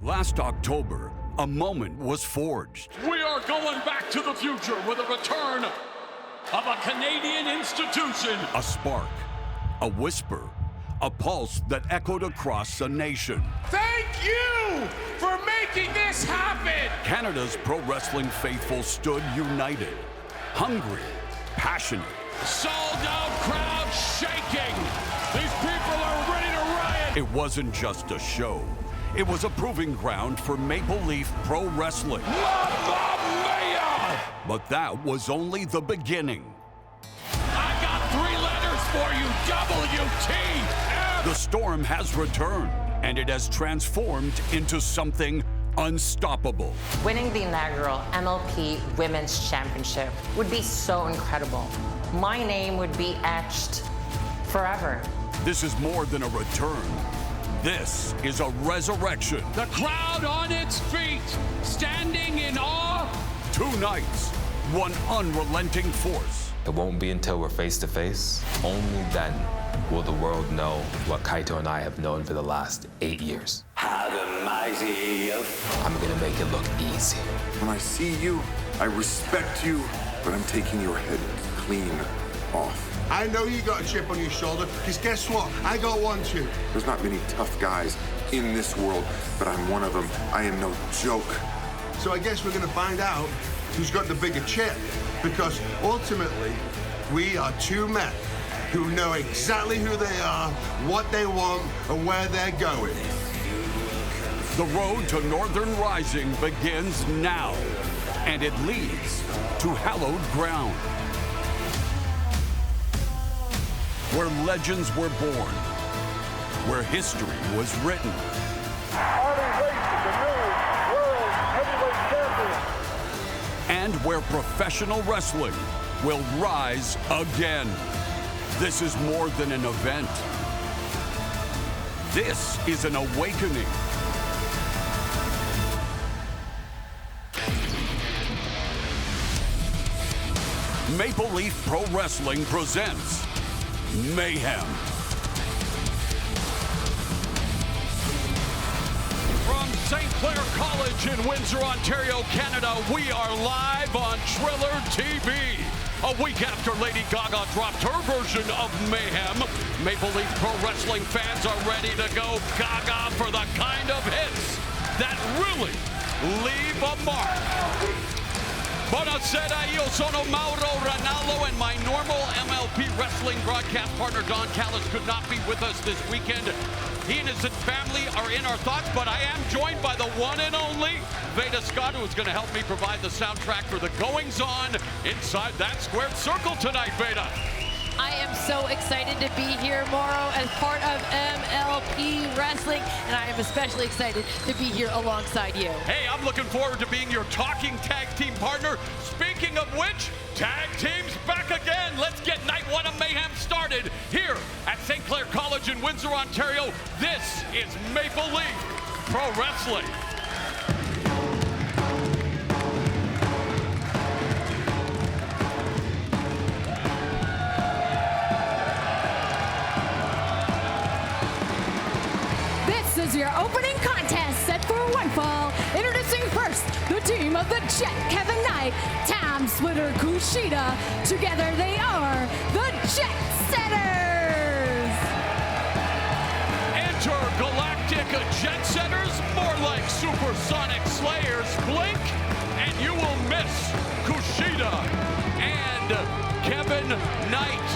Last October, a moment was forged. We are going back to the future with a return of a Canadian institution. A spark, a whisper, a pulse that echoed across a nation. Thank you for making this happen! Canada's pro wrestling faithful stood united, hungry, passionate. Sold out crowd shaking. These people are ready to riot. It wasn't just a show. It was a proving ground for Maple Leaf Pro Wrestling. Mamma mia! But that was only the beginning. I got 3 letters for you, WTF! The storm has returned, and it has transformed into something unstoppable. Winning the inaugural MLP Women's Championship would be so incredible. My name would be etched forever. This is more than a return. This is a resurrection. The crowd on its feet, standing in awe. 2 nights, one unrelenting force. It won't be until we're face to face. Only then will the world know what Kaito and I have known for the last 8 years. How the mighty of... I'm gonna make it look easy. When I see you, I respect you, but I'm taking your head clean off. I know you got a chip on your shoulder, because guess what? I got one too. There's not many tough guys in this world, but I'm one of them. I am no joke. So I guess we're gonna find out who's got the bigger chip, because ultimately, we are 2 men who know exactly who they are, what they want, and where they're going. The road to Northern Rising begins now, and it leads to hallowed ground, where legends were born, where history was written. And where professional wrestling will rise again. This is more than an event. This is an awakening. Maple Leaf Pro Wrestling presents Mayhem. From St. Clair College in Windsor, Ontario, Canada, we are live on Triller TV. A week after Lady Gaga dropped her version of Mayhem, Maple Leaf Pro Wrestling fans are ready to go gaga for the kind of hits that really leave a mark. Buonasera, io sono Mauro Ranallo, and my normal MLP wrestling broadcast partner Don Callis could not be with us this weekend. He and his family are in our thoughts, but I am joined by the one and only Veda Scott, who is going to help me provide the soundtrack for the goings-on inside that squared circle tonight, Veda. I am so excited to be here, Mauro, as part of MLP Wrestling, and I am especially excited to be here alongside you. Hey, I'm looking forward to being your talking tag team partner. Speaking of which, tag team's back again. Let's get night 1 of Mayhem started here at St. Clair College in Windsor, Ontario. This is Maple Leaf Pro Wrestling. This is your opening contest set for one fall. Introducing first the team of the Jet Kevin Knight, Time Splitter KUSHIDA. Together they are the Jet Setters. Intergalactic Jet Setters, more like supersonic slayers. Blink and you will miss KUSHIDA and Kevin Knight.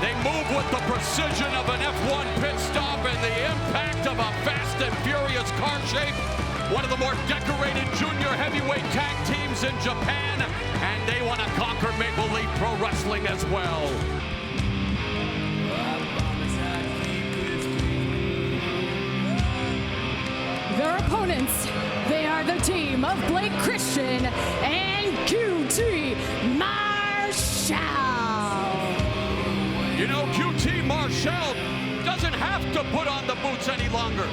They move with the precision of an F1 pit stop and the impact of a fast and furious car shape. One of the more decorated junior heavyweight tag teams in Japan, and they want to conquer Maple Leaf Pro Wrestling as well. Their opponents, they are the team of Blake Christian and QT Marshall. You know, QT Marshall doesn't have to put on the boots any longer.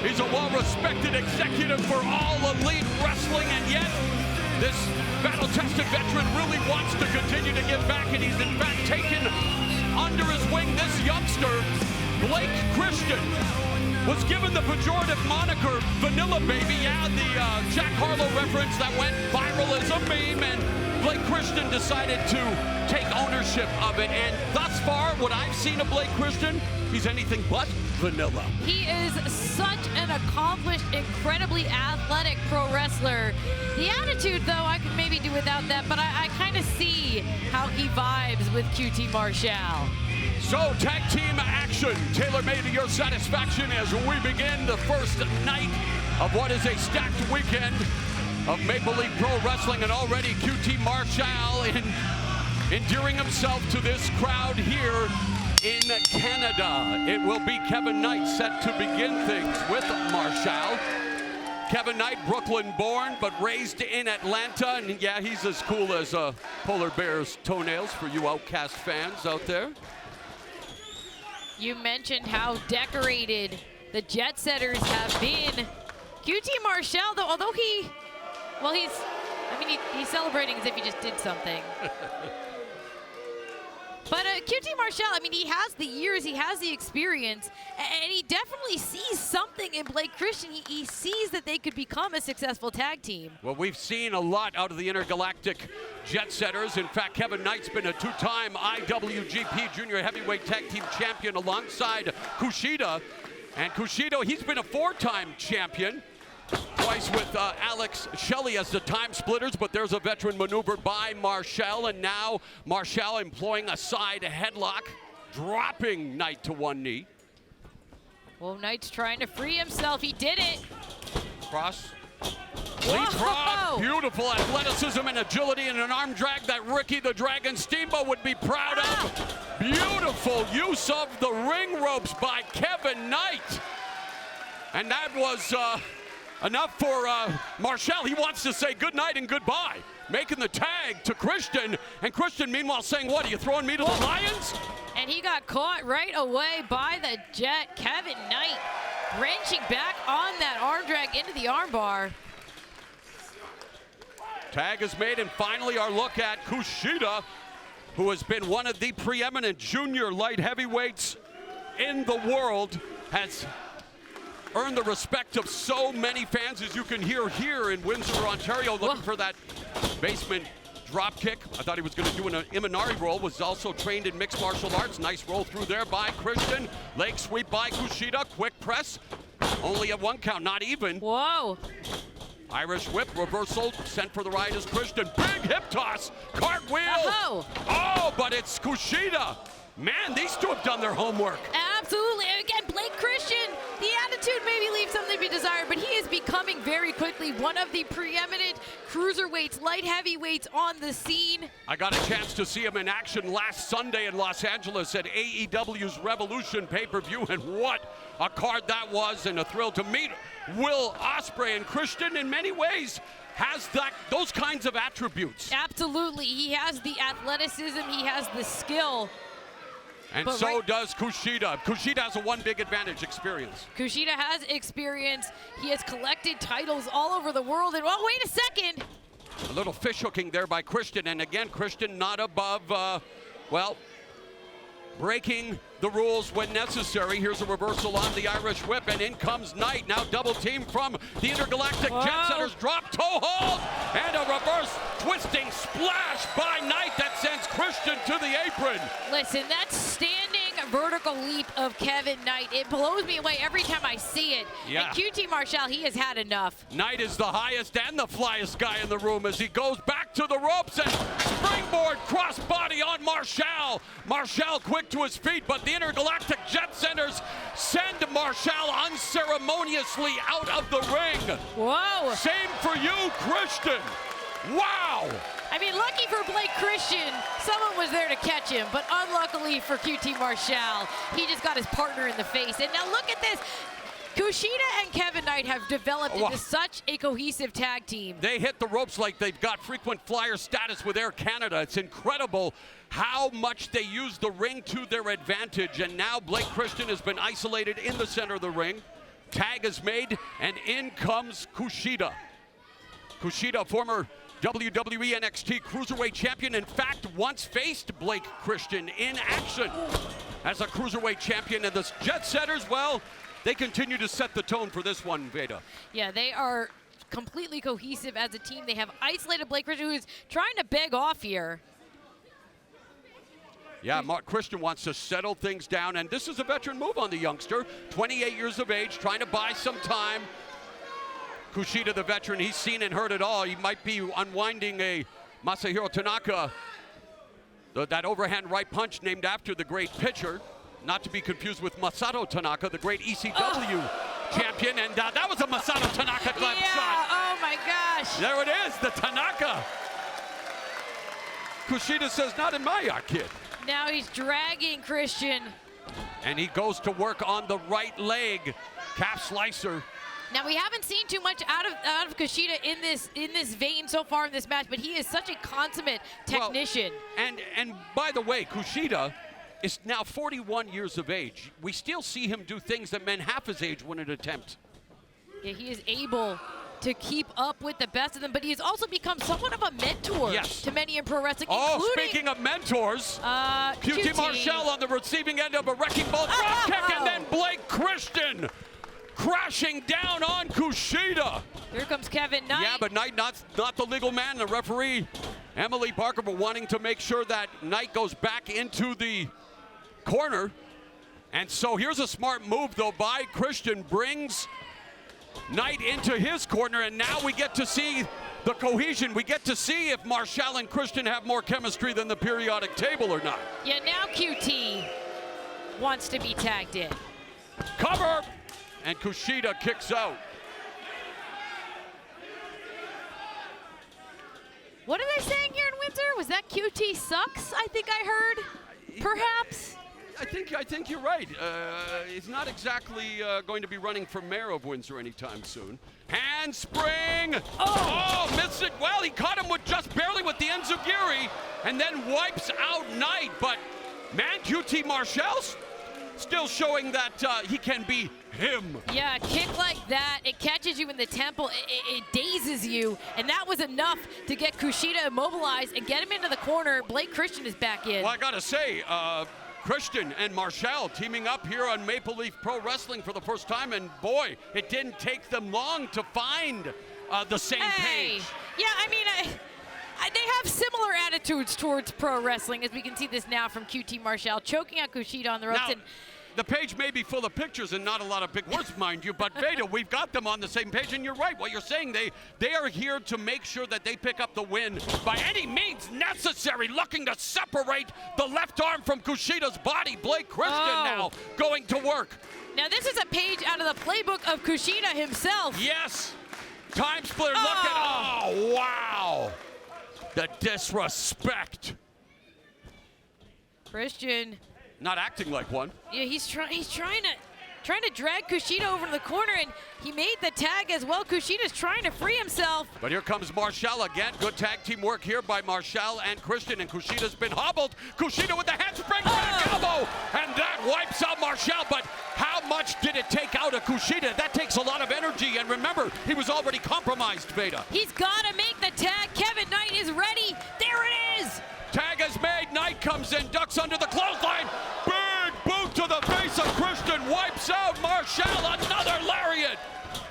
He's a well-respected executive for All Elite Wrestling, and yet this battle-tested veteran really wants to continue to give back, and he's in fact taken under his wing this youngster Blake Christian was given the pejorative moniker Vanilla Baby. Yeah, the Jack Harlow reference that went viral as a meme, and Blake Christian decided to take ownership of it. And thus far, what I've seen of Blake Christian, he's anything but vanilla. He is such an accomplished, incredibly athletic pro wrestler. The attitude, though, I could maybe do without that, but I kind of see how he vibes with QT Marshall. So, tag team action, tailor-made to your satisfaction as we begin the first night of what is a stacked weekend of Maple Leaf Pro Wrestling, and already QT Marshall endearing himself to this crowd here in Canada. It will be Kevin Knight set to begin things with Marshall. Kevin Knight, Brooklyn-born, but raised in Atlanta, and yeah, he's as cool as a polar bear's toenails for you Outcast fans out there. You mentioned how decorated the Jet Setters have been. QT Marshall, though, although he's celebrating as if he just did something. But QT Marshall, I mean, he has the years, he has the experience, and he definitely sees something in Blake Christian. He sees that they could become a successful tag team. Well, we've seen a lot out of the Intergalactic Jet Setters. In fact, Kevin Knight's been a two-time IWGP Junior Heavyweight Tag Team Champion alongside KUSHIDA. And KUSHIDA, he's been a four-time champion. Twice with Alex Shelley as the time splitters, but there's a veteran maneuver by Marshall, and now Marshall employing a side headlock, dropping Knight to one knee. Well, Knight's trying to free himself. He did it. Cross. Leapfrog. Beautiful athleticism and agility, and an arm drag that Ricky the Dragon Steamboat would be proud of. Beautiful use of the ring ropes by Kevin Knight. And that was enough for Marshall. He wants to say good night and goodbye, making the tag to Christian, and Christian meanwhile saying, what, are you throwing me to the Lions? And he got caught right away by the Jet. Kevin Knight wrenching back on that arm drag into the armbar. Tag is made, and finally our look at KUSHIDA, who has been one of the preeminent junior light heavyweights in the world, has earned the respect of so many fans, as you can hear here in Windsor, Ontario, looking for that basement drop kick. I thought he was going to do an Imanari roll, was also trained in mixed martial arts. Nice roll through there by Christian. Leg sweep by KUSHIDA, quick press. Only at one count, not even. Whoa. Irish whip, reversal, sent for the ride is Christian. Big hip toss, cartwheel. Oh, but it's KUSHIDA. Man, these two have done their homework. Absolutely. Again, Blake Christian, the attitude maybe leaves something to be desired, but he is becoming very quickly one of the preeminent cruiserweights, light heavyweights on the scene. I got a chance to see him in action last Sunday in Los Angeles at AEW's Revolution pay-per-view, and what a card that was, and a thrill to meet Will Ospreay. And Christian, in many ways, has those kinds of attributes. Absolutely. He has the athleticism, he has the skill. And but so does KUSHIDA. KUSHIDA has a one big advantage, experience. KUSHIDA has experience. He has collected titles all over the world. And, oh, wait a second. A little fish hooking there by Christian. And again, Christian not above, breaking the rules when necessary. Here's a reversal on the Irish whip, and in comes Knight. Now double team from the Intergalactic Jet Setters. Drop toe hold, and a reverse twisting splash by Knight that sends Christian to the apron. Listen, that standing vertical leap of Kevin Knight, it blows me away every time I see it. Yeah. And QT Marshall, he has had enough. Knight is the highest and the flyest guy in the room as he goes back to the ropes and springboard crossbody on Marshall. Marshall quick to his feet, but the Intergalactic Jet Setters send Marshall unceremoniously out of the ring. Whoa. Same for you, Christian. Wow. I mean, lucky for Blake Christian, someone was there to catch him, but unluckily for QT Marshall, he just got his partner in the face. And now look at this. KUSHIDA and Kevin Knight have developed into such a cohesive tag team. They hit the ropes like they've got frequent flyer status with Air Canada. It's incredible how much they use the ring to their advantage. And now Blake Christian has been isolated in the center of the ring. Tag is made, and in comes KUSHIDA. KUSHIDA, former WWE NXT Cruiserweight Champion, in fact, once faced Blake Christian in action. as a cruiserweight champion. And the Jet Setters, well, they continue to set the tone for this one, Beaa. Yeah, they are completely cohesive as a team. They have isolated Blake Christian, who's trying to beg off here. Yeah, Mark Christian wants to settle things down, and this is a veteran move on the youngster. 28 years of age, trying to buy some time. Kushida, the veteran, he's seen and heard it all. He might be unwinding a Masahiro Tanaka, that overhand right punch named after the great pitcher, not to be confused with Masato Tanaka, the great ECW champion, and that was a Masato Tanaka left shot. Oh my gosh. There it is, the Tanaka. Kushida says, not in my yard, kid. Now he's dragging Christian. And he goes to work on the right leg, calf slicer. Now we haven't seen too much out of Kushida in this vein so far in this match, but he is such a consummate technician. Well, and by the way, Kushida is now 41 years of age. We still see him do things that men half his age wouldn't attempt. Yeah, he is able to keep up with the best of them, but he has also become somewhat of a mentor to many in pro wrestling, including... Speaking of mentors, QT Marshall on the receiving end of a wrecking ball drop kick, and then Blake Christian crashing down on Kushida. Here comes Kevin Knight. Yeah, but Knight not the legal man. The referee, Emily Parker, were wanting to make sure that Knight goes back into the corner. And so here's a smart move, though, by Christian. Brings Knight into his corner, and now we get to see the cohesion. We get to see if Marshall and Christian have more chemistry than the periodic table or not. Yeah, now QT wants to be tagged in. Cover! And Kushida kicks out. What are they saying here in Windsor? Was that QT sucks, I think I heard? Perhaps? I think you're right. He's not exactly going to be running for mayor of Windsor anytime soon. Handspring! Oh, missed it. Well, he caught him with just barely with the enziguri and then wipes out Knight. But, man, QT Marshall's still showing that he can be him. Yeah, a kick like that, it catches you in the temple, it dazes you, and that was enough to get Kushida immobilized and get him into the corner. Blake Christian is back in. Well, I gotta say, Christian and Marshall teaming up here on Maple Leaf Pro Wrestling for the first time, and boy, it didn't take them long to find the same page. Yeah, I mean, they have similar attitudes towards pro wrestling, as we can see this now from QT Marshall, choking out Kushida on the ropes. Now, the page may be full of pictures and not a lot of big words, mind you, but Beaa, we've got them on the same page, and you're right. What you're saying, they are here to make sure that they pick up the win by any means necessary, looking to separate the left arm from Kushida's body. Blake Christian now going to work. Now this is a page out of the playbook of Kushida himself. Yes. Time splitter, look at, wow. The disrespect. Christian. Not acting like one. Yeah, he's trying to drag Kushida over to the corner, and he made the tag as well. Kushida's trying to free himself. But here comes Marshall again. Good tag team work here by Marshall and Christian, and Kushida's been hobbled. Kushida with the handspring back elbow, and that wipes out Marshall. But how much did it take out of Kushida? That takes a lot of energy, and remember, he was already compromised, Beaa. He's got to make the tag. Kevin Knight is ready. There it is. Tag is made. Knight comes in, ducks under the clothesline. Big boot to the face of Christian. Wipes out Marshall. Another lariat.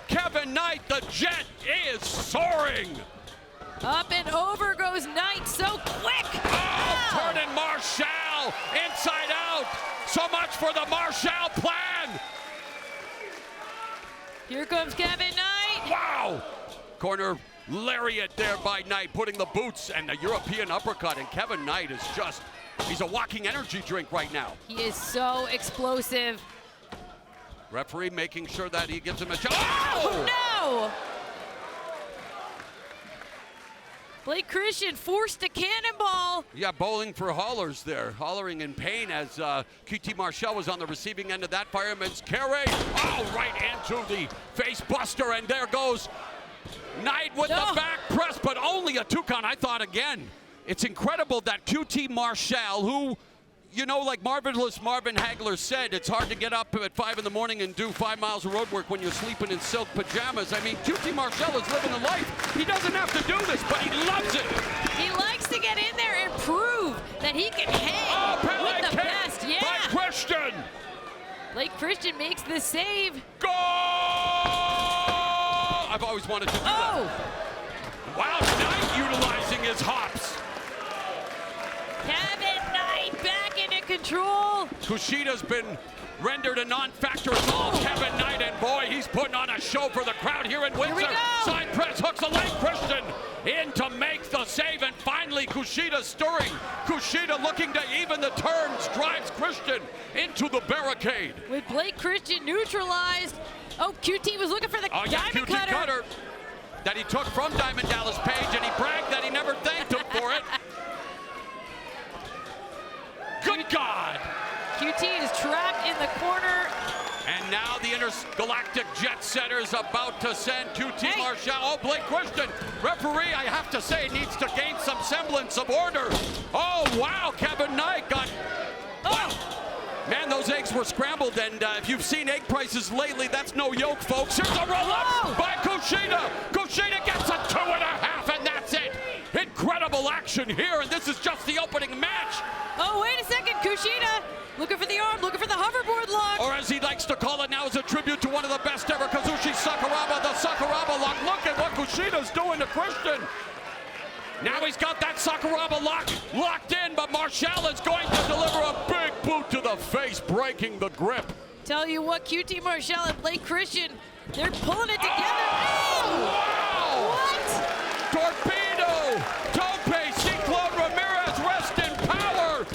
Kevin Knight, the Jet, is soaring. Up and over goes Knight so quick. Turning Marshall inside out. So much for the Marshall plan. Here comes Kevin Knight. Wow. Corner lariat there by Knight, putting the boots and the European uppercut, and Kevin Knight is just, he's a walking energy drink right now. He is so explosive. Referee making sure that he gets him a shot. Oh, no! Blake Christian forced a cannonball. Yeah, bowling for haulers there, hollering in pain as QT Marshall was on the receiving end of that fireman's carry. Oh, right into the face buster, and there goes Knight with the back press, but only a 2 count. I thought again, it's incredible that QT Marshall, who, you know, like Marvelous Marvin Hagler said, it's hard to get up at 5 in the morning and do 5 miles of road work when you're sleeping in silk pajamas. I mean, QT Marshall is living the life. He doesn't have to do this, but he loves it. He likes to get in there and prove that he can hang with the best. Yeah. Christian. Blake Christian makes the save. Go! I've always wanted to do that. Wow, Knight utilizing his hops. Kevin Knight back into control. KUSHIDA's been rendered a non-factor as well as Kevin Knight, and boy, he's putting on a show for the crowd here in Windsor. Side press hooks the leg, Christian in to make the save, and finally KUSHIDA stirring. KUSHIDA looking to even the turns, drives Christian into the barricade. With Blake Christian neutralized. Oh, QT was looking for the diamond cutter that he took from Diamond Dallas Page, and he bragged that he never thanked him for it. Good God! QT is trapped in the corner. And now the intergalactic jet setters about to send QT Marshall. Oh, Blake Christian, referee, I have to say, needs to gain some semblance of order. Oh, wow, Kevin Knight got... Wow. Man, those eggs were scrambled, and if you've seen egg prices lately, that's no yolk, folks. Here's a roll-up by KUSHIDA. KUSHIDA gets a 2.5, and that's it. Incredible action here, and this is just the opening match. Oh, wait a second, KUSHIDA looking for the arm, looking for the hoverboard lock. Or as he likes to call it now, is a tribute to one of the best ever, Kazushi Sakuraba, the Sakuraba lock. Look at what KUSHIDA's doing to Christian. Now he's got that Sakuraba lock locked in, but Marshall is going to deliver a big boot to the face, breaking the grip. Tell you what, QT Marshall and Blake Christian, they're pulling it together. Oh! Wow! What? Torpedo! Tope, Cyclone Ramirez, rest in power!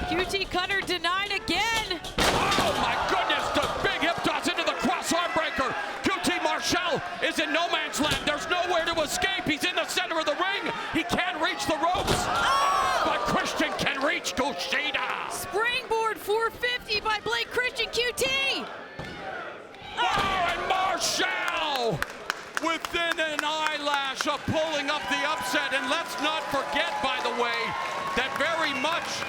QT cutter denied again. Oh my goodness, the big hip toss into the cross arm breaker. QT Marshall is in no man's land. There's nowhere to escape. He's in the center of the ring. He can't reach the ropes. But Christian can reach KUSHIDA. Springboard 450 by Blake Christian, QT. Oh, and Marshall within an eyelash of pulling up the upset. And let's not forget, by the way, that very much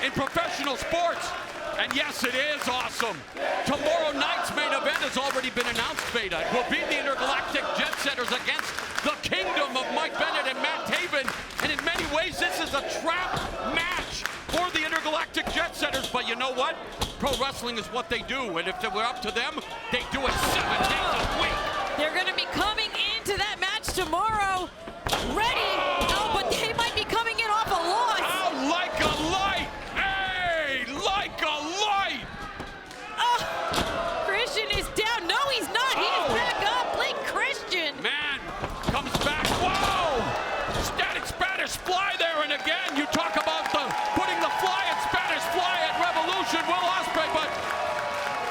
in professional sports, and yes, it is awesome. Tomorrow night's main event has already been announced, Beaa. It will be the Intergalactic Jet Setters against the Kingdom of Mike Bennett and Matt Taven. And in many ways, this is a trap match for the Intergalactic Jet Setters. But you know what? Pro wrestling is what they do. And if it were up to them, they do it 7 days a week. They're going to be coming into that match tomorrow ready. Oh, but they might be coming in off a loss. Oh, like a light. Like a light! Christian is down. No, he's not. He's back up. Blake Christian. Man, comes back. Whoa! Static Spanish fly there, and again, you talk about putting the fly at Spanish fly at Revolution, Will Ospreay, but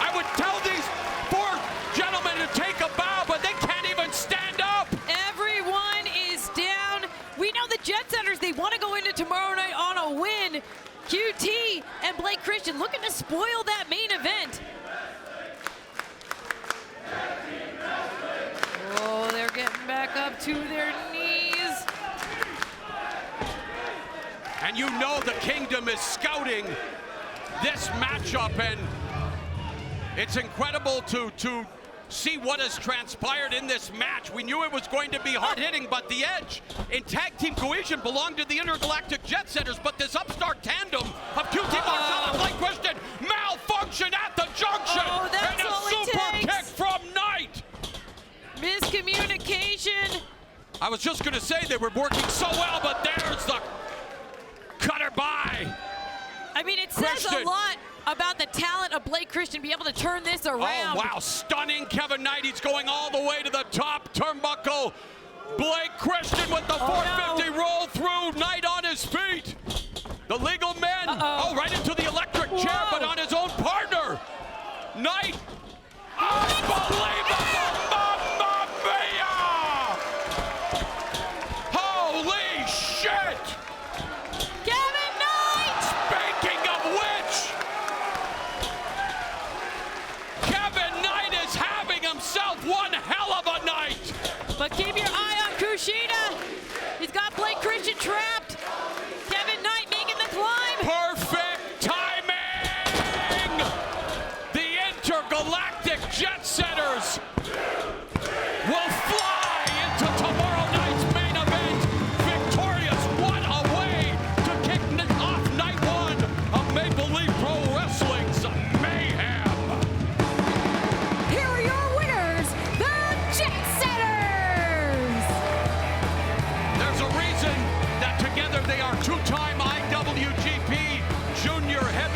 I would tell these four gentlemen to take a bow, but they can't even stand up. Everyone is down. We know the Jet Setters, they want to go into tomorrow night on a win. QT and Blake Christian looking to spoil that main event. Oh, they're getting back up to their knees. And you know the Kingdom is scouting this matchup, and it's incredible to see what has transpired in this match. We knew it was going to be hard-hitting, but the edge in tag team cohesion belonged to the Intergalactic Jet Setters, but this upstart tandem of QT Marshall and Blake Christian malfunction at the junction, and a super kick from Knight. Miscommunication. I was just going to say they were working so well, but there's the cutter by. I mean, it says a lot about the talent of Blake Christian be able to turn this around. Oh, wow, stunning Kevin Knight. He's going all the way to the top turnbuckle. Blake Christian with the 450 roll through. Knight on his feet. The legal men. Oh, right into the electric chair, but on his own partner. Knight. Unbelievable. Mamma mia. Holy shit. Speaking of which, Kevin Knight is having himself one hell of a night. But keep your eye on KUSHIDA. He's got Blake Christian trapped. Kevin Knight making the climb. Perfect timing. The Intergalactic Jet Setters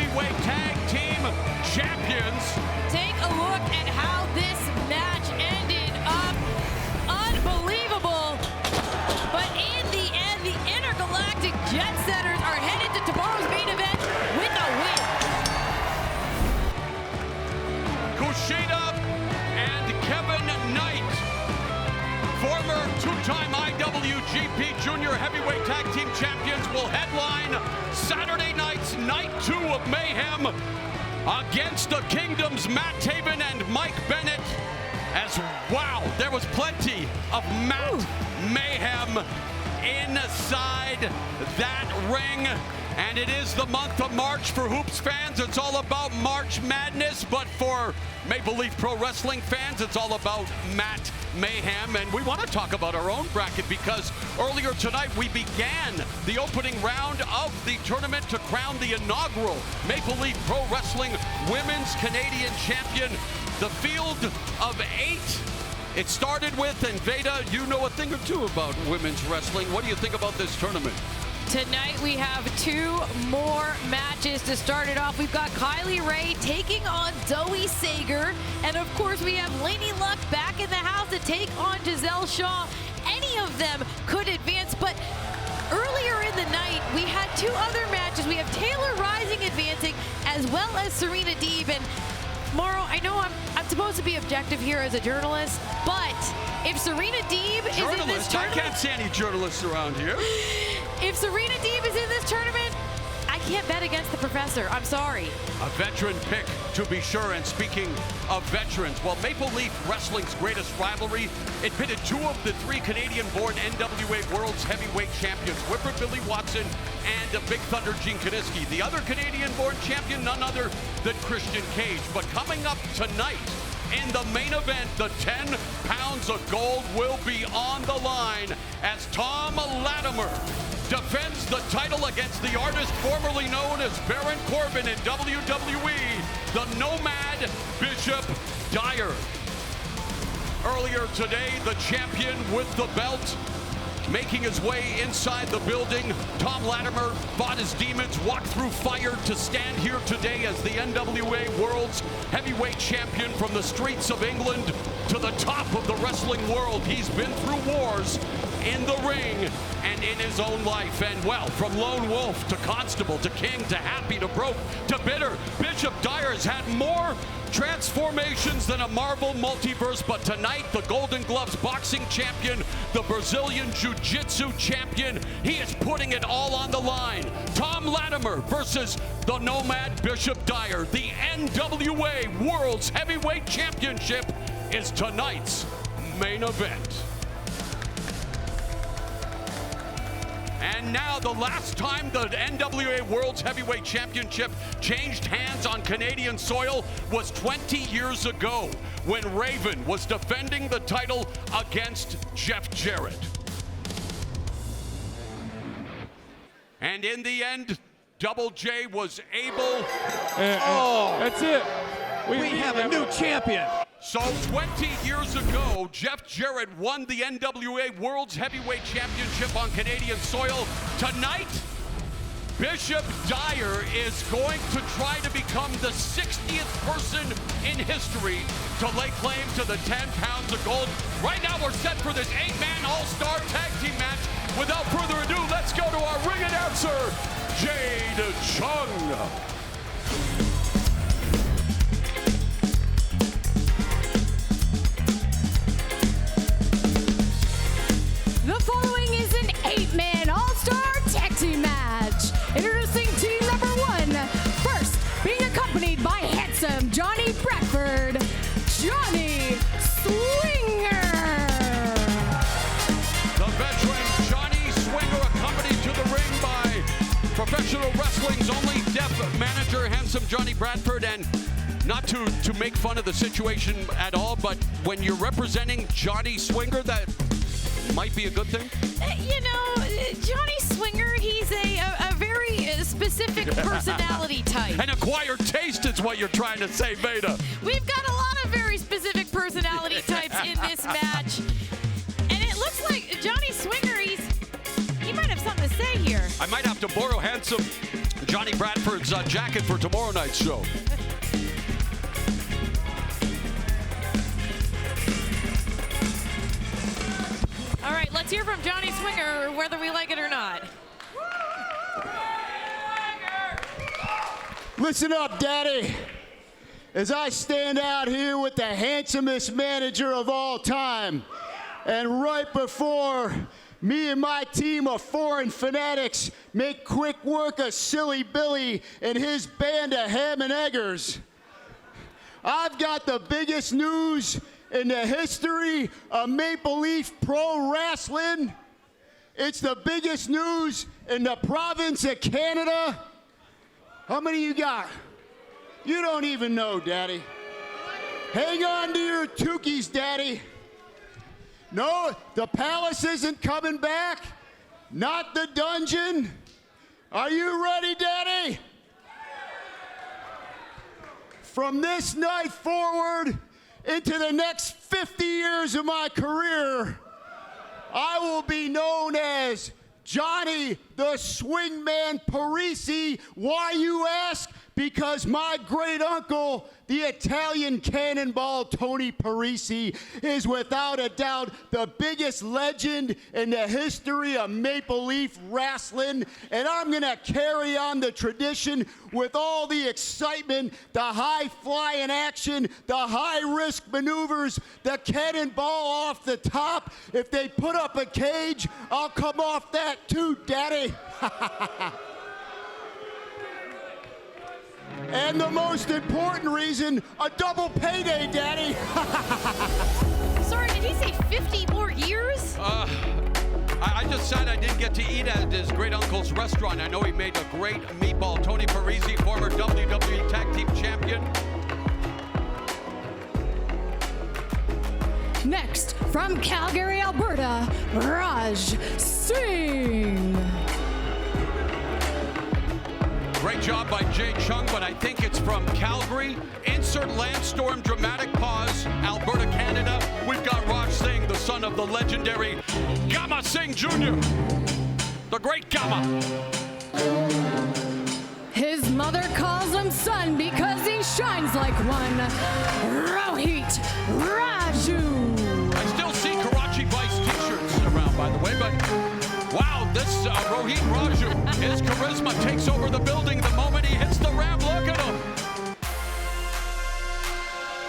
Heavyweight Tag Team Champions. Take a look at how this match ended up. Unbelievable. But in the end, the Intergalactic Jet Setters are headed to tomorrow's main event with a win. KUSHIDA and Kevin Knight, former two-time IWGP Junior Heavyweight Tag Team Champions, will headline Saturday night's Night 2 of Mayhem against the Kingdom's Matt Taven and Mike Bennett. As wow, there was plenty of Matt Mayhem inside that ring. And it is the month of March for Hoops fans. It's all about March Madness. But for Maple Leaf Pro Wrestling fans, it's all about Matt Mayhem. And we want to talk about our own bracket because earlier tonight we began the opening round of the tournament to crown the inaugural Maple Leaf Pro Wrestling Women's Canadian Champion. The field of 8. It started with, and Veda, you know a thing or two about women's wrestling. What do you think about this tournament? Tonight we have 2 more matches to start it off. We've got Kylie Rae taking on Zoe Sager. And of course we have Laynie Luck back in the house to take on Gisele Shaw. Any of them could advance, but earlier in the night we had 2 other matches. We have Taylor Rising advancing as well as Serena Deeb. And Mauro, I know I'm supposed to be objective here as a journalist, but if Serena Deeb is in this tournament... I can't see any journalists around here. If Serena Deeb is in this tournament, I can't bet against the professor. I'm sorry. A veteran pick, to be sure. And speaking of veterans, well, Maple Leaf Wrestling's greatest rivalry, it pitted 2 of the 3 Canadian-born NWA World's Heavyweight Champions, Whipper Billy Watson and Big Thunder Gene Kiniski. The other Canadian-born champion, none other than Christian Cage. But coming up tonight, in the main event, the 10 pounds of gold will be on the line as Thom Latimer defends the title against the artist formerly known as Baron Corbin in WWE, the Nomad Bishop Dyer. Earlier today, the champion with the belt making his way inside the building. Thom Latimer fought his demons, walked through fire to stand here today as the NWA World's Heavyweight Champion from the streets of England to the top of the wrestling world. He's been through wars in the ring and in his own life. And well, from lone wolf to constable to king to happy to broke to bitter, Bishop Dyer has had more transformations than a Marvel multiverse, but tonight the Golden Gloves boxing champion, the Brazilian Jiu-Jitsu champion, he is putting it all on the line. Thom Latimer versus the Nomad Bishop Dyer. The NWA World's Heavyweight Championship is tonight's main event. And now the last time the NWA World's Heavyweight Championship changed hands on Canadian soil was 20 years ago when Raven was defending the title against Jeff Jarrett. And in the end, Double J was able... That's it. We have a new champion. So 20 years ago, Jeff Jarrett won the NWA World's Heavyweight Championship on Canadian soil. Tonight, Bishop Dyer is going to try to become the 60th person in history to lay claim to the 10 pounds of gold. Right now, we're set for this 8-man all-star tag team match. Without further ado, let's go to our ring announcer, Jade Chung. The following is an 8-man all-star tag team match. Introducing team number 1. First, being accompanied by handsome Johnny Bradford, Johnny Swinger. The veteran Johnny Swinger accompanied to the ring by professional wrestling's only deaf manager, handsome Johnny Bradford. And not to make fun of the situation at all, but when you're representing Johnny Swinger, that might be a good thing? You know, Johnny Swinger, he's a very specific personality type. An acquired taste is what you're trying to say, Veda. We've got a lot of very specific personality types in this match. And it looks like Johnny Swinger, he might have something to say here. I might have to borrow handsome Johnny Bradford's jacket for tomorrow night's show. All right, let's hear from Johnny Swinger, whether we like it or not. Listen up, Daddy. As I stand out here with the handsomest manager of all time, and right before me and my team of foreign fanatics make quick work of Silly Billy and his band of ham and eggers, I've got the biggest news in the history of Maple Leaf Pro Wrestling. It's the biggest news in the province of Canada. How many you got? You don't even know, Daddy. Hang on to your Tukis, Daddy. No, the palace isn't coming back. Not the dungeon. Are you ready, Daddy? From this night forward into the next 50 years of my career, I will be known as Johnny the Swingman Parisi. Why, you ask? Because my great uncle, the Italian cannonball Tony Parisi, is without a doubt the biggest legend in the history of Maple Leaf Wrestling. And I'm gonna carry on the tradition with all the excitement, the high flying action, the high risk maneuvers, the cannonball off the top. If they put up a cage, I'll come off that too, Daddy. And the most important reason, a double payday, Daddy. Sorry, did he say 50 more years? I just said I didn't get to eat at his great uncle's restaurant. I know he made a great meatball. Tony Parisi, former WWE Tag Team Champion. Next, from Calgary, Alberta, Raj Singh. Great job by Jay Chung, but I think it's from Calgary. Insert Landstorm dramatic pause, Alberta, Canada. We've got Raj Singh, the son of the legendary Gama Singh Jr., the great Gama. His mother calls him son because he shines like one. Rohit Raju. I still see Karachi Vice t-shirts around, by the way, but wow, this Rohit Raju, his charisma takes over the building the moment he hits the ramp. Look at him.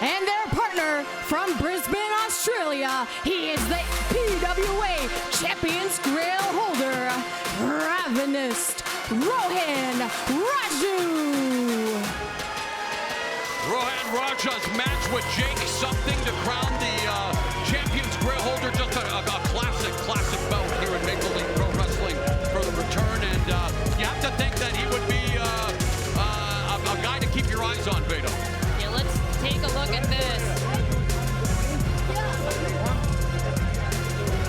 And their partner from Brisbane, Australia, he is the PWA Champions Grail holder, Ravenist Rohan Raju. Rohan Raja's match with Jake something to crown the Champions Grail holder. Just a classic belt here in Maple Leaf Pro Wrestling for the return. And you have to think that he would be a guy to keep your eyes on, Beaa. Yeah, let's take a look at this.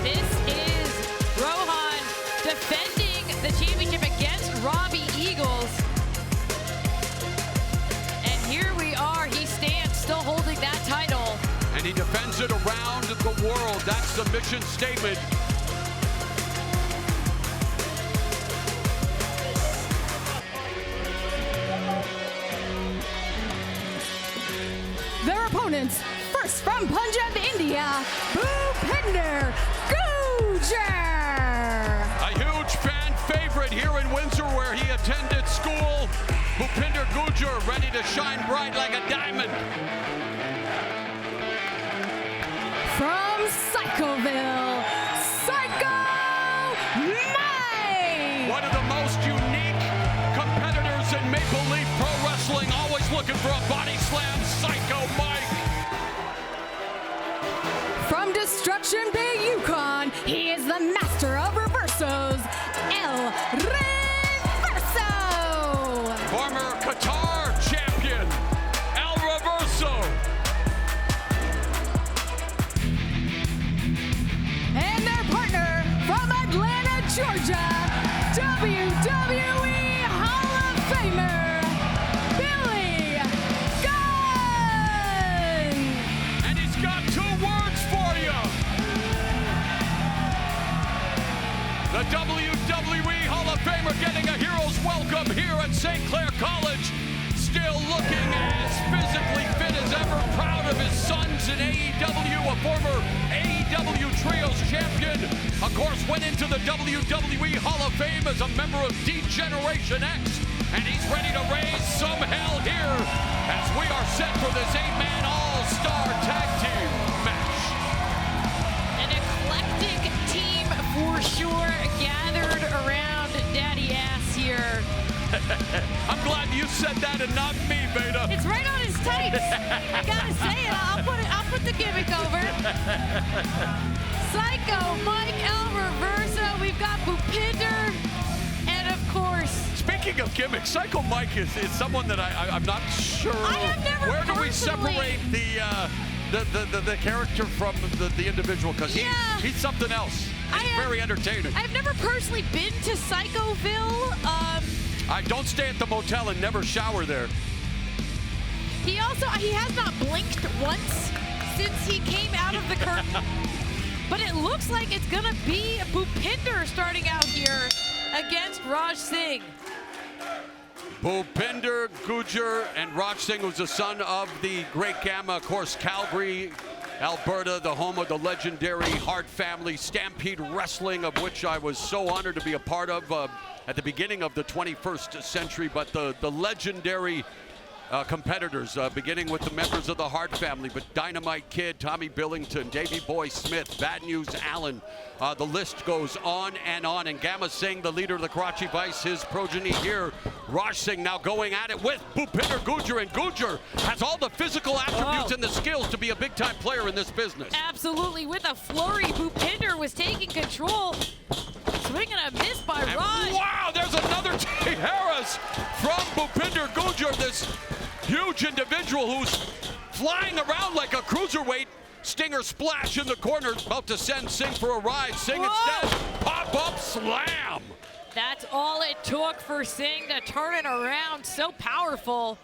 This is Rohan defending the championship against Robbie Eagles. And here we are. He stands still holding that title. And he defends it around the world. That's the mission statement. Their opponents, first from Punjab, India, Bhupinder Gujar. A huge fan favorite here in Windsor where he attended school. Bhupinder Gujar ready to shine bright like a diamond. From Psychoville, Psycho Mike! One of the most unique competitors in Maple Leaf Pro Wrestling, always looking for a body slam, Psycho Mike. From Destruction Bay, Yukon, he is the master of reversos, El Reverso! Former Qatar champion, El Reverso. And their partner from Atlanta, Georgia, WWE Hall of Famer, Billy Gunn! And he's got 2 words for you. a former AEW Trios champion. Of course, went into the WWE Hall of Fame as a member of D-Generation X. And he's ready to raise some hell here as we are set for this 8-man all-star tag team match. An eclectic team for sure gathered around Daddy Ass here. I'm glad you said that and not me, Beaa. It's right on his tights. I gotta say it. I'll put the gimmick over. Psycho Mike, El Reverso. We've got Bhupinder, and of course. Speaking of gimmicks, Psycho Mike is someone that I'm not sure. I have never. Where do we separate the character from the individual? Because he's something else. He's very entertaining. I've never personally been to Psychoville. I don't stay at the motel and never shower there. He has not blinked once since he came out of the curtain. But it looks like it's gonna be Bhupinder starting out here against Raj Singh. Bhupinder Gujar and Raj Singh was the son of the Great Gamma, of course, Calgary, Alberta, the home of the legendary Hart family, Stampede Wrestling, of which I was so honored to be a part of at the beginning of the 21st century. But the legendary competitors, beginning with the members of the Hart family, but Dynamite Kid, Tommy Billington, Davey Boy Smith, Bad News Allen, the list goes on. And Gamma Singh, the leader of the Karachi Vice, his progeny here. Raj Singh now going at it with Bhupinder Gujar, and Gujar has all the physical attributes and the skills to be a big-time player in this business. Absolutely, with a flurry, Bhupinder was taking control. Swing and a miss by Raj. Wow, there's another T. Harris from Bhupinder Gujar, this huge individual who's flying around like a cruiserweight. Stinger splash in the corner, about to send Singh for a ride. Singh instead, pop-up slam. That's all it took for Singh to turn it around. So powerful.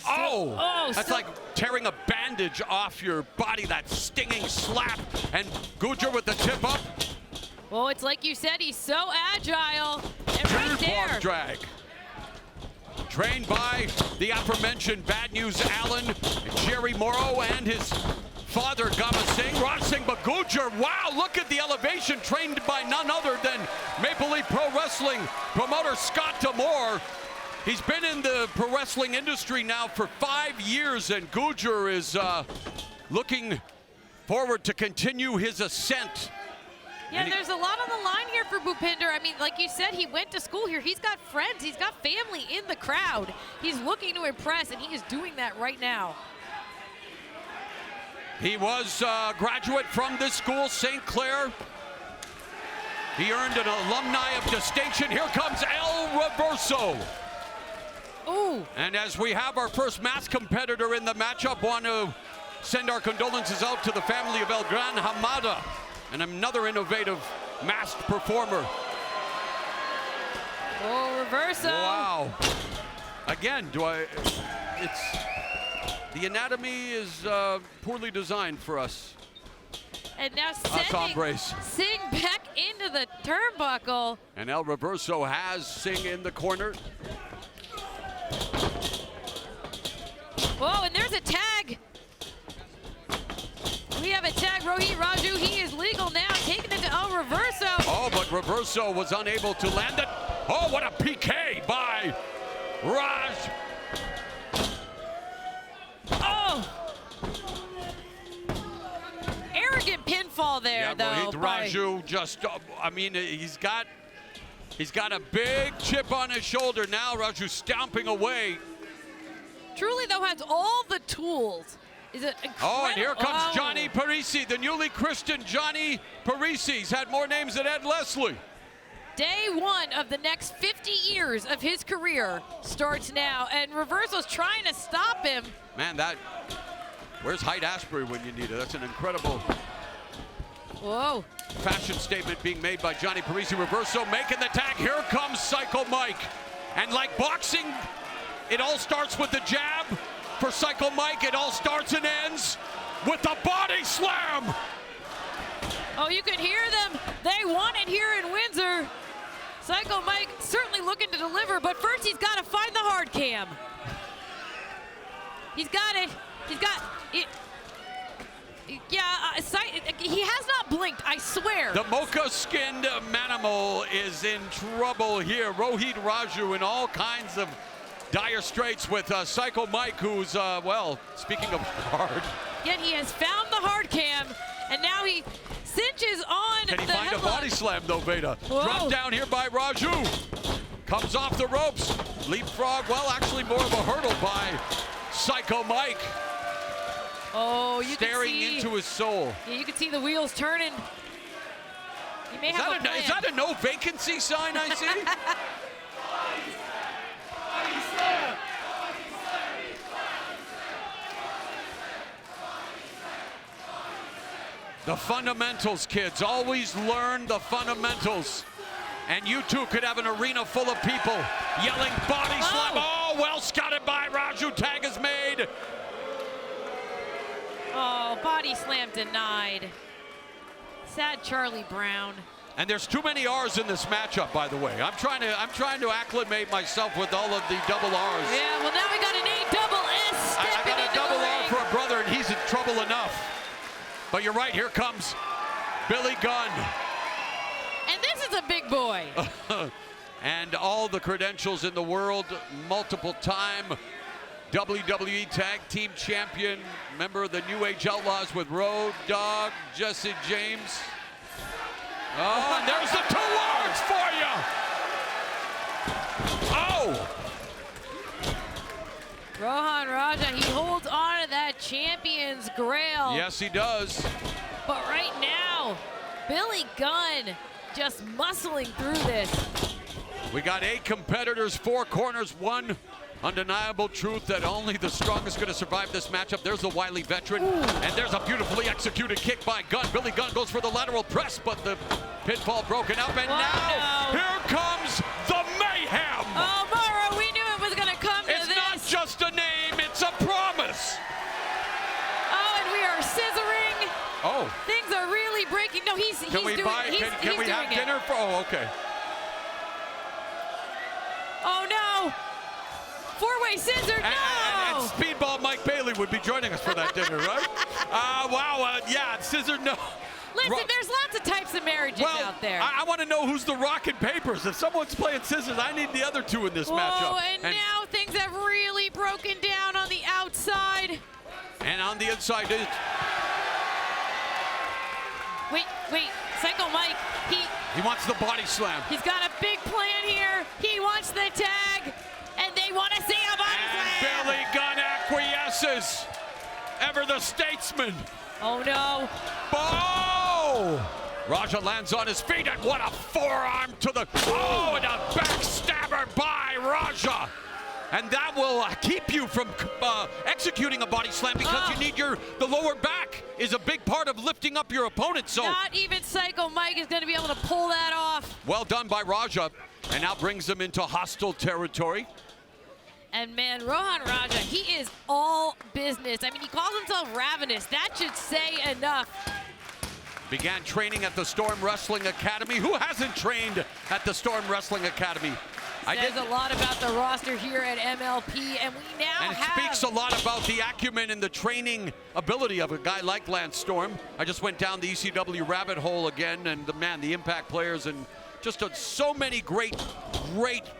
That's like tearing a bandage off your body, that stinging slap. And Gujar with the tip up. Well, it's like you said, he's so agile. And right there. Drag. Trained by the aforementioned Bad News Allen, Jerry Morrow, and his father, Gamma Singh. Raj Singh, but Gujar, wow, look at the elevation, trained by none other than Maple Leaf Pro Wrestling promoter Scott D'Amore. He's been in the pro wrestling industry now for 5 years, and Gujar is looking forward to continue his ascent. Yeah, there's a lot on the line here for Bhupinder. I mean, like you said, he went to school here. He's got friends. He's got family in the crowd. He's looking to impress, and he is doing that right now. He was a graduate from this school, St. Clair. He earned an alumni of distinction. Here comes El Reverso. Ooh. And as we have our first masked competitor in the matchup, want to send our condolences out to the family of El Gran Hamada, and another innovative masked performer. Oh, Reverso. Wow. Again, the anatomy is poorly designed for us. And now sending Singh back into the turnbuckle. And El Reverso has Singh in the corner. Whoa, and there's a tag. We have a tag, Rohit Raju. He is legal now, taking it to El Reverso. Oh, but Reverso was unable to land it. Oh, what a PK by Raj. Oh. Arrogant pinfall there, though. Raju just, I mean, he's got a big chip on his shoulder now. Raju stomping away. Truly, though, has all the tools. Is it incredible? Oh, and here comes Johnny Parisi, the newly christened Johnny Parisi. He's had more names than Ed Leslie. Day one of the next 50 years of his career starts now, and Reverso's trying to stop him. Man, where's Hyde-Ashbury when you need it? That's an incredible fashion statement being made by Johnny Parisi. Reverso making the tag. Here comes Psycho Mike. And like boxing, it all starts with the jab. For Psycho Mike, it all starts and ends with the body slam. Oh, you can hear them. They want it here in Windsor. Psycho Mike certainly looking to deliver, but first he's got to find the hard cam. He's got it. He's got it. Yeah, he has not blinked, I swear. The mocha-skinned manimal is in trouble here. Rohit Raju in all kinds of dire straits with Psycho Mike, who's, well, speaking of hard. Yet he has found the hard cam, and now he cinches on Can he the find a body slam, though, Beaa? Dropped down here by Raju. Comes off the ropes. Leapfrog, well, actually more of a hurdle by Psycho Mike. Oh, you staring can see, into his soul. Yeah, you can see the wheels turning. He may have a plan. Is that a no vacancy sign I see? The fundamentals, kids. Always learn the fundamentals. And you too could have an arena full of people yelling body slam. Oh, well scouted by Raju. Tag is made. Oh, body slam denied. Sad Charlie Brown. And there's too many R's in this matchup, by the way. I'm trying to acclimate myself with all of the double R's. Yeah, well now we got an A-double-S. I got a double R for a brother, and he's in trouble enough. But you're right, here comes Billy Gunn. And this is a big boy. And all the credentials in the world, multiple-time WWE Tag Team Champion, member of the New Age Outlaws with Road Dogg, Jesse James. Oh, and there's the 2 words for you. Oh! Rohan Raja, he holds on to that champion's grail. Yes, he does. But right now, Billy Gunn just muscling through this. We got 8 competitors, 4 corners, 1 undeniable truth that only the strongest going to survive this matchup. There's the wily veteran, and there's a beautifully executed kick by Gunn. Billy Gunn goes for the lateral press, but the pinfall broken up, and now here comes the Mayhem. Oh, Mara, we knew it was going to come to this. It's not just a name, it's a promise. Oh, and we are scissoring. Oh. Things are really breaking. No, he's can doing we have dinner for? Oh, okay. Oh no! 4-way scissor, no! And Speedball Mike Bailey would be joining us for that dinner, right? Wow, yeah, scissor, no. Listen, there's lots of types of marriages out there. I want to know who's the rock and papers. If someone's playing scissors, I need the other 2 in this matchup. And now things have really broken down on the outside. And on the inside, Wait, Psycho Mike, he wants the body slam. He's got a big plan here. He wants the tag, and they want to see a body slam. Billy Gunn acquiesces. Ever the statesman. Oh no. Oh! Raja lands on his feet, and what a forearm to the, and a backstabber by Raja. And that will keep you from executing a body slam because you need the lower back is a big part of lifting up your opponent. So not even Psycho Mike is going to be able to pull that off. Well done by Raja, and now brings him into hostile territory. And man, Rohan Raja, he is all business. I mean, he calls himself ravenous. That should say enough. Began training at the Storm Wrestling Academy. Who hasn't trained at the Storm Wrestling Academy? Says a lot about the roster here at MLP, and we now have... And it speaks a lot about the acumen and the training ability of a guy like Lance Storm. I just went down the ECW rabbit hole again, and the Impact players, and just so many great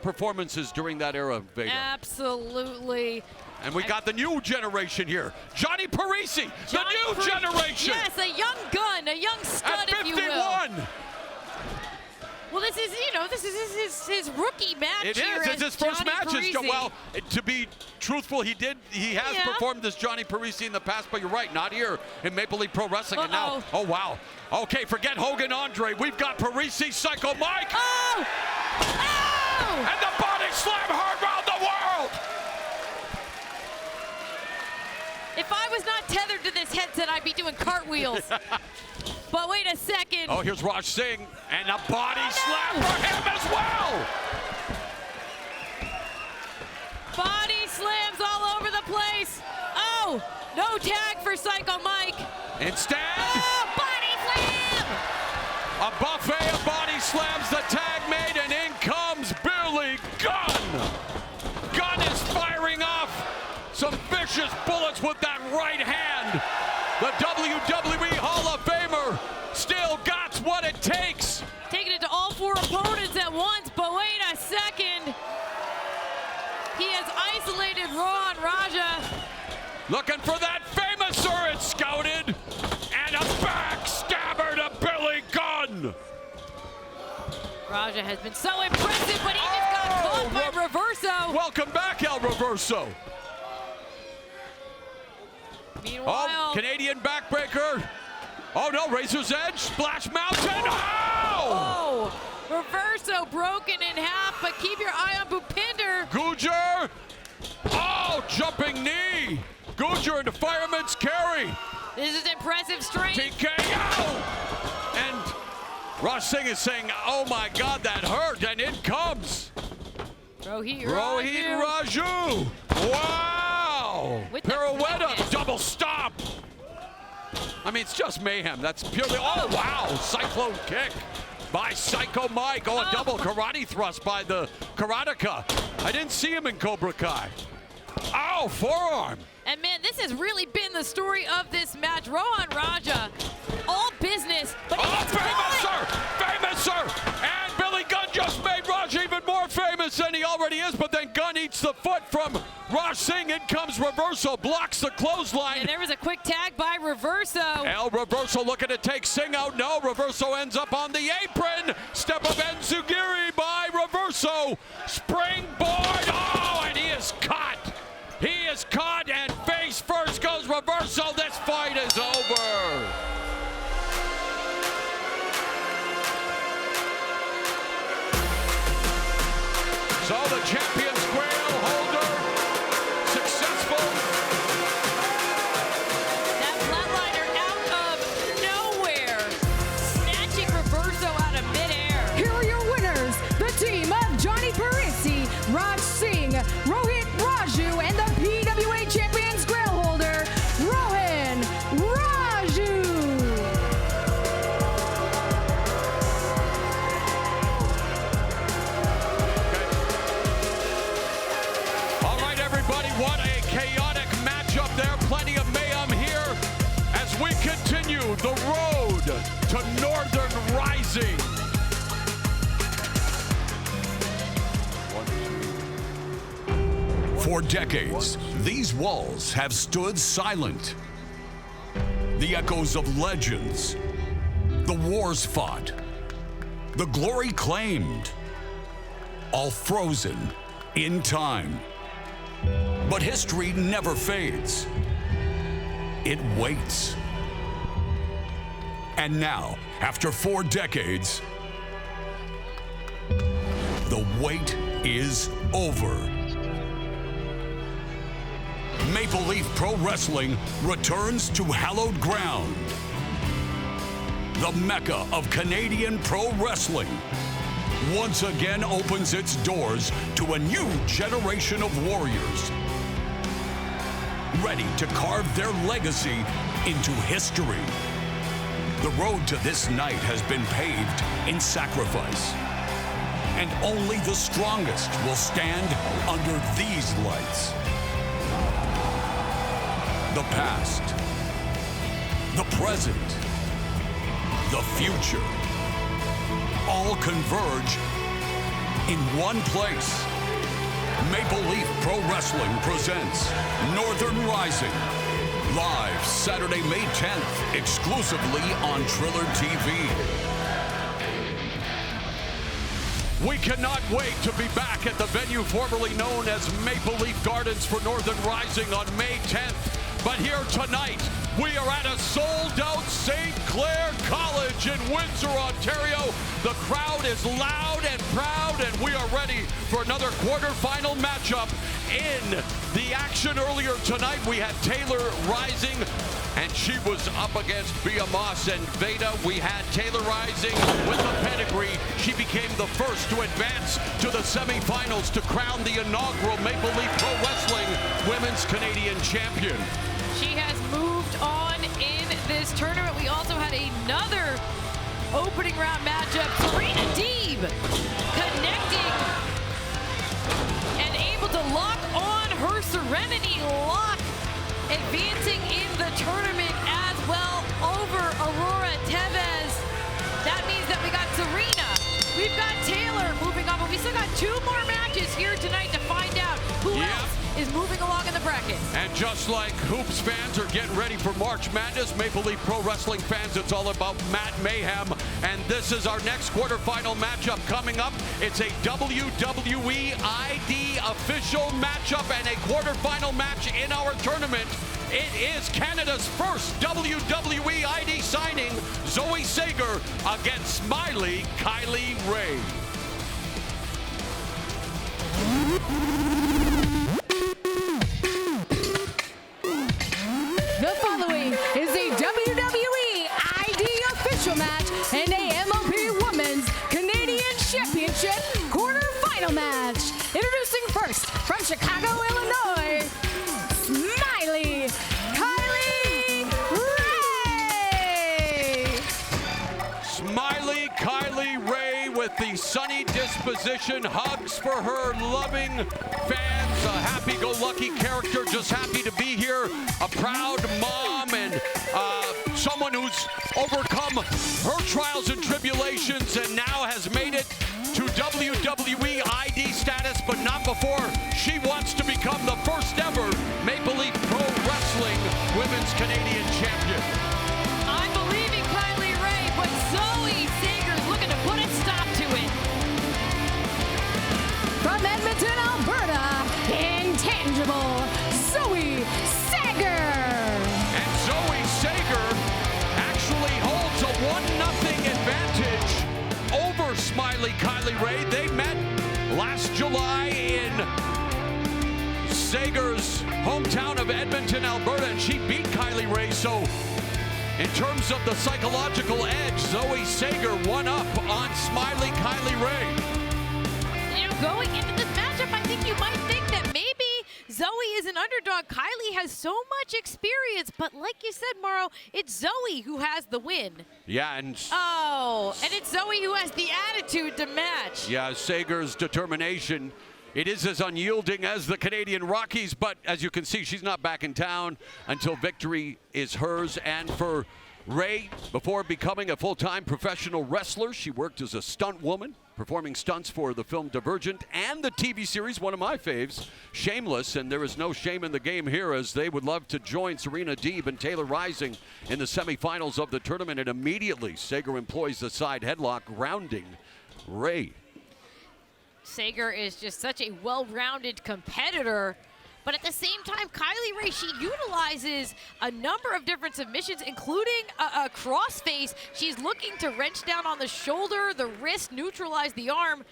performances during that era, Vega. Absolutely. And we got the new generation here. Johnny Parisi, the new generation. Yes, a young gun, a young stud, if you will. At 51. Well, this is his rookie match. It here is. It's his first match. Well, to be truthful, he has performed as Johnny Parisi in the past, but you're right, not here in Maple Leaf Pro Wrestling. And now, oh wow. Okay, forget Hogan Andre. We've got Parisi, Psycho Mike. Oh! And the body slam heard around the world. If I was not tethered to this headset, I'd be doing cartwheels. But wait a second. Oh, here's Raj Singh, and a body slam for him as well. Body slams all over the place. Oh, no tag for Psycho Mike. Instead, body slam. A buffet of body slams, the tag made, and in comes Billy Gunn. Gunn is firing off some vicious bullets with that right hand. The WWE Hall of Famer still got what it takes. Taking it to all 4 opponents at once, but wait a second. He has isolated Rohan Raja. Looking for that famouser, it's scouted. And a backstabber to Billy Gunn. Raja has been so impressive, but he just got caught by Reverso. Welcome back, El Reverso. Meanwhile, oh, Canadian backbreaker. Oh no, Razor's Edge, Splash Mountain. Oh! Reverso broken in half, but keep your eye on Bhupinder. Gujar. Oh, jumping knee. Gujar into fireman's carry. This is impressive strength. TKO. And Raj Singh is saying, oh my God, that hurt, and in comes Rohit Raju. Wow. Pirouette, double stop. I mean, it's just mayhem. That's purely, oh wow, cyclone kick by Psycho Mike. Oh, a double karate thrust by the karateka. I didn't see him in Cobra Kai. Oh, forearm. And man, this has really been the story of this match. Rohan Raja, all business, but famouser, and Billy Gunn just made Raja even more famous than he already is, but then Gunn eats the foot from Raj Singh. In comes Reverso, blocks the clothesline. And there was a quick tag by Reverso. El Reverso looking to take Singh out. No, Reverso ends up on the apron. Step of Enzugiri by Reverso. Springboard, oh, and he is caught. He is caught, and face first goes Reverso. This fight is over. So the champion's grail holder, successful. That flatliner out of nowhere, snatching Reverso out of midair. Here are your winners, the team of Johnny Parisi, Raj Singh, Rohit Raju, and the PWA Champions grail holder, Rohan Raju. All right, everybody, what a chaotic matchup there. Plenty of mayhem here as we continue the road to Northern Rising. For decades, these walls have stood silent. The echoes of legends, the wars fought, the glory claimed, all frozen in time. But history never fades. It waits. And now, after 4 decades, the wait is over. Maple Leaf Pro Wrestling returns to hallowed ground. The Mecca of Canadian Pro Wrestling once again opens its doors to a new generation of warriors, ready to carve their legacy into history. The road to this night has been paved in sacrifice, and only the strongest will stand under these lights. The past, the present, the future, all converge in one place. Maple Leaf Pro Wrestling presents Northern Rising, live Saturday, May 10th, exclusively on Triller TV. We cannot wait to be back at the venue formerly known as Maple Leaf Gardens for Northern Rising on May 10th. But here tonight, we are at a sold-out St. Clair College in Windsor, Ontario. The crowd is loud and proud, and we are ready for another quarterfinal matchup. In the action earlier tonight, we had Taylor Rising, and she was up against Beaa and Veda. We had Taylor Rising with the pedigree. She became the first to advance to the semifinals to crown the inaugural Maple Leaf Pro Wrestling Women's Canadian Champion. She has moved on in this tournament. We also had another opening round matchup. Serena Deeb connecting and able to lock on her Serenity lock advancing in the tournament as well over Aurora, Teves. That means that we got Serena, we've got Taylor moving on, but we still got 2 more matches here tonight to find out who else is moving along in the bracket. And just like Hoops fans are getting ready for March Madness, Maple Leaf Pro Wrestling fans, it's all about Mayhem. And this is our next quarterfinal matchup coming up. It's a WWE ID official matchup and a quarterfinal match in our tournament. It is Canada's first WWE ID signing, Zoe Sager against Smiley Kylie Rae. The following is a WWE ID official match and a MLP Women's Canadian Championship quarterfinal match. Introducing first from Chicago, Illinois, Smiley Kylie Rae. Smiley Kylie Rae with the sunny disposition, hugs for her loving fans, a happy-go-lucky character, just happy to be here, a proud mom and someone who's overcome her trials and tribulations and now has made it to WWE ID status, but not before she wants to become the first ever Maple Leaf Pro Wrestling Women's Canadian Champion. I'm believing Kylie Rae, but Zoe Sager is looking to put a stop to it. From Edmonton, Alberta, intangible, Zoe Sager. And Zoe Sager actually holds a 1-0 advantage over Smiley Kylie Rae. They met last July in Sager's hometown of Edmonton, Alberta, and she beat Kylie Rae. So in terms of the psychological edge, Zoe Sager won up on Smiley Kylie Rae. You know, going into this matchup, I think you might think that maybe Zoe is an underdog. Kylie has so much experience, but like you said, Mauro, it's Zoe who has the win. Yeah, and it's Zoe who has the attitude to match. yeah, Sager's determination. It is as unyielding as the Canadian Rockies, but as you can see, she's not back in town until victory is hers. And for Rae, before becoming a full-time professional wrestler, she worked as a stunt woman, performing stunts for the film Divergent and the TV series, one of my faves, Shameless. And there is no shame in the game here, as they would love to join Serena, Deeb, and Taylor Rising in the semifinals of the tournament. And immediately, Sager employs the side headlock, grounding Rae. Sager is just such a well-rounded competitor. But at the same time, Kylie Rae, she utilizes a number of different submissions, including a crossface. She's looking to wrench down on the shoulder, the wrist, neutralize the arm.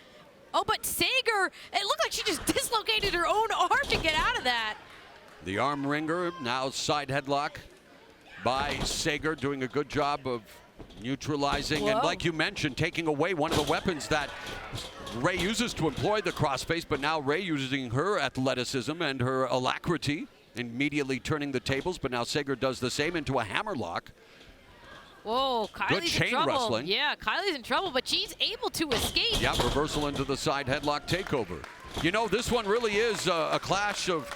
Oh, but Sager, it looked like she just dislocated her own arm to get out of that. The arm wringer, now side headlock by Sager, doing a good job of neutralizing. And like you mentioned, taking away one of the weapons that Rae uses to employ the crossface, but now Rae using her athleticism and her alacrity, immediately turning the tables, but now Sager does the same into a hammerlock. Whoa, Kylie's good chain in trouble. wrestling. Yeah, Kylie's in trouble, but she's able to escape. Yeah, reversal into the side headlock takeover. You know, this one really is a clash of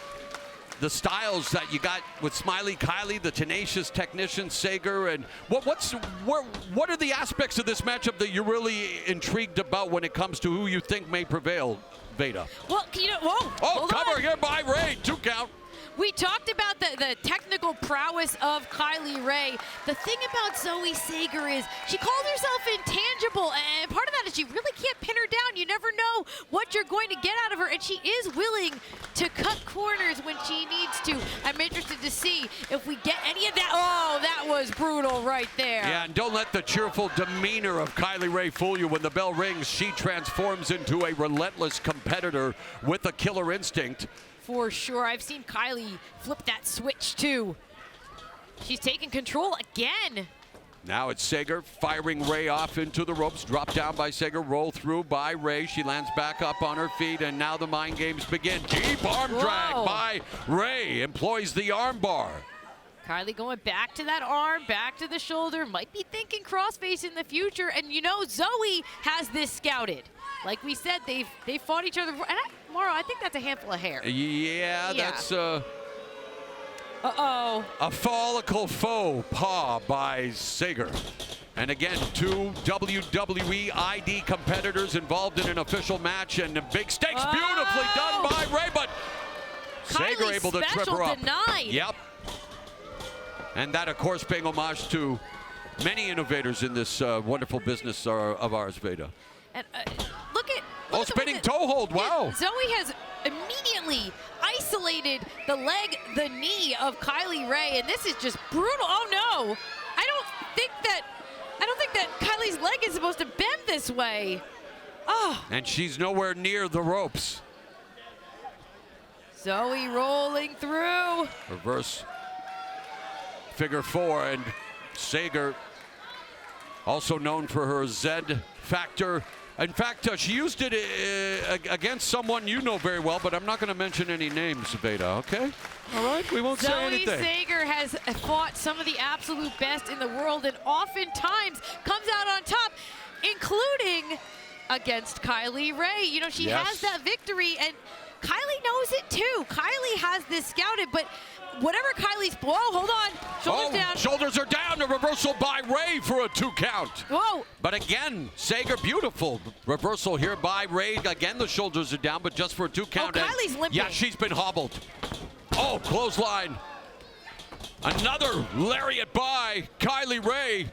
the styles that you got with Smiley Kylie, the tenacious technician Sager, and what are the aspects of this matchup that you're really intrigued about when it comes to who you think may prevail, Veda? Well, you know, whoa, cover here by Rae, 2 count. We talked about the technical prowess of Kylie Rae. The thing about Zoe Sager is she called herself intangible, and part of that is she really can't pin her down. You never know what you're going to get out of her, and she is willing to cut corners when she needs to. I'm interested to see if we get any of that. Oh, that was brutal right there. Yeah, and don't let the cheerful demeanor of Kylie Rae fool you. When the bell rings, she transforms into a relentless competitor with a killer instinct. For sure. I've seen Kylie flip that switch too. She's taking control again. Now it's Sager firing Rae off into the ropes. Drop down by Sager, roll through by Rae. She lands back up on her feet, and now the mind games begin. Deep arm drag by Rae. Employs the arm bar. Kylie going back to that arm, back to the shoulder. Might be thinking crossface in the future. And you know, Zoe has this scouted. Like we said, they've fought each other. And Mauro, I think that's a handful of hair. Yeah, that's Uh-oh. A follicle faux pas by Sager. And again, 2 WWE ID competitors involved in an official match, and the big stakes beautifully done by Rae, but Sager Kylie able to trip her up. denied. Yep. And that, of course, paying homage to many innovators in this wonderful business of ours, Veda. And look at spinning toe hold, wow. Zoe has immediately isolated the leg, the knee of Kylie Rae, and this is just brutal. Oh no, I don't think that Kylie's leg is supposed to bend this way. Oh. And she's nowhere near the ropes. Zoe rolling through. Reverse figure 4, and Sager, also known for her Z factor. In fact, she used it against someone you know very well, but I'm not going to mention any names, Veda, okay? All right, we won't say anything. Zoe Sager has fought some of the absolute best in the world and oftentimes comes out on top, including against Kylie Rae. You know, she has that victory, and Kylie knows it too. Kylie has this scouted, but whatever Kylie's, whoa, hold on, shoulders down. Shoulders are down, a reversal by Rae for a 2 count. Whoa. But again, Sager, beautiful reversal here by Rae. Again, the shoulders are down, but just for a 2 count. Oh, Kylie's limping. Yeah, she's been hobbled. Oh, clothesline. Another lariat by Kylie Rae.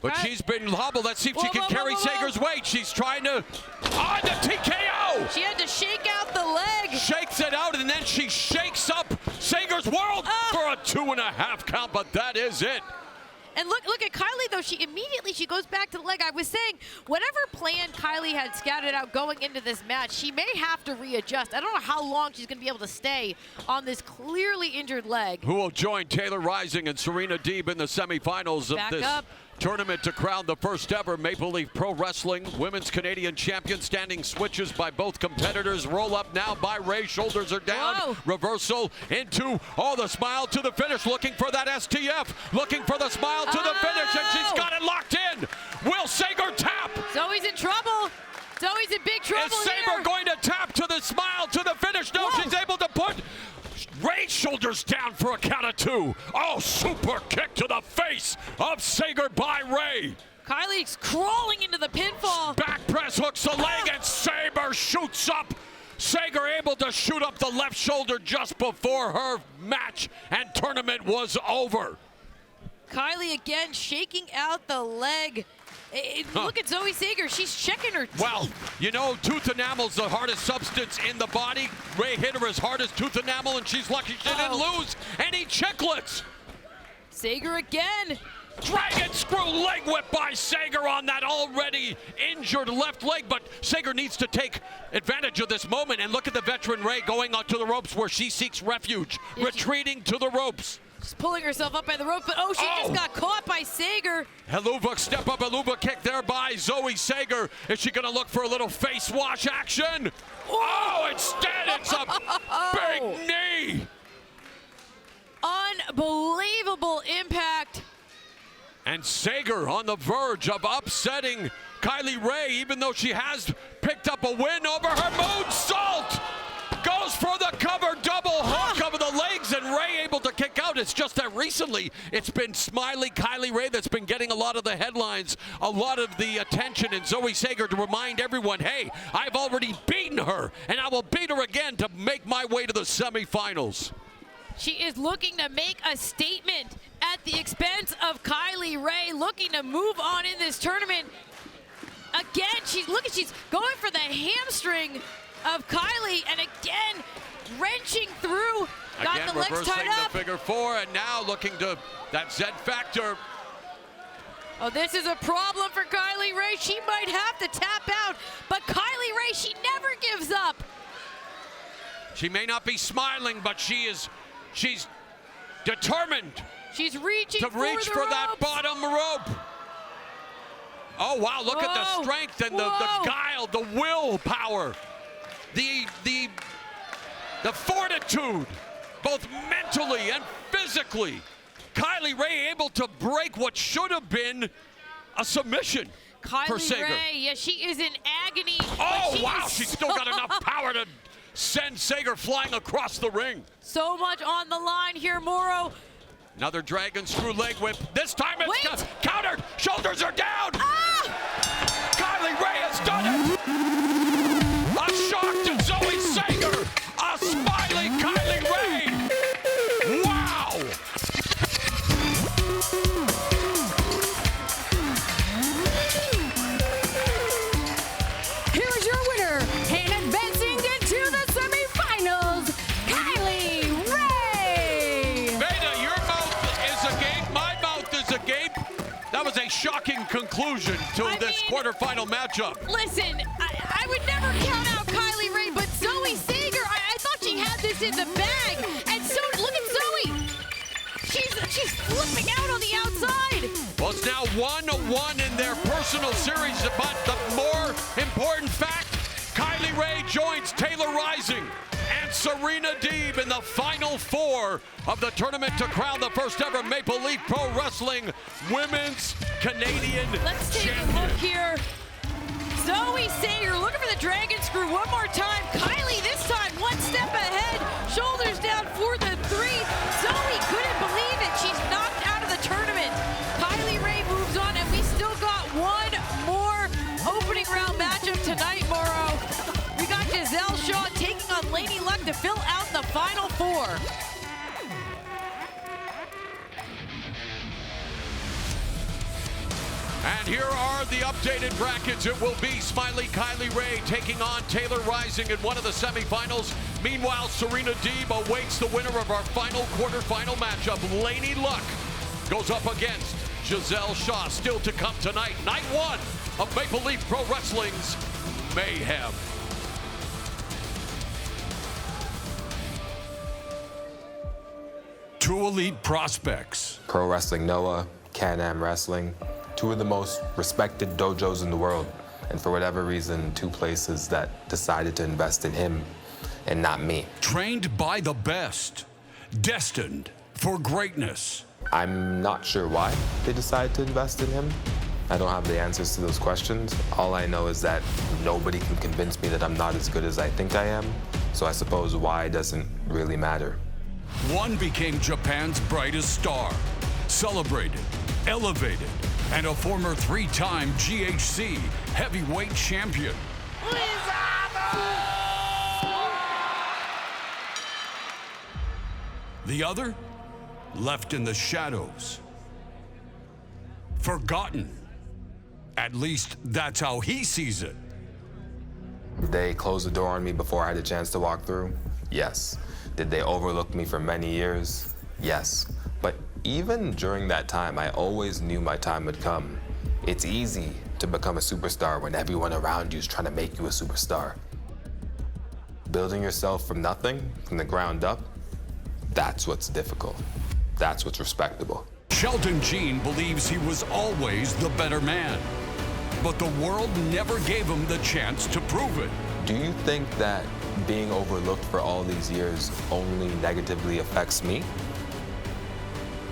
But she's been hobbled. Let's see if she can carry Sager's weight. She's trying to, the TKO! She had to shake out the leg. Shakes it out, and then she shakes up Sager's world for a 2.5 count, but that is it. And look at Kylie, though. She immediately goes back to the leg. I was saying, whatever plan Kylie had scouted out going into this match, she may have to readjust. I don't know how long she's going to be able to stay on this clearly injured leg. Who will join Taylor Rising and Serena Deeb in the semifinals of this tournament to crown the first ever Maple Leaf Pro Wrestling Women's Canadian Champion. Standing switches by both competitors. Roll up now by Rae. Shoulders are down. Whoa. Reversal into, the smile to the finish. Looking for that STF. Looking for the smile to the finish, and she's got it locked in. Will Sager tap? Zoe's in trouble. Zoe's in big trouble. Is Sager going to tap to the smile to the finish? No, she's able to put Rae's shoulders down for a count of 2. Oh, super kick to the face of Sager by Rae. Kylie's crawling into the pinfall. Back press hooks the leg, and Sager shoots up. Sager able to shoot up the left shoulder just before her match and tournament was over. Kylie again shaking out the leg. Look at Zoe Sager. She's checking her teeth. Well, you know, tooth enamel's the hardest substance in the body. Rae hit her as hard as tooth enamel, and she's lucky she didn't lose any chiclets. Sager again. Dragon screw leg whip by Sager on that already injured left leg, but Sager needs to take advantage of this moment. And look at the veteran Rae going onto the ropes where she seeks refuge, retreating to the ropes. She's pulling herself up by the rope, but she just got caught by Sager. Helluva step up, Helluva kick there by Zoe Sager. Is she going to look for a little face wash action? Instead it's a big knee. Unbelievable impact. And Sager on the verge of upsetting Kylie Rae, even though she has picked up a win over her moonsault. Goes for the cover, double hook over the legs, and Rae able to kick out. It's just that recently it's been smiley Kylie Rae that's been getting a lot of the headlines, a lot of the attention, and Zoe Sager to remind everyone, hey, I've already beaten her, and I will beat her again to make my way to the semifinals. She is looking to make a statement at the expense of Kylie Rae, looking to move on in this tournament. Again, she's going for the hamstring of Kylie, and again, wrenching through, got the legs tied up. The figure 4, and now looking to that Z factor. Oh, this is a problem for Kylie Rae. She might have to tap out, but Kylie Rae, she never gives up. She may not be smiling, but she's determined. She's reaching for that bottom rope. Oh, wow, look at the strength and the guile, the willpower. The fortitude, both mentally and physically. Kylie Rae able to break what should have been a submission for Sager. Kylie Rae, yeah, she is in agony. Oh, wow, she's still got enough power to sends Sager flying across the ring. So much on the line here, Moro. Another dragon screw leg whip. This time it's countered. Shoulders are down. Kylie Rae has done it. A shock to Zoe Sager. A smiling Kylie Rae. Wow. Here's your winner, and advancing into the semifinals, Kylie Rae. Beaa, your mouth is agape. My mouth is agape. That was a shocking conclusion to this quarterfinal matchup. Listen, I would never count out Kylie Rae, but Zoe Sager, I thought she had this in the bag. And so, look at Zoe. She's flipping out on the outside. Well, it's now 1-1 in their personal series, but the more important fact, Kylie Rae joins Taylor Rising and Serena Deeb in the final four of the tournament to crown the first ever Maple Leaf Pro Wrestling Women's Canadian Let's take a look here. Zoe Sager looking for the dragon screw one more time. Kylie this time one step ahead. Shoulders down for the three. Zoe couldn't believe it. She's knocked out of the tournament. Kylie Rae moves on, and we still got one more opening round matchup tonight, Moro. We got Gisele Shaw taking on Laynie to fill out the final four. And here are the updated brackets. It will be Smiley Kylie Rae taking on Taylor Rising in one of the semifinals. Meanwhile, Serena Deeb awaits the winner of our final quarterfinal matchup. Laynie goes up against Gisele Shaw. Still to come tonight, night one of Maple Leaf Pro Wrestling's Mayhem. Two elite prospects. Pro Wrestling Noah, Can-Am Wrestling, two of the most respected dojos in the world. And for whatever reason, two places that decided to invest in him and not me. Trained by the best, destined for greatness. I'm not sure why they decided to invest in him. I don't have the answers to those questions. All I know is that nobody can convince me that I'm not as good as I think I am. So I suppose why doesn't really matter. One became Japan's brightest star, celebrated, elevated, and a former three-time GHC heavyweight champion. The other, left in the shadows. Forgotten. At least that's how he sees it. They closed the door on me before I had a chance to walk through? Yes. Did they overlook me for many years? Yes. But even during that time, I always knew my time would come. It's easy to become a superstar when everyone around you is trying to make you a superstar. Building yourself from nothing, from the ground up, that's what's difficult. That's what's respectable. Sheldon Jean believes he was always the better man, but the world never gave him the chance to prove it. Do you think that being overlooked for all these years only negatively affects me?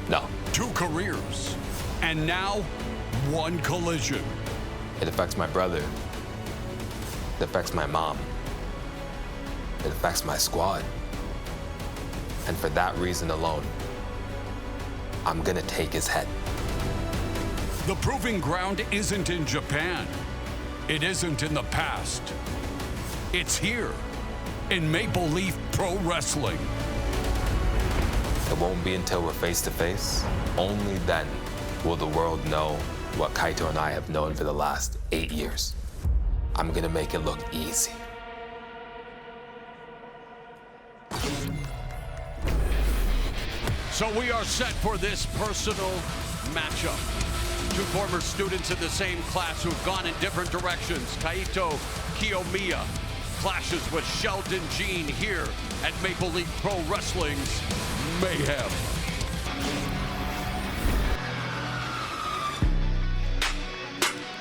No. Two careers, and now one collision. It affects my brother. It affects my mom. It affects my squad. And for that reason alone, I'm gonna take his head. The proving ground isn't in Japan. It isn't in the past. It's here, in Maple Leaf Pro Wrestling. It won't be until we're face to face. Only then will the world know what Kaito and I have known for the last 8 years. I'm gonna make it look easy. So we are set for this personal matchup. Two former students in the same class who've gone in different directions. Kaito Kiyomiya clashes with Sheldon Jean here at Maple Leaf Pro Wrestling's Mayhem.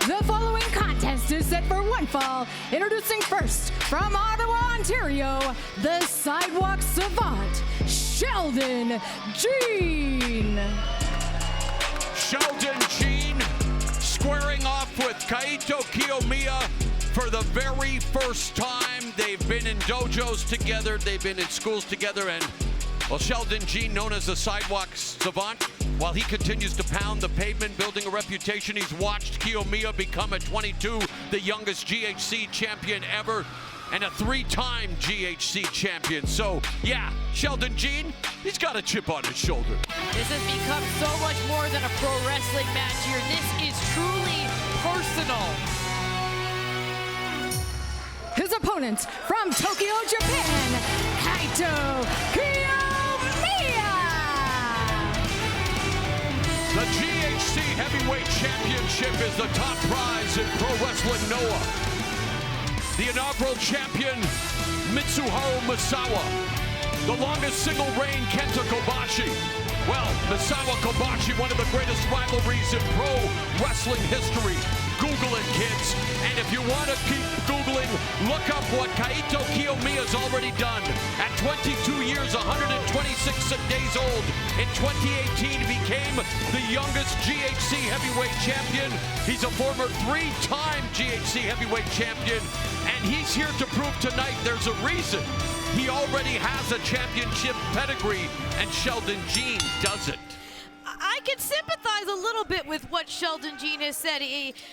The following contest is set for one fall. Introducing first, from Ottawa, Ontario, the Sidewalk Savant, Sheldon Jean. Sheldon Jean squaring off with Kaito Kiyomiya for the very first time. They've been in dojos together, they've been in schools together, and well, Sheldon Jean, known as the sidewalk savant, while he continues to pound the pavement, building a reputation, he's watched Kiyomiya become at 22 the youngest GHC champion ever, and a 3-time GHC champion. So, yeah, Sheldon Jean, he's got a chip on his shoulder. This has become so much more than a pro wrestling match here. This is truly personal. His opponent from Tokyo, Japan, Kaito Kiyomiya. The GHC Heavyweight Championship is the top prize in pro wrestling Noah. The inaugural champion, Mitsuharu Misawa. The longest single reign, Kenta Kobashi. Well, Misawa Kobashi, one of the greatest rivalries in pro wrestling history. Google it, kids. And if you want to keep Googling, look up what Kaito Kiyomiya's already done. At 22 years, 126 days old, in 2018 became the youngest GHC heavyweight champion. He's a former 3-time GHC heavyweight champion, and he's here to prove tonight there's a reason he already has a championship pedigree, and Sheldon Jean doesn't. I can sympathize a little bit with what Sheldon Jean has said.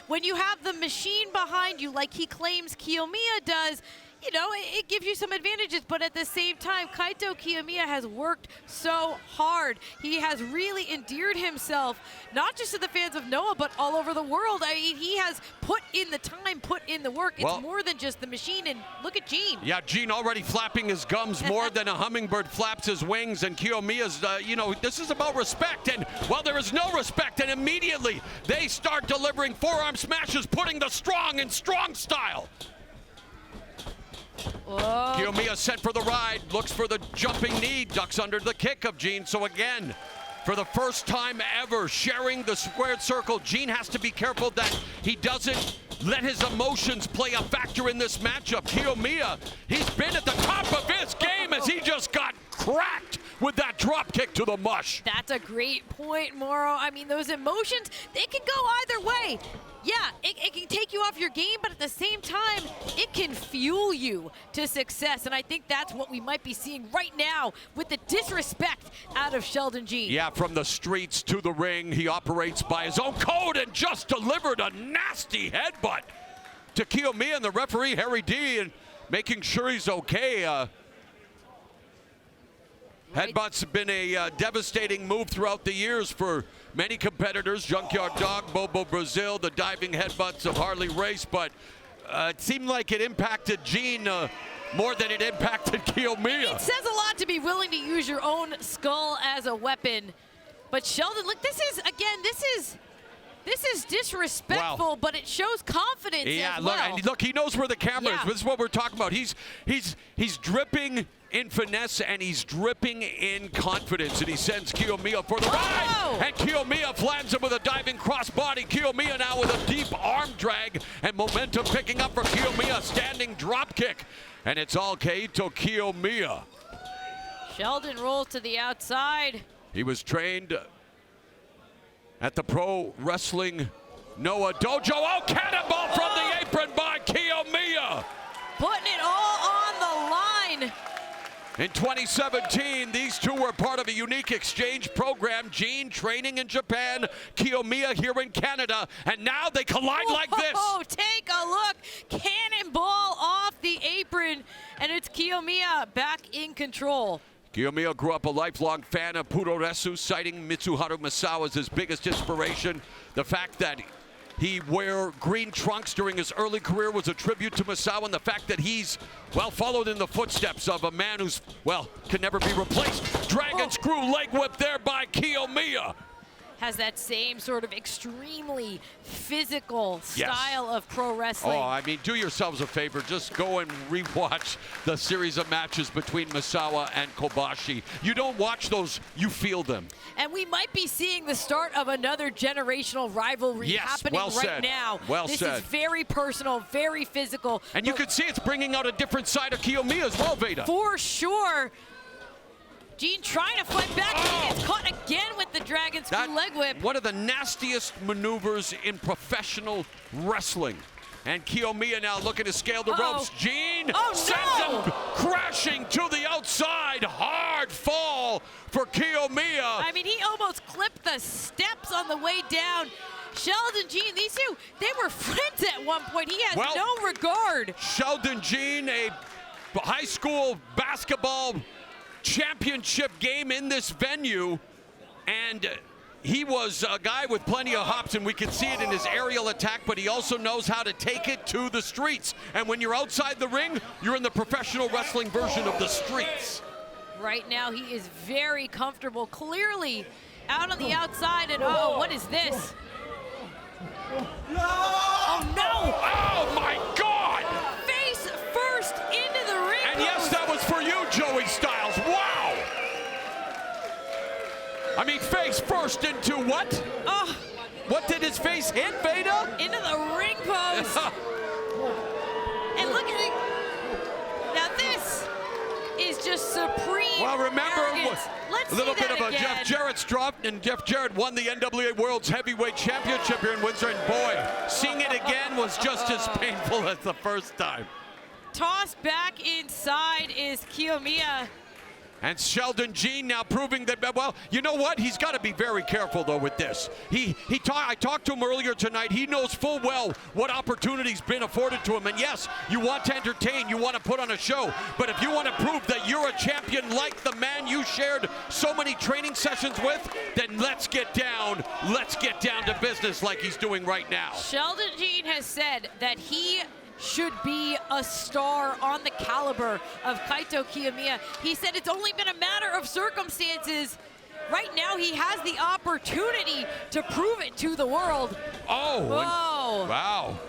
When you have the machine behind you, like he claims Kiyomiya does, you know, it gives you some advantages, but at the same time, Kaito Kiyomiya has worked so hard. He has really endeared himself, not just to the fans of Noah, but all over the world. I mean, he has put in the time, put in the work. It's more than just the machine, and look at Jean. Yeah, Jean already flapping his gums more than a hummingbird flaps his wings, and Kiyomiya's, you know, this is about respect, and well, there is no respect, and immediately they start delivering forearm smashes, putting the strong in strong style. Whoa. Kiyomiya set for the ride, looks for the jumping knee, ducks under the kick of Jean. So again, for the first time ever, sharing the squared circle, Jean has to be careful that he doesn't let his emotions play a factor in this matchup. Kiyomiya, he's been at the top of his game as he just got cracked with that drop kick to the mush. That's a great point, Morrow. I mean, those emotions, they can go either way. Yeah, it can take you off your game, but at the same time, it can fuel you to success. And I think that's what we might be seeing right now with the disrespect out of Sheldon Jean. Yeah, from the streets to the ring, he operates by his own code and just delivered a nasty headbutt to Kiyomiya, and the referee, Harry D, and making sure he's okay. Headbutts have been a devastating move throughout the years for many competitors. Junkyard Dog, Bobo Brazil, the diving headbutts of Harley Race, but it seemed like it impacted Jean more than it impacted Kiyomiya. It says a lot to be willing to use your own skull as a weapon. But Sheldon, look, this is disrespectful, but it shows confidence as well. Yeah, look, he knows where the camera is. This is what we're talking about. He's dripping in finesse, and he's dripping in confidence, and he sends Kiyomiya for the ride, and Kiyomiya flans him with a diving crossbody. Kiyomiya now with a deep arm drag, and momentum picking up for Kiyomiya, standing drop kick, and it's all Kaito Kiyomiya. Sheldon rolls to the outside. He was trained at the Pro Wrestling Noah Dojo. Oh, cannonball from the apron by Kiyomiya. Putting it all on the line. In 2017, these two were part of a unique exchange program. Jean training in Japan, Kiyomiya here in Canada, and now they collide like this. Oh, take a look. Cannonball off the apron, and it's Kiyomiya back in control. Kiyomiya grew up a lifelong fan of Puroresu, citing Mitsuharu Misawa as his biggest inspiration. The fact that he wore green trunks during his early career was a tribute to Misawa, and the fact that he's, well, followed in the footsteps of a man who's, well, can never be replaced. Dragon screw leg whip there by Kiyomiya. Has that same sort of extremely physical style of pro wrestling. Oh, I mean, do yourselves a favor. Just go and rewatch the series of matches between Misawa and Kobashi. You don't watch those, you feel them. And we might be seeing the start of another generational rivalry happening right now. This is very personal, very physical. And you can see it's bringing out a different side of Kiyomiya as well, Veda. For sure. Jean trying to fight back. He gets caught again with the dragon screw leg whip. One of the nastiest maneuvers in professional wrestling. And Kiyomiya now looking to scale the ropes. Jean sends no! him crashing to the outside. Hard fall for Kiyomiya. I mean, he almost clipped the steps on the way down. Sheldon, Jean, these two, they were friends at one point. He has no regard. Sheldon Jean, a high school basketball championship game in this venue, and he was a guy with plenty of hops, and we can see it in his aerial attack, but he also knows how to take it to the streets. And when you're outside the ring, you're in the professional wrestling version of the streets. Right now, he is very comfortable, clearly out on the outside, and oh, what is this? Oh, no! Oh, my God! Face first into the ring. And yes, that was for you, Joey Styles. Wow! I mean, face first into what? What did his face hit, Beaa? Into the ring post. And look at it. Now this is just supreme. Well, remember, let's a little see bit that of a again. Jeff Jarrett's drop, and Jeff Jarrett won the NWA World's Heavyweight Championship here in Windsor, and boy, seeing it again was just as painful as the first time. Tossed back inside is Kiyomiya. And Sheldon Jean now proving that, well, you know what? He's got to be very careful, though, with this. I talked to him earlier tonight. He knows full well what opportunity's been afforded to him. And yes, you want to entertain, you want to put on a show. But if you want to prove that you're a champion like the man you shared so many training sessions with, then let's get down to business like he's doing right now. Sheldon Jean has said that he should be a star on the caliber of Kaito Kiyomiya. He said it's only been a matter of circumstances. Right now, he has the opportunity to prove it to the world. Oh, wow.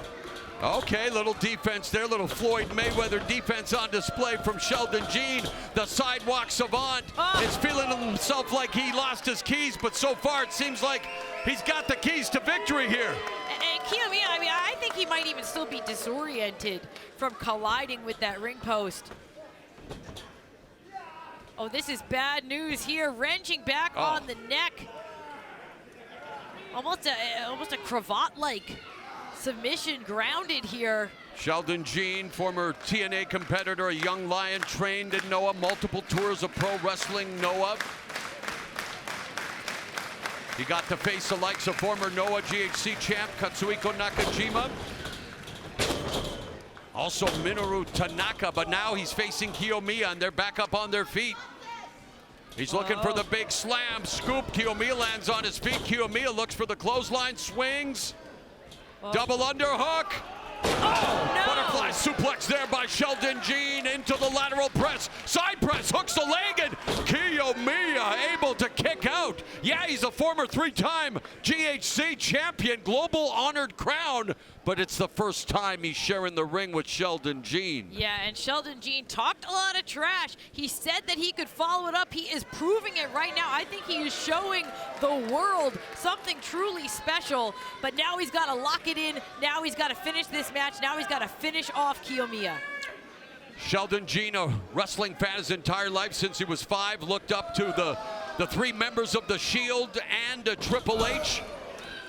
Okay, little defense there, little Floyd Mayweather defense on display from Sheldon Jean. The sidewalk savant is feeling himself like he lost his keys, but so far it seems like he's got the keys to victory here. And Kiyomiya, I mean, I think he might even still be disoriented from colliding with that ring post. Oh, this is bad news here. Wrenching back on the neck. Almost a cravat-like submission grounded here. Sheldon Jean, former TNA competitor, a young lion trained in Noah, multiple tours of pro wrestling Noah. He got to face the likes of former Noah GHC champ Katsuhiko Nakajima. Also Minoru Tanaka, but now he's facing Kiyomiya and they're back up on their feet. He's looking for the big slam, scoop. Kiyomiya lands on his feet. Kiyomiya looks for the clothesline, swings. Double underhook. Oh, no. Butterfly suplex there by Sheldon Jean into the lateral press. Side press, hooks the leg, and Kiyomiya able to kick out. Yeah, he's a former three-time GHC champion, global honored crown, but it's the first time he's sharing the ring with Sheldon Jean. Yeah, and Sheldon Jean talked a lot of trash. He said that he could follow it up. He is proving it right now. I think he is showing the world something truly special, but now he's got to lock it in. Now he's got to finish this match. Now he's got to finish off Kiyomiya. Sheldon Jean, a wrestling fan his entire life since he was 5, looked up to the 3 members of the Shield and Triple H,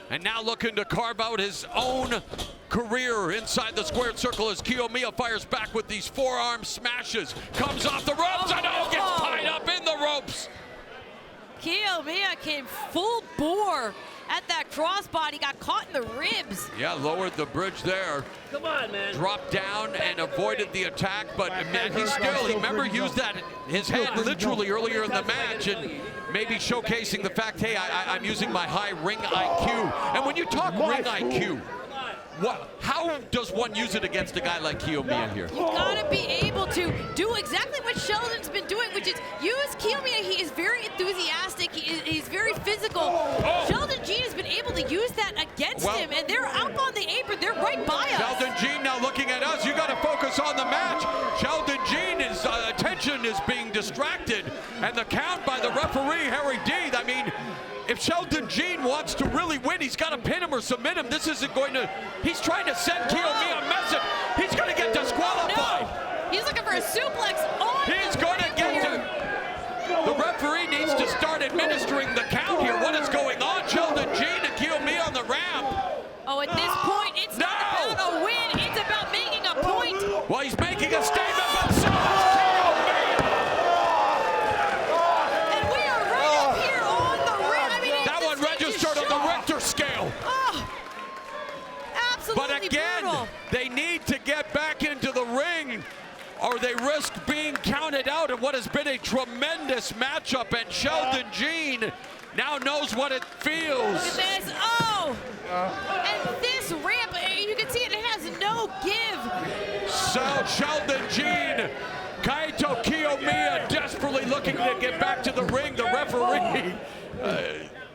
and now looking to carve out his own career inside the squared circle as Kiyomiya fires back with these forearm smashes. Comes off the ropes and gets tied up in the ropes. Kiyomiya came full bore at that crossbody, got caught in the ribs. Yeah, lowered the bridge there. Come on, man. Dropped down and avoided the attack, but man, he remember, used his head literally earlier in the match, and maybe showcasing the fact, hey, I'm using my high ring IQ. And when you talk ring IQ, how does one use it against a guy like Kiyomiya here? You gotta be able to do exactly what Sheldon's been doing, which is use Kiyomiya. He is very enthusiastic. He's very physical. Sheldon Jean has been able to use that against him, and they're up on the apron. They're right by us. Sheldon Jean now looking at us. You got to focus on the match. Sheldon Jean, his attention is being distracted, and the count by the referee, Harry Deeb. I mean, if Sheldon Jean wants to really win, he's got to pin him or submit him. This isn't going to, he's trying to send Kiyomiya a message. He's going to get disqualified. No. He's looking for a suplex on. He's going to get the referee needs to start administering the count here. What is going on? Sheldon Jean and Kiyomiya on the ramp. Oh, at this point, it's not about a win. again, they need to get back into the ring or they risk being counted out in what has been a tremendous matchup, and Sheldon Jean now knows what it feels. Look at this, oh! And this ramp, you can see it has no give. So Sheldon Jean, Kaito, Kiyomiya desperately looking to get back to the ring. The referee.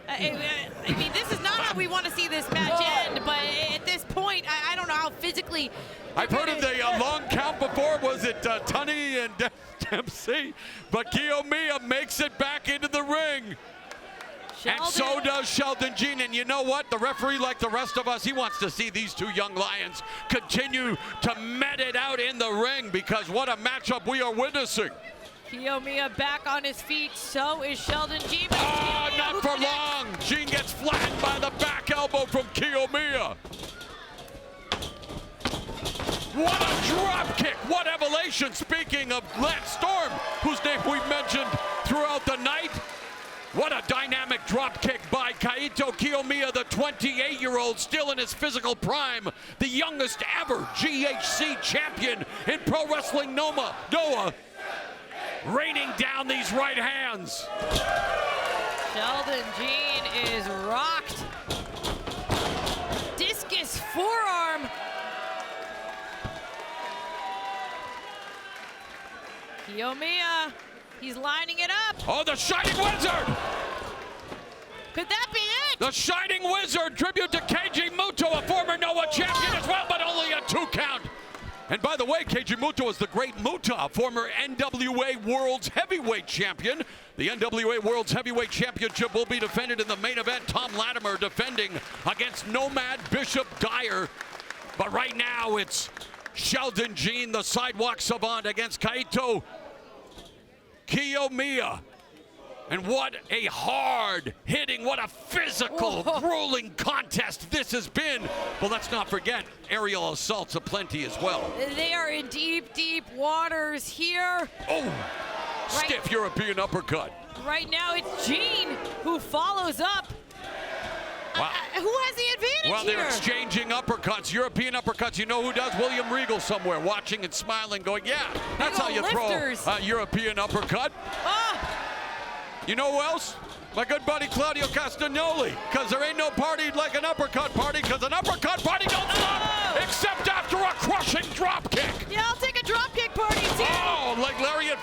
I mean, this is not how we want to see this match end, but at this point, I don't know how physically. I've heard of the long count before. Was it Tunney and Dempsey? But Kiyomiya makes it back into the ring. Sheldon. And so does Sheldon Jean. And you know what? The referee, like the rest of us, he wants to see these two young lions continue to med it out in the ring, because what a matchup we are witnessing. Kiyomiya back on his feet, so is Sheldon Jean. Oh, not for long. Jean gets flattened by the back elbow from Kiyomiya. What a drop kick, what elevation. Speaking of Lance Storm, whose name we've mentioned throughout the night. What a dynamic drop kick by Kaito Kiyomiya, the 28-year-old, still in his physical prime, the youngest ever GHC champion in Pro Wrestling Noah, raining down these right hands. Sheldon Jean is rocked. Discus forearm. Kiyomiya, he's lining it up. Oh, the Shining Wizard! Could that be it? The Shining Wizard, tribute to Keiji Muto, a former Noah champion as well, but only a 2 count. And by the way, Keiji Muto is the great Muta, former NWA World's Heavyweight Champion. The NWA World's Heavyweight Championship will be defended in the main event. Thom Latimer defending against Nomad Bishop Dyer. But right now it's Sheldon Jean, the sidewalk savant, against Kaito Kiyomiya. And what a hard-hitting, what a physical, grueling contest this has been. But let's not forget, aerial assaults aplenty as well. They are in deep, deep waters here. Oh, stiff European uppercut. Right now it's Jean who follows up. Wow. Who has the advantage Well, they're here? exchanging uppercuts, European uppercuts. You know who does? William Regal somewhere, watching and smiling, going, yeah, that's how you lifters. throw a European uppercut. You know who else? My good buddy Claudio Castagnoli, because there ain't no party like an uppercut party, because an uppercut party don't stop except after a crushing drop kick. Yeah, I'll take a drop kick party too. Oh, like lariat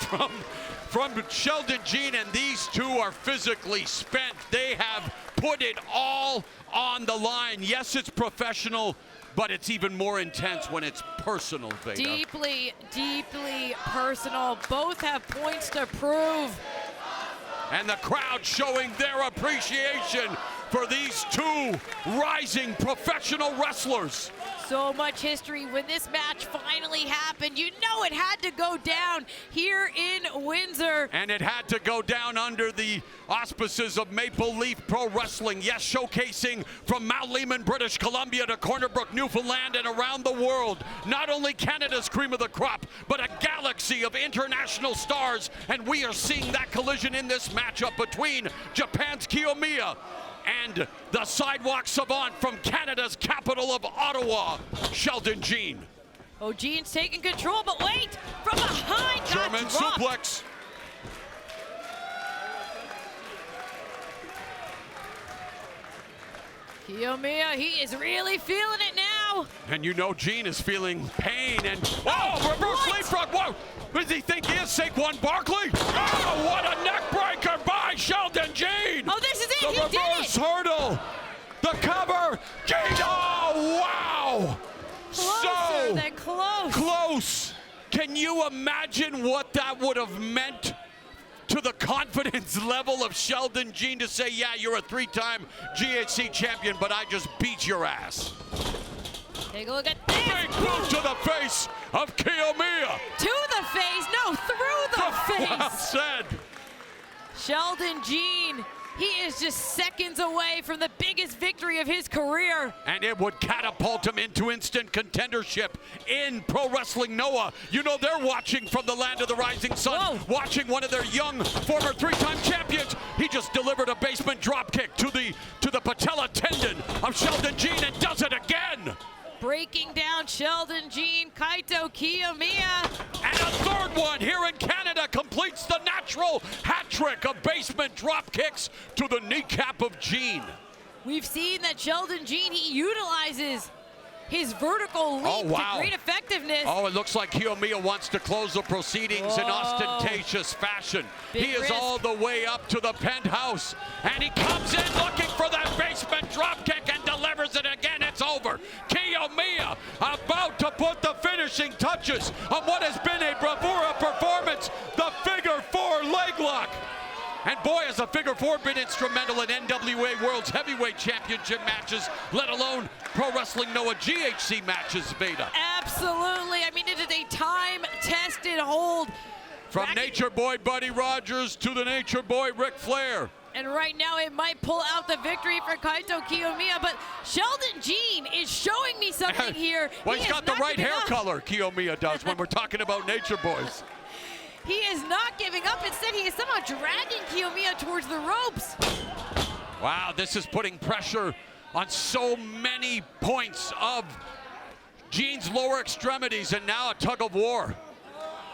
from Sheldon Jean, and these two are physically spent. They have put it all on the line. Yes, it's professional, but it's even more intense when it's personal, Beaa. Deeply, deeply personal. Both have points to prove. And the crowd showing their appreciation for these two rising professional wrestlers. So much history. When this match finally happened, you know it had to go down here in Windsor. And it had to go down under the auspices of Maple Leaf Pro Wrestling. Yes, showcasing from Mount Lehman, British Columbia to Corner Brook, Newfoundland, and around the world. Not only Canada's cream of the crop, but a galaxy of international stars. And we are seeing that collision in this matchup between Japan's Kiyomiya and the sidewalk savant from Canada's capital of Ottawa, Sheldon Jean. Oh, Jean's taking control, but wait! From behind, German suplex. Kiyomiya, he is really feeling it now. And you know Jean is feeling pain and, oh, reverse leapfrog, whoa! Does he think he is Saquon Barkley? Oh, what a neck breaker by Sheldon Jean! Oh, this is it, the reverse hurdle, the cover, Jean, oh, wow! Closer than close. Close. Can you imagine what that would have meant to the confidence level of Sheldon Jean to say, yeah, you're a 3-time GHC champion, but I just beat your ass? Take a look at this. Big boot to the face of Kiyomiya. To the face, no, through the face. Well said. Sheldon Jean, he is just seconds away from the biggest victory of his career. And it would catapult him into instant contendership in Pro Wrestling Noah. You know they're watching from the land of the rising sun, watching one of their young former 3-time champions. He just delivered a basement dropkick to the patella tendon of Sheldon Jean and does it again. breaking down Sheldon, Jean, Kaito, Kiyomiya. And a third one here in Canada completes the natural hat trick of basement drop kicks to the kneecap of Jean. We've seen that Sheldon, Jean, he utilizes his vertical leap to great effectiveness. Oh, it looks like Kiyomiya wants to close the proceedings in ostentatious fashion. Big he is risk. all the way up to the penthouse, and he comes in looking for that basement drop kick and delivers it again. It's over. Kiyomiya about to put the finishing touches on what has been a bravura performance, the figure 4 leg lock. And boy, has a figure 4 been instrumental in NWA World's Heavyweight Championship matches, let alone Pro Wrestling Noah GHC matches, Beaa. Absolutely. I mean, it is a time-tested hold. From Nature Boy Buddy Rogers to the Nature Boy Ric Flair. And right now it might pull out the victory for Kaito Kiyomiya, but Sheldon Jean is showing me something here. Well, he's got the right hair color, Kiyomiya does, when we're talking about Nature Boys. He is not giving up. Instead, he is somehow dragging Kiyomiya towards the ropes. Wow, this is putting pressure on so many points of Jean's lower extremities, and now a tug of war.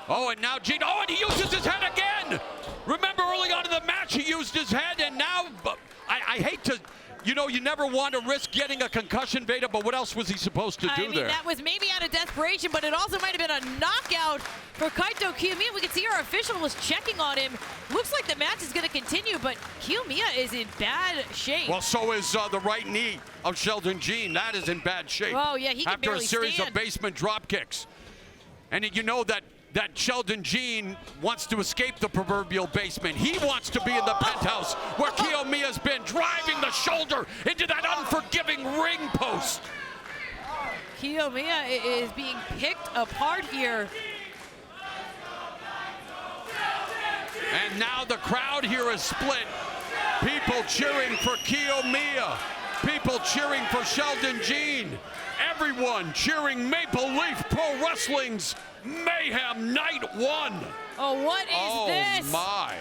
Oh, and now Jean, and he uses his head again. Remember early on in the match, he used his head, and now, I hate to, you never want to risk getting a concussion, Beaa, but what else was he supposed to do there? That was maybe out of desperation, but it also might have been a knockout for Kaito Kiyomiya. We can see our official was checking on him. Looks like the match is going to continue, but Kiyomiya is in bad shape. Well, so is the right knee of Sheldon Jean. That is in bad shape. Oh, yeah, he can after barely a series stand. of basement drop kicks. And you know that Sheldon Jean wants to escape the proverbial basement. He wants to be in the penthouse where Kiyomiya's been, driving the shoulder into that unforgiving ring post. Kiyomiya is being picked apart here. And now the crowd here is split. People cheering for Kiyomiya. People cheering for Sheldon Jean. Everyone cheering Maple Leaf Pro Wrestling's Mayhem Night 1. Oh, what is this? Oh, my.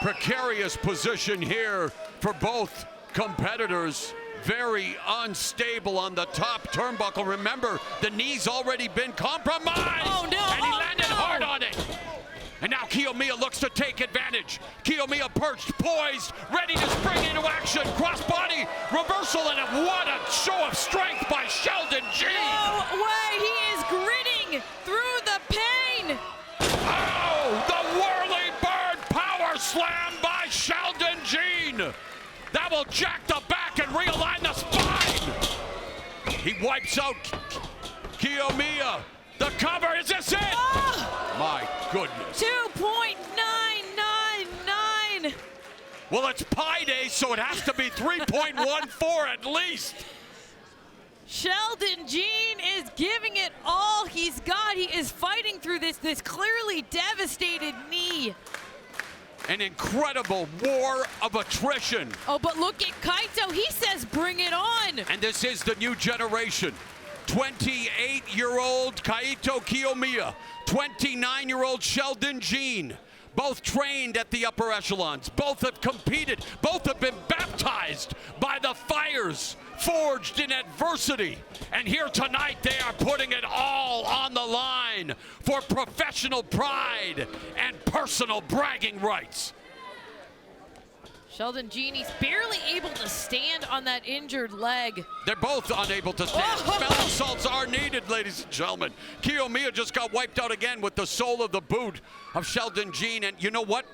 Precarious position here for both competitors. Very unstable on the top turnbuckle. Remember, the knee's already been compromised. Oh, no. And he landed hard on it. And now Kiyomiya looks to take advantage. Kiyomiya perched, poised, ready to spring into action. Crossbody, reversal, and what a show of strength by Sheldon Jean. No way, he is gritting through the pain. Oh, the whirly bird power slam by Sheldon Jean. That will jack the back and realign the spine. He wipes out Kiyomiya. The cover, is this it? My goodness. 2.999. Well, it's Pi Day, so it has to be 3.14 at least. Sheldon Jean is giving it all he's got. He is fighting through this clearly devastated knee. An incredible war of attrition. Oh, but look at Kaito. He says bring it on. And this is the new generation. 28-year-old Kaito Kiyomiya, 29-year-old Sheldon Jean, both trained at the upper echelons, both have competed, both have been baptized by the fires forged in adversity. And here tonight they are putting it all on the line for professional pride and personal bragging rights. Sheldon Jean, he's barely able to stand on that injured leg. They're both unable to stand. Smelling salts are needed, ladies and gentlemen. Kiyomiya just got wiped out again with the sole of the boot of Sheldon Jean. And you know what?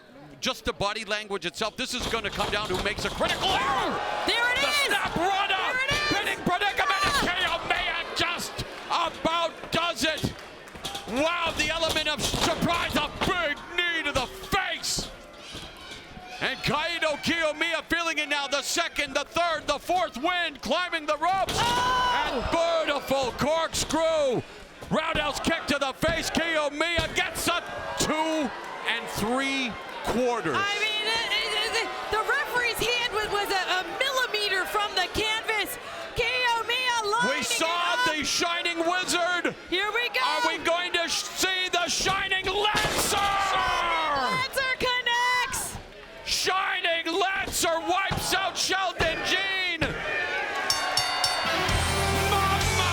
Just the body language itself, this is going to come down to who makes a critical error. There it is! The snap run up! Pinning predicament, and Kiyomiya just about does it. Wow, the element of surprise, a big knee to the face. And Kaito Kiyomiya feeling it now, the second, the third, the fourth wind, climbing the ropes. And beautiful corkscrew. Roundhouse kick to the face. Kiyomiya gets a 2 3/4. I mean, the referee's hand was a millimeter from the canvas. Kiyomiya lining We saw the Shining Wizard. Here we go. Are we going to see the Shining Lancer? Lancer connects. Shining Lancer wipes out Sheldon Jean. Mama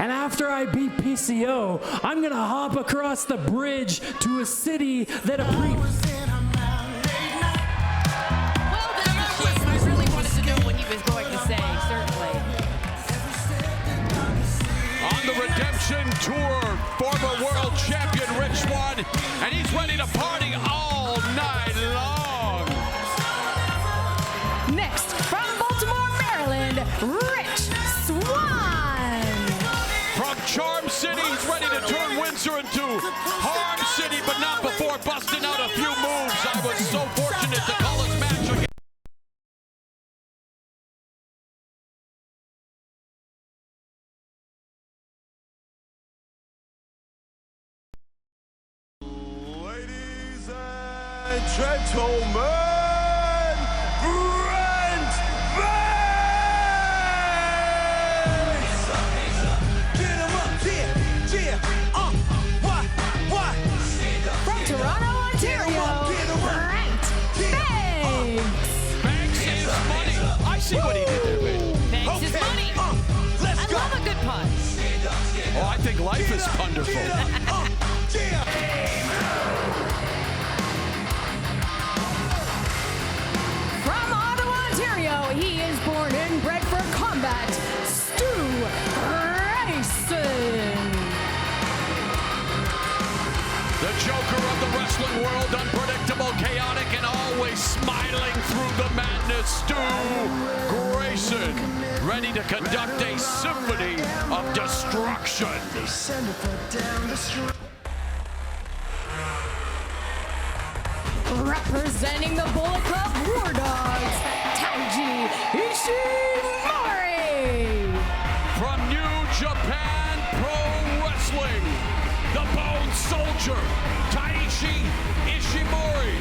And after I beat PCO, I'm gonna hop across the bridge to a city that Well, I really wanted to know what he was going to say, certainly. On the Redemption Tour, former world champion Rich Swann, and he's ready to party all night long. Next, from Baltimore, Maryland, Rich Swann. From Charm City, he's ready to turn Windsor into Harm City, but not before busting out a few moves. I was so fortunate to call his match again. Ladies and gentlemen, Brent Get him up, what? From Toronto, Ontario, Brent Banks is money. I see what he did there, baby. Banks is money. I love a good pun. Oh, I think life is wonderful. From Ottawa, Ontario, he is born and bred for combat, Grayson. The Joker of the wrestling world, unpredictable, chaotic, and always smiling through the madness, Grayson, ready to conduct a symphony of destruction. Representing the Bullet Club War Dogs, Taiji Ishimori. From New Japan Pro Wrestling, the Bone Soldier, Taiji Ishimori.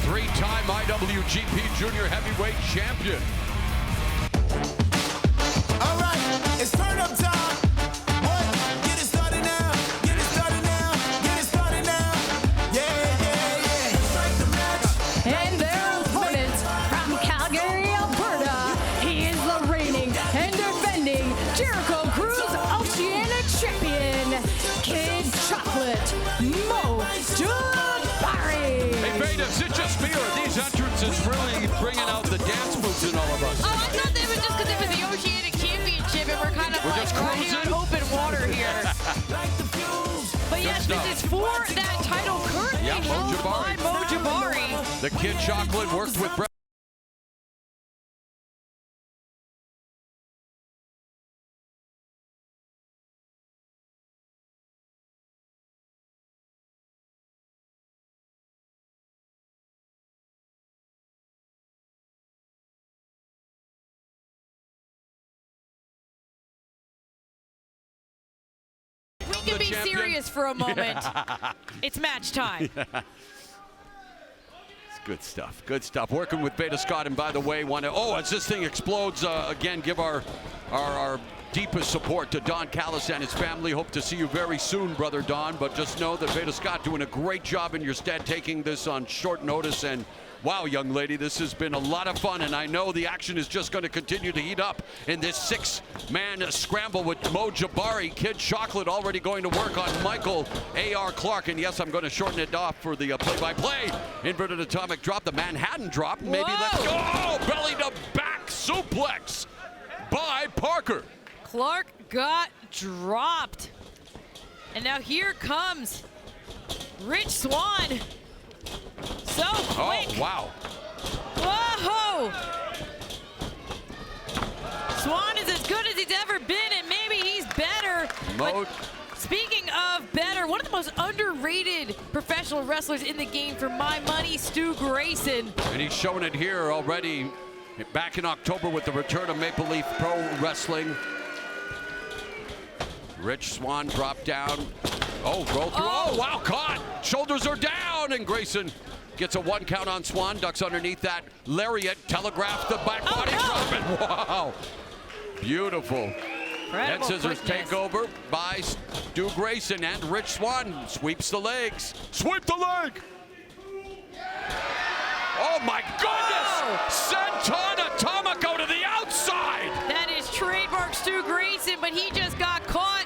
Three-time IWGP Junior Heavyweight Champion. All right, it's turn up time. What? Get it started now. Get it started now. Get it started now. Yeah. Strike the match. And their opponent from Calgary, Alberta, he is the reigning and defending Jericho Cruise Oceanic Champion, Kid Chocolate, Jabari. Hey, Beaa, is it just me or are these entrances really bringing out the dance moves in all of us? Oh, I thought they were just because it was the Oceanic Championship and we're kind of just riding cruising? on open water here. But yes, this is for that title currently held by Jabari. The Kid Chocolate worked with Brent. We can be serious for a moment. It's match time. It's good stuff. Good stuff. Working with Beta Scott, and by the way, as this thing explodes, again, give our deepest support to Don Callis and his family. Hope to see you very soon, brother Don. But just know that Beta Scott doing a great job in your stead, taking this on short notice. And wow, young lady, this has been a lot of fun, and I know the action is just going to continue to heat up in this six-man scramble with Jabari. Kid Chocolate already going to work on Michael A.R. Clark, and yes, I'm going to shorten it off for the play-by-play. Inverted atomic drop, the Manhattan drop. Maybe let's go. Oh, belly to back suplex by Parker. Clark got dropped. And now here comes Rich Swann. So quick. Oh, wow. Whoa! Swann is as good as he's ever been, and maybe he's better. But speaking of better, one of the most underrated professional wrestlers in the game for my money, Grayson. And he's showing it here already back in October with the return of Maple Leaf Pro Wrestling. Rich Swann dropped down. Oh, roll through. Oh, wow, caught. Shoulders are down, and Grayson gets a 1 count on Swann, ducks underneath that lariat, telegraphed the back body drop, and wow. Beautiful. Head scissors takeover by Stu Grayson and Rich Swann sweeps the legs. Sweep the leg! Oh my goodness! Senton Atomico to the outside! That is trademark Stu Grayson, but he just got caught.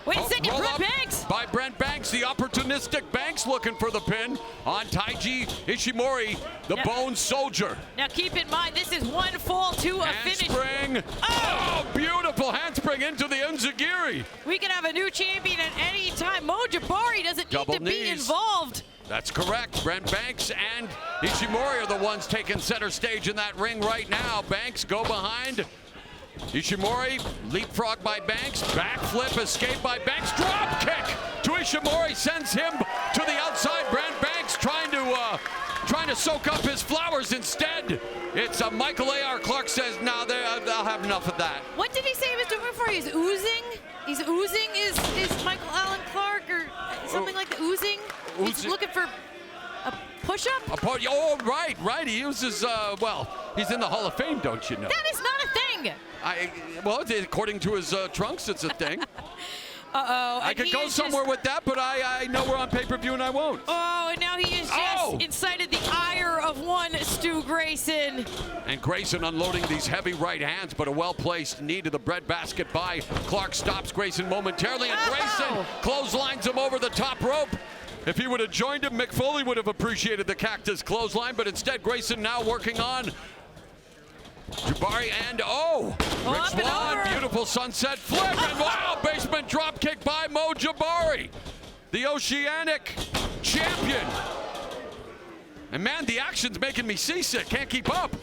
Wait a second, Brent Banks! By Brent Banks, the opportunistic Banks looking for the pin on Taiji Ishimori, the Bone Soldier. Now keep in mind, this is one fall to a finish. Handspring. Oh, beautiful handspring into the enziguri. We can have a new champion at any time. Mo Jabari doesn't need to be involved. That's correct. Brent Banks and Ishimori are the ones taking center stage in that ring right now. Banks go behind. Ishimori, leapfrog by Banks, backflip, escape by Banks, drop kick to Ishimori, sends him to the outside. Brent Banks trying to soak up his flowers. Instead, it's Michael A.R. Clark says, no, I'll have enough of that. What did he say he was doing before? He's oozing? He's oozing is Michael Allen Clark or something like that? Oozing? He's looking for a push-up? Oh, right. He uses, he's in the Hall of Fame, don't you know? That is not a thing. Well, according to his trunks, it's a thing. Uh-oh. I could go somewhere with that, but I know we're on pay-per-view and I won't. Oh, and now he has just incited the ire of one Stu Grayson. And Grayson unloading these heavy right hands, but a well-placed knee to the breadbasket by Clark stops Grayson momentarily, and Grayson clotheslines him over the top rope. If he would have joined him, Mick Foley would have appreciated the cactus clothesline, but instead Grayson now working on Jabari and Rich Swann, beautiful sunset flip, and wow, basement drop kick by Mo Jabari, the Oceanic champion. And man, the action's making me seasick, can't keep up.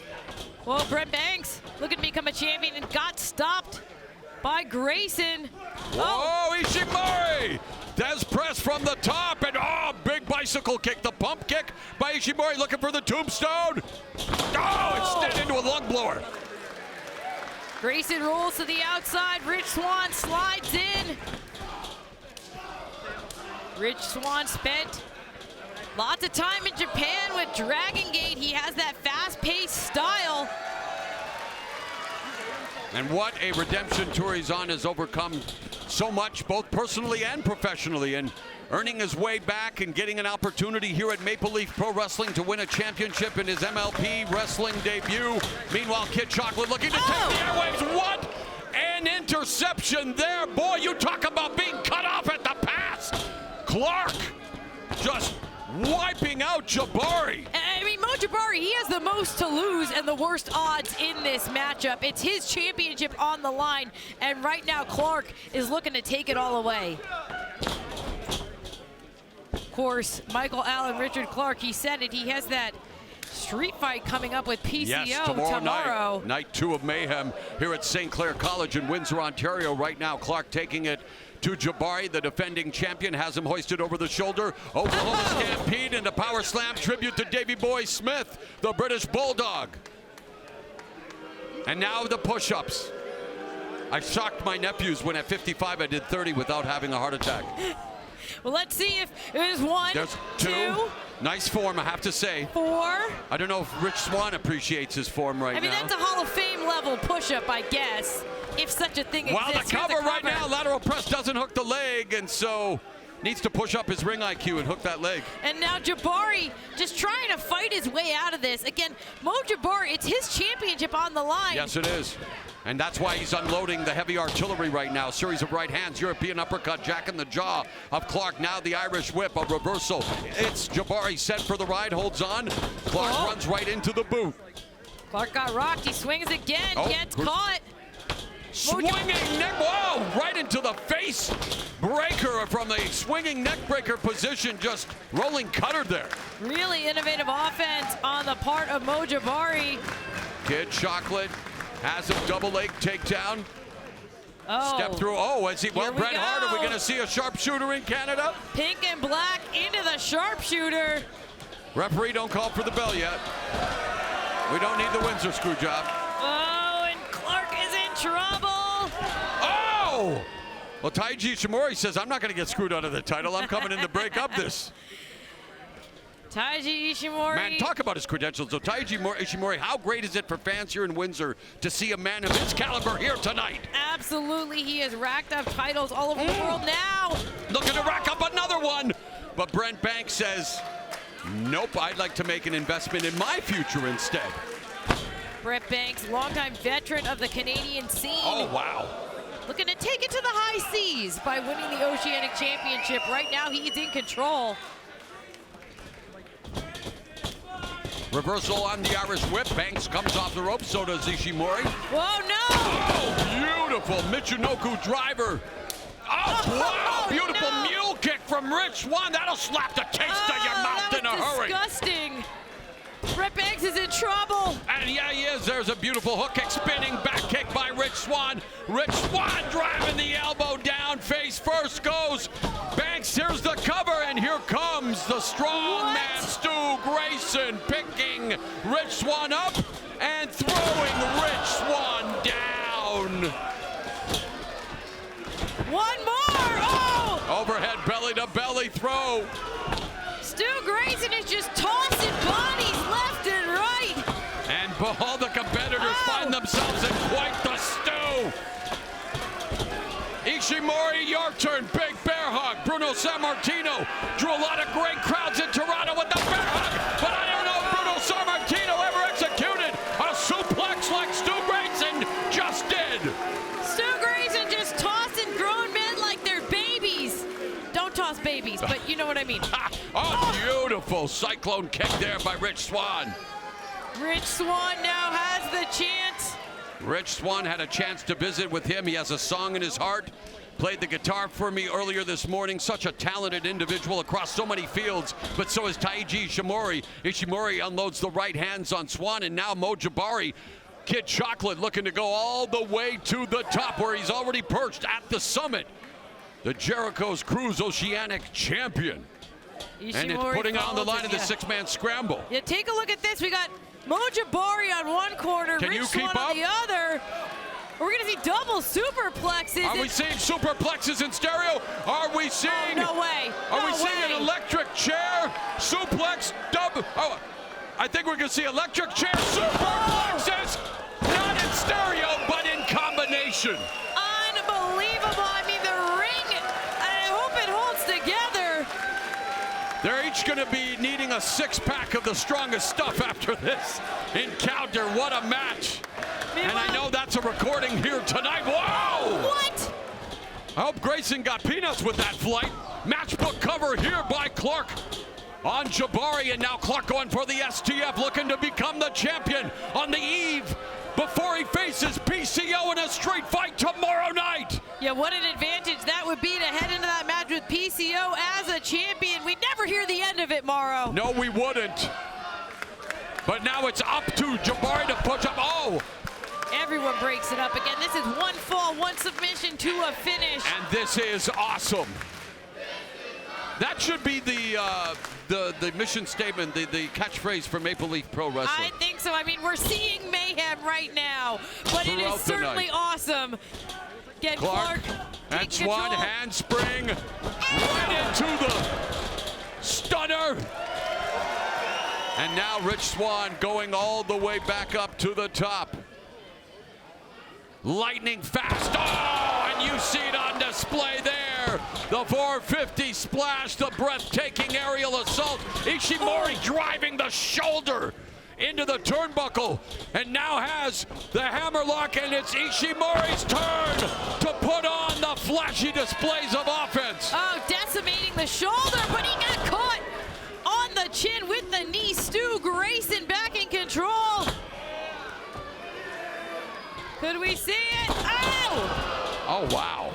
Well, Brent Banks looking to become a champion and got stopped by Grayson. Oh, Ishimori! Des press from the top, and big bicycle kick. The pump kick by Ishimori looking for the tombstone. Instead into a lung blower. Grayson rolls to the outside. Rich Swann slides in. Rich Swann spent lots of time in Japan with Dragon Gate. He has that fast-paced style. And what a redemption tour he's on, has overcome so much, both personally and professionally, and earning his way back and getting an opportunity here at Maple Leaf Pro Wrestling to win a championship in his MLP wrestling debut. Meanwhile, Kid Chocolate looking to take the airwaves. What an interception there. Boy, you talk about being cut off at the pass. Clark just wiping out Jabari. I mean, Mo Jabari, he has the most to lose and the worst odds in this matchup. It's his championship on the line, and right now Clark is looking to take it all away. Of course, Michael Allen, Richard Clark, he said it. He has that street fight coming up with PCO yes, tomorrow. Night 2 of Mayhem here at St. Clair College in Windsor, Ontario. Right now, Clark taking it to Jabari, the defending champion, has him hoisted over the shoulder. Oklahoma Stampede and a power slam tribute to Davey Boy Smith, the British Bulldog. And now the push-ups. I shocked my nephews when at 55 I did 30 without having a heart attack. Well, let's see if it is 1, There's 2. Nice form, I have to say. 4. I don't know if Rich Swann appreciates his form right now. I mean, that's a Hall of Fame level push-up, I guess, if such a thing exists. Well, the cover right now, lateral press doesn't hook the leg, and so needs to push up his ring IQ and hook that leg. And now Jabari just trying to fight his way out of this. Again, Mo Jabari, it's his championship on the line. Yes, it is. And that's why he's unloading the heavy artillery right now. Series of right hands, European uppercut, jack in the jaw of Clark. Now the Irish whip, a reversal. It's Jabari set for the ride, holds on. Clark runs right into the boot. Clark got rocked, he swings again, gets caught. Swinging neck, whoa, right into the face breaker from the swinging neck breaker position, just rolling cutter there. Really innovative offense on the part of Mo Jabari. Kid Chocolate has a double leg takedown. Step through, as he, Bret Hart, are we gonna see a sharpshooter in Canada? Pink and black into the sharpshooter. Referee, don't call for the bell yet. We don't need the Windsor screw job. Oh, and Clark is in trouble. Oh! Well, Taiji Ishimori says, I'm not gonna get screwed out of the title. I'm coming in to break up this. Taiji Ishimori. Man, talk about his credentials. So Taiji Ishimori, how great is it for fans here in Windsor to see a man of his caliber here tonight? Absolutely. He has racked up titles all over the world now. Looking to rack up another one. But Brent Banks says, nope, I'd like to make an investment in my future instead. Brent Banks, longtime veteran of the Canadian scene. Oh, wow. Looking to take it to the high seas by winning the Oceanic Championship. Right now, he's in control. Reversal on the Irish whip. Banks comes off the rope. So does Ishimori. Whoa, no! Oh, beautiful Michinoku driver. Oh, wow! Beautiful mule kick from Rich Swann. That'll slap the taste of your mouth in a hurry. Disgusting. Brent Banks is in trouble. And yeah, he is. There's a beautiful hook kick, spinning back kick by Rich Swann. Rich Swann driving the elbow down. Face first goes. Banks, here's the cover, and here comes the strong man, Stu Grayson, picking Rich Swann up and throwing Rich Swann down. One more. Oh! Overhead belly to belly throw. Stu Grayson is just tossing bodies left and right. And all the competitors find themselves in quite the stew. Ishimori, your turn. Big bear hug. Bruno Sammartino drew a lot of great crowds in Toronto with the bear hug. But I don't know if Bruno Sammartino ever executed a suplex like Stu Grayson just did. Stu Grayson just tossing grown men like they're babies. Don't toss babies, but you know what I mean. Beautiful cyclone kick there by Rich Swann. Rich Swann now has the chance. Rich Swann had a chance to visit with him. He has a song in his heart. Played the guitar for me earlier this morning. Such a talented individual across so many fields, but so is Taiji Ishimori. Ishimori unloads the right hands on Swann, and now Mo Jabari, Kid Chocolate, looking to go all the way to the top where he's already perched at the summit. The Jericho's Cruise Oceanic champion. Ishimori and it's putting on the line of the six-man scramble. Yeah, take a look at this. We got Mo Jabari on one corner, Can Rich you Swann keep on up? the other. We're going to see double superplexes. Are we seeing superplexes in stereo? Are we seeing? Oh, no way. Are we No seeing way. an electric chair suplex double? Oh, I think we're going to see electric chair superplexes. Not in stereo, but in combination. Unbelievable. I mean, the ring, I hope it holds together. They're each going to be needing a six-pack of the strongest stuff after this encounter. What a match. And I know that's a recording here tonight. Whoa! What? I hope Grayson got peanuts with that flight. Matchbook cover here by Clark on Jabari, and now Clark going for the STF, looking to become the champion on the eve before he faces PCO in a street fight tomorrow night. Yeah, what an advantage that would be to head into that match with PCO as a champion. We'd never hear the end of it, Morrow. No, we wouldn't. But now it's up to Jabari to push up. Oh! Everyone breaks it up again. This is one fall, one submission to a finish. And this is awesome. That should be the mission statement, the catchphrase for Maple Leaf Pro Wrestling. I think so. I mean, we're seeing mayhem right now, but it is Throughout the certainly night. awesome. Get Clark and in Swann control. handspring right into the stunner. And now Rich Swann going all the way back up to the top. Lightning fast. Oh, and you see it on display there. The 450 splash, the breathtaking aerial assault. Ishimori driving the shoulder into the turnbuckle, and now has the hammerlock, and it's Ishimori's turn to put on the flashy displays of offense. Oh, decimating the shoulder, but he got caught on the chin with the knee. Stu Grayson back in control. Could we see it? Oh! Oh, wow.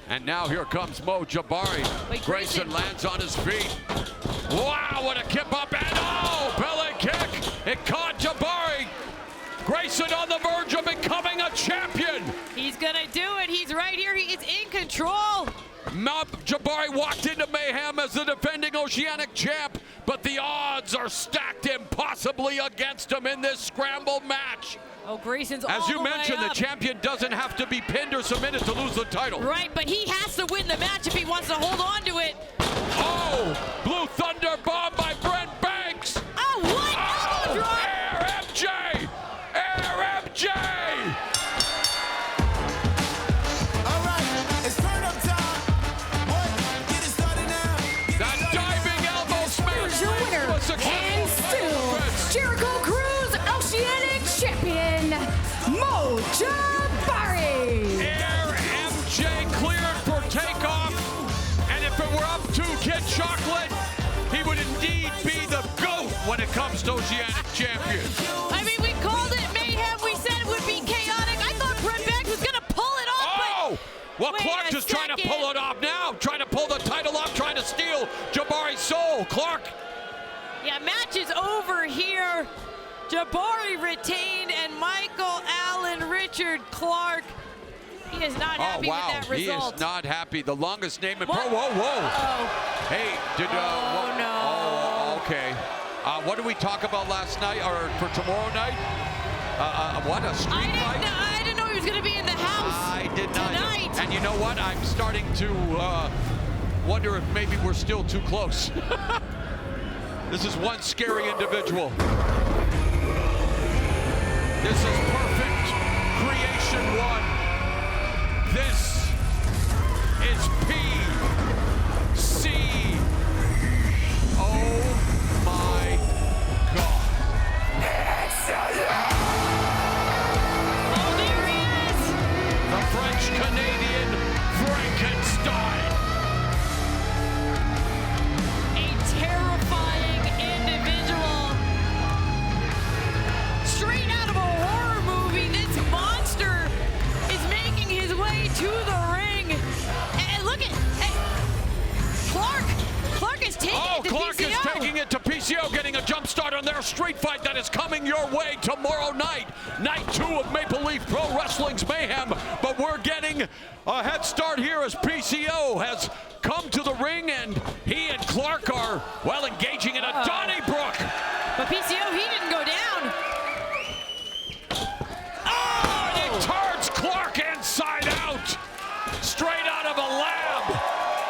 And now here comes Mo Jabari. Wait, Grayson lands on his feet. Wow, what a kip up, and oh, belly kick. It caught Jabari. Grayson on the verge of becoming a champion. He's gonna do it. He's right here. He is in control. Jabari walked into Mayhem as the defending Oceanic champ, but the odds are stacked impossibly against him in this scramble match. Oh, Grayson's As you mentioned, the the champion doesn't have to be pinned or submitted to lose the title. Right, but he has to win the match if he wants to hold on to it. Oh, Blue Thunder bomb by Brent Banks. Oh, what? Oh, Air MJ! Air MJ! All right, it's turn up time. What? Get it started now. That diving elbow smash. Here's your winner, and still Jericho Cruise Oceanic Champion, Jabari. Air MJ cleared for takeoff, and if it were up to Kid Chocolate, he would indeed be the GOAT when it comes to Oceanic champion. I mean, we called it Mayhem. We said it would be chaotic. I thought Brent Banks was going to pull it off. Oh! Well, Wait Clark a is trying to second. pull it off now, trying to pull the title off, trying to steal Jabari's soul. Clark. Yeah, match is over here. Jabari retained, and Michael Allen Richard Clark. He is not happy with that result. He is not happy. The longest name in pro. What? Whoa, whoa. Uh-oh. Hey, did Oh, no. Oh, okay. What did we talk about last night or for tomorrow night? What, a street fight? I didn't know he was going to be in the house I did not. tonight. And you know what? I'm starting to wonder if maybe we're still too close. This is one scary individual. This is perfect creation one. This is PC. Oh my God. Oh, there he is. The French-Canadian Frankenstein. A terrifying individual. Straight out of a horror movie, this monster is making his way to the ring. And look at Clark. Clark is taking it to Clark PCO. is taking it to PCO, getting a jump start on their street fight that is coming your way tomorrow night. Night 2 of Maple Leaf Pro Wrestling's Mayhem. But we're getting a head start here as PCO has come to the ring, and he and Clark are, well, engaging in a Donnybrook. But PCO, he didn't go down. Oh, and he turns Clark inside out. Straight out of a lab.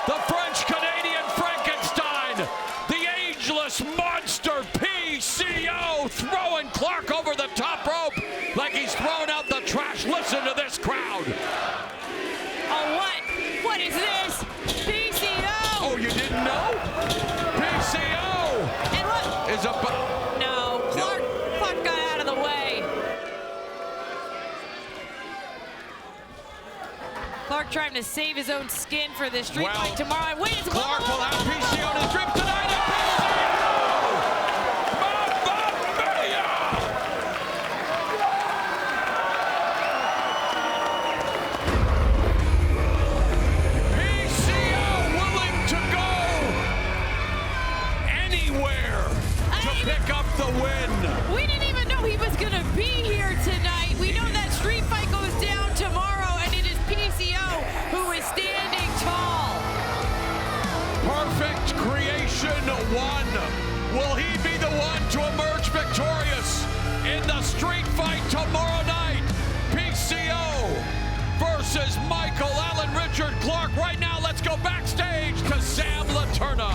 The French-Canadian Frankenstein. The ageless monster PCO throwing Clark over the top rope like he's throwing out the trash. Listen to this crowd. Oh, what? What is this? PCO. Oh, you didn't know? PCO. And what? Is a... No, Clark got out of the way. Clark trying to save his own skin for this street fight tomorrow. Wait, it's Clark will have PCO in his grip tonight. And PCO willing to go anywhere to pick up the win. We didn't even know he was going to be here tonight. We know that street fight goes down tomorrow, and it is PCO who is standing tall. Perfect creation one. Will he be the one to emerge victorious in the street fight tomorrow night? PCO versus Michael Allen Richard Clark. Right now, let's go backstage to Sam Laterna.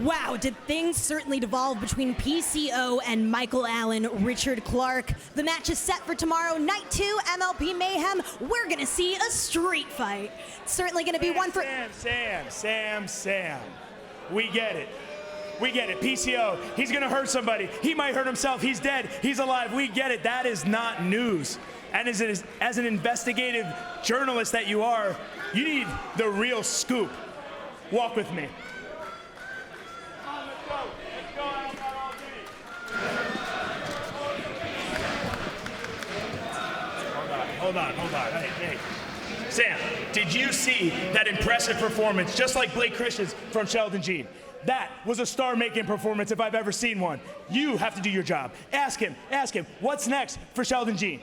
Wow, did things certainly devolve between PCO and Michael Allen Richard Clark. The match is set for tomorrow, night 2, MLP Mayhem. We're going to see a street fight. It's certainly going to be one for... Sam. We get it. We get it. PCO, he's going to hurt somebody. He might hurt himself. He's dead. He's alive. We get it. That is not news. And as an investigative journalist that you are, you need the real scoop. Walk with me. Hold on. Hey. Sam, did you see that impressive performance, just like Blake Christian's from Sheldon Jean? That was a star-making performance if I've ever seen one. You have to do your job. Ask him, what's next for Sheldon Jean?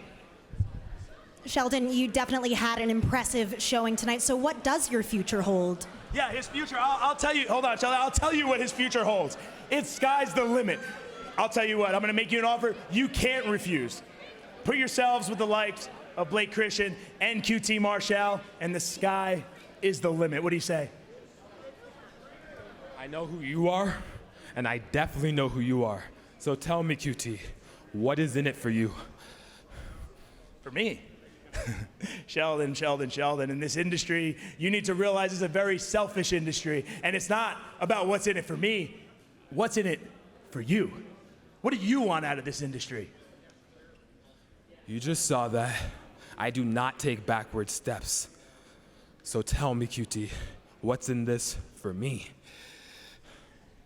Sheldon, you definitely had an impressive showing tonight. So what does your future hold? Yeah, his future, I'll tell you, hold on, Sheldon, I'll tell you what his future holds. It's sky's the limit. I'll tell you what, I'm gonna make you an offer you can't refuse. Put yourselves with the likes of Blake Christian and QT Marshall, and the sky is the limit. What do you say? I know who you are, and I definitely know who you are. So tell me, QT, what is in it for you? For me? Sheldon, in this industry, you need to realize it's a very selfish industry, and it's not about what's in it for me, what's in it for you. What do you want out of this industry? You just saw that. I do not take backward steps. So tell me, QT, what's in this for me?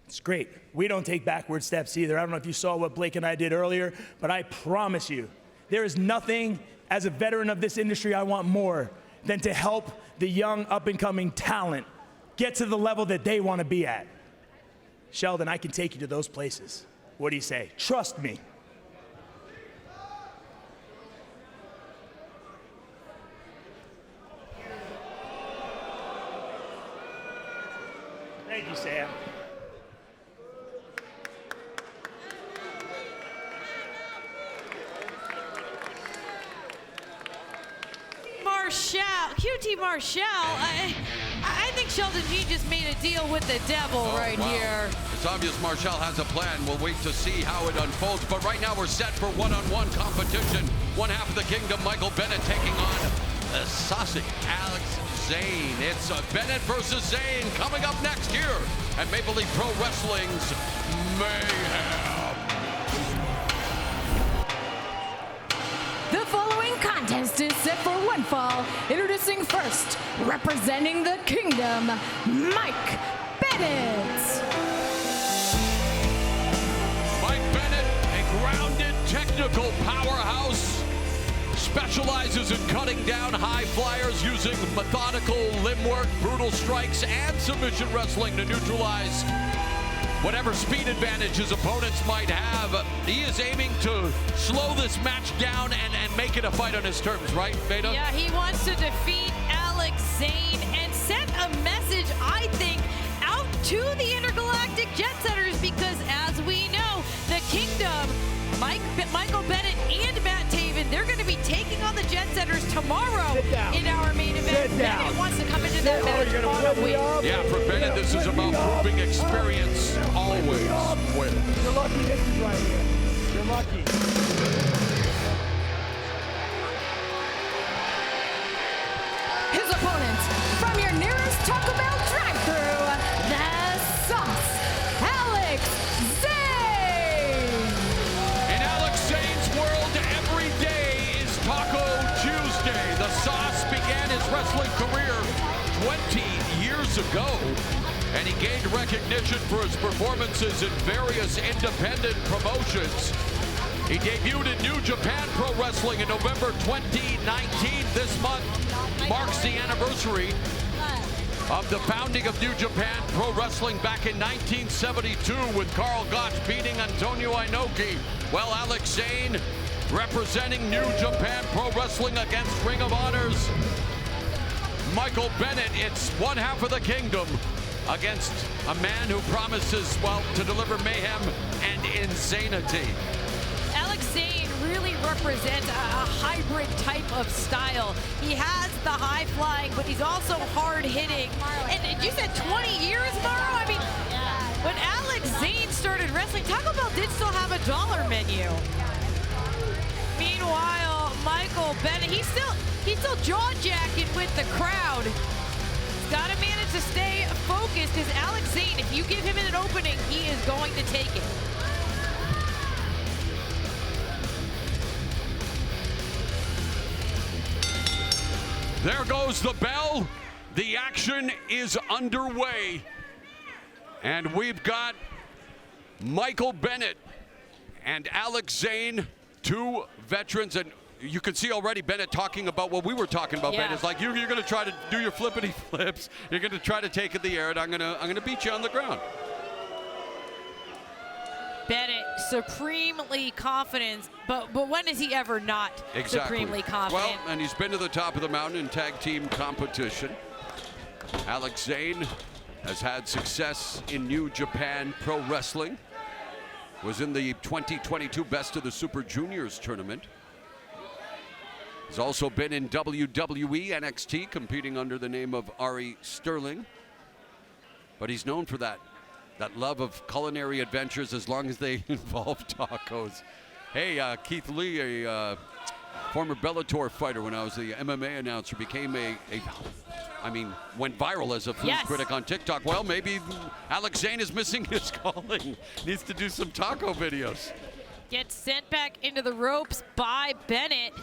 It's great. We don't take backward steps either. I don't know if you saw what Blake and I did earlier, but I promise you, there is nothing as a veteran of this industry I want more than to help the young up-and-coming talent get to the level that they want to be at. Sheldon, I can take you to those places. What do you say? Trust me. Thank you, Sam. QT Marshall, I think Sheldon G just made a deal with the devil here. It's obvious Marshall has a plan. We'll wait to see how it unfolds. But right now we're set for one-on-one competition. One half of the kingdom, Michael Bennett taking on the saucy Alex Zayne. It's Bennett versus Zayne coming up next here at Maple Leaf Pro Wrestling's Mayhem. The following contest is set for one fall. Introducing first, representing the kingdom, Mike Bennett. Mike Bennett, a grounded technical powerhouse, specializes in cutting down high flyers using methodical limb work, brutal strikes, and submission wrestling to neutralize whatever speed advantage his opponents might have. He is aiming to slow this match down and make it a fight on his terms, right, Beaa? Yeah, he wants to defeat Alex Zayne and send a message, I think, out to the intergalactic jet setters, because as we know, the kingdom, Michael Bennett and Matt Taven, they're going to be taking on the jet setters tomorrow in our main event. Bennett wants to come into that match on a win. Yeah, for Bennett, this is about proving experience always wins. You're lucky this is right here. You're lucky. His opponent, from your nearest Taco Bell drive-thru, the sauce, Alex Zayne. In Alex Zayne's world, every day is Taco Tuesday. The sauce began his wrestling career 20 years ago, and he gained recognition for his performances in various independent promotions. He debuted in New Japan Pro Wrestling in November 2019. This month marks the anniversary of the founding of New Japan Pro Wrestling back in 1972 with Carl Gotch beating Antonio Inoki. Well, Alex Zayne representing New Japan Pro Wrestling against Ring of Honor's Michael Bennett. It's one half of the kingdom against a man who promises, well, to deliver mayhem and insanity. Alex Zayne really represents a hybrid type of style. He has the high flying, but he's also hard hitting. And you said 20 years, Morrow? I mean, when Alex Zayne started wrestling, Taco Bell did still have a $1 menu. Meanwhile, Michael Bennett, he's still jaw-jacking with the crowd. He's got to manage to stay focused, as Alex Zayne, if you give him an opening, he is going to take it. There goes the bell. The action is underway. And we've got Michael Bennett and Alex Zayne, two veterans. And you can see already Bennett talking about what we were talking about. Yeah. Bennett's like, you're going to try to do your flippity flips. You're going to try to take it in the air, and I'm going to beat you on the ground. Bennett supremely confident, but when is he ever not supremely confident? Well, and he's been to the top of the mountain in tag team competition. Zayne has had success in New Japan Pro Wrestling. Was in the 2022 Best of the Super Juniors tournament. He's also been in WWE NXT, competing under the name of Ari Sterling. But he's known for that love of culinary adventures as long as they involve tacos. Hey, Keith Lee, a former Bellator fighter when I was the MMA announcer, became went viral as a food critic on TikTok. Well, maybe Zayne is missing his calling. Needs to do some taco videos. Gets sent back into the ropes by Bennett.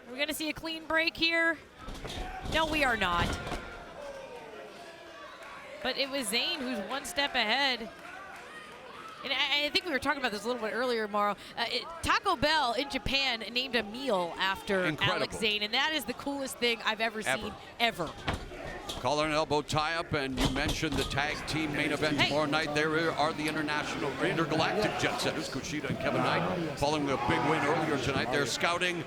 We're gonna see a clean break here. No, we are not. But it was Zayne who's one step ahead. And I think we were talking about this a little bit earlier, Mauro. Taco Bell in Japan named a meal after Zayne, and that is the coolest thing I've ever seen, ever. Collar and elbow tie-up, and you mentioned the tag team main event tomorrow night. There are the intergalactic jet setters, KUSHIDA and Kevin Knight, following a big win earlier tonight. They're scouting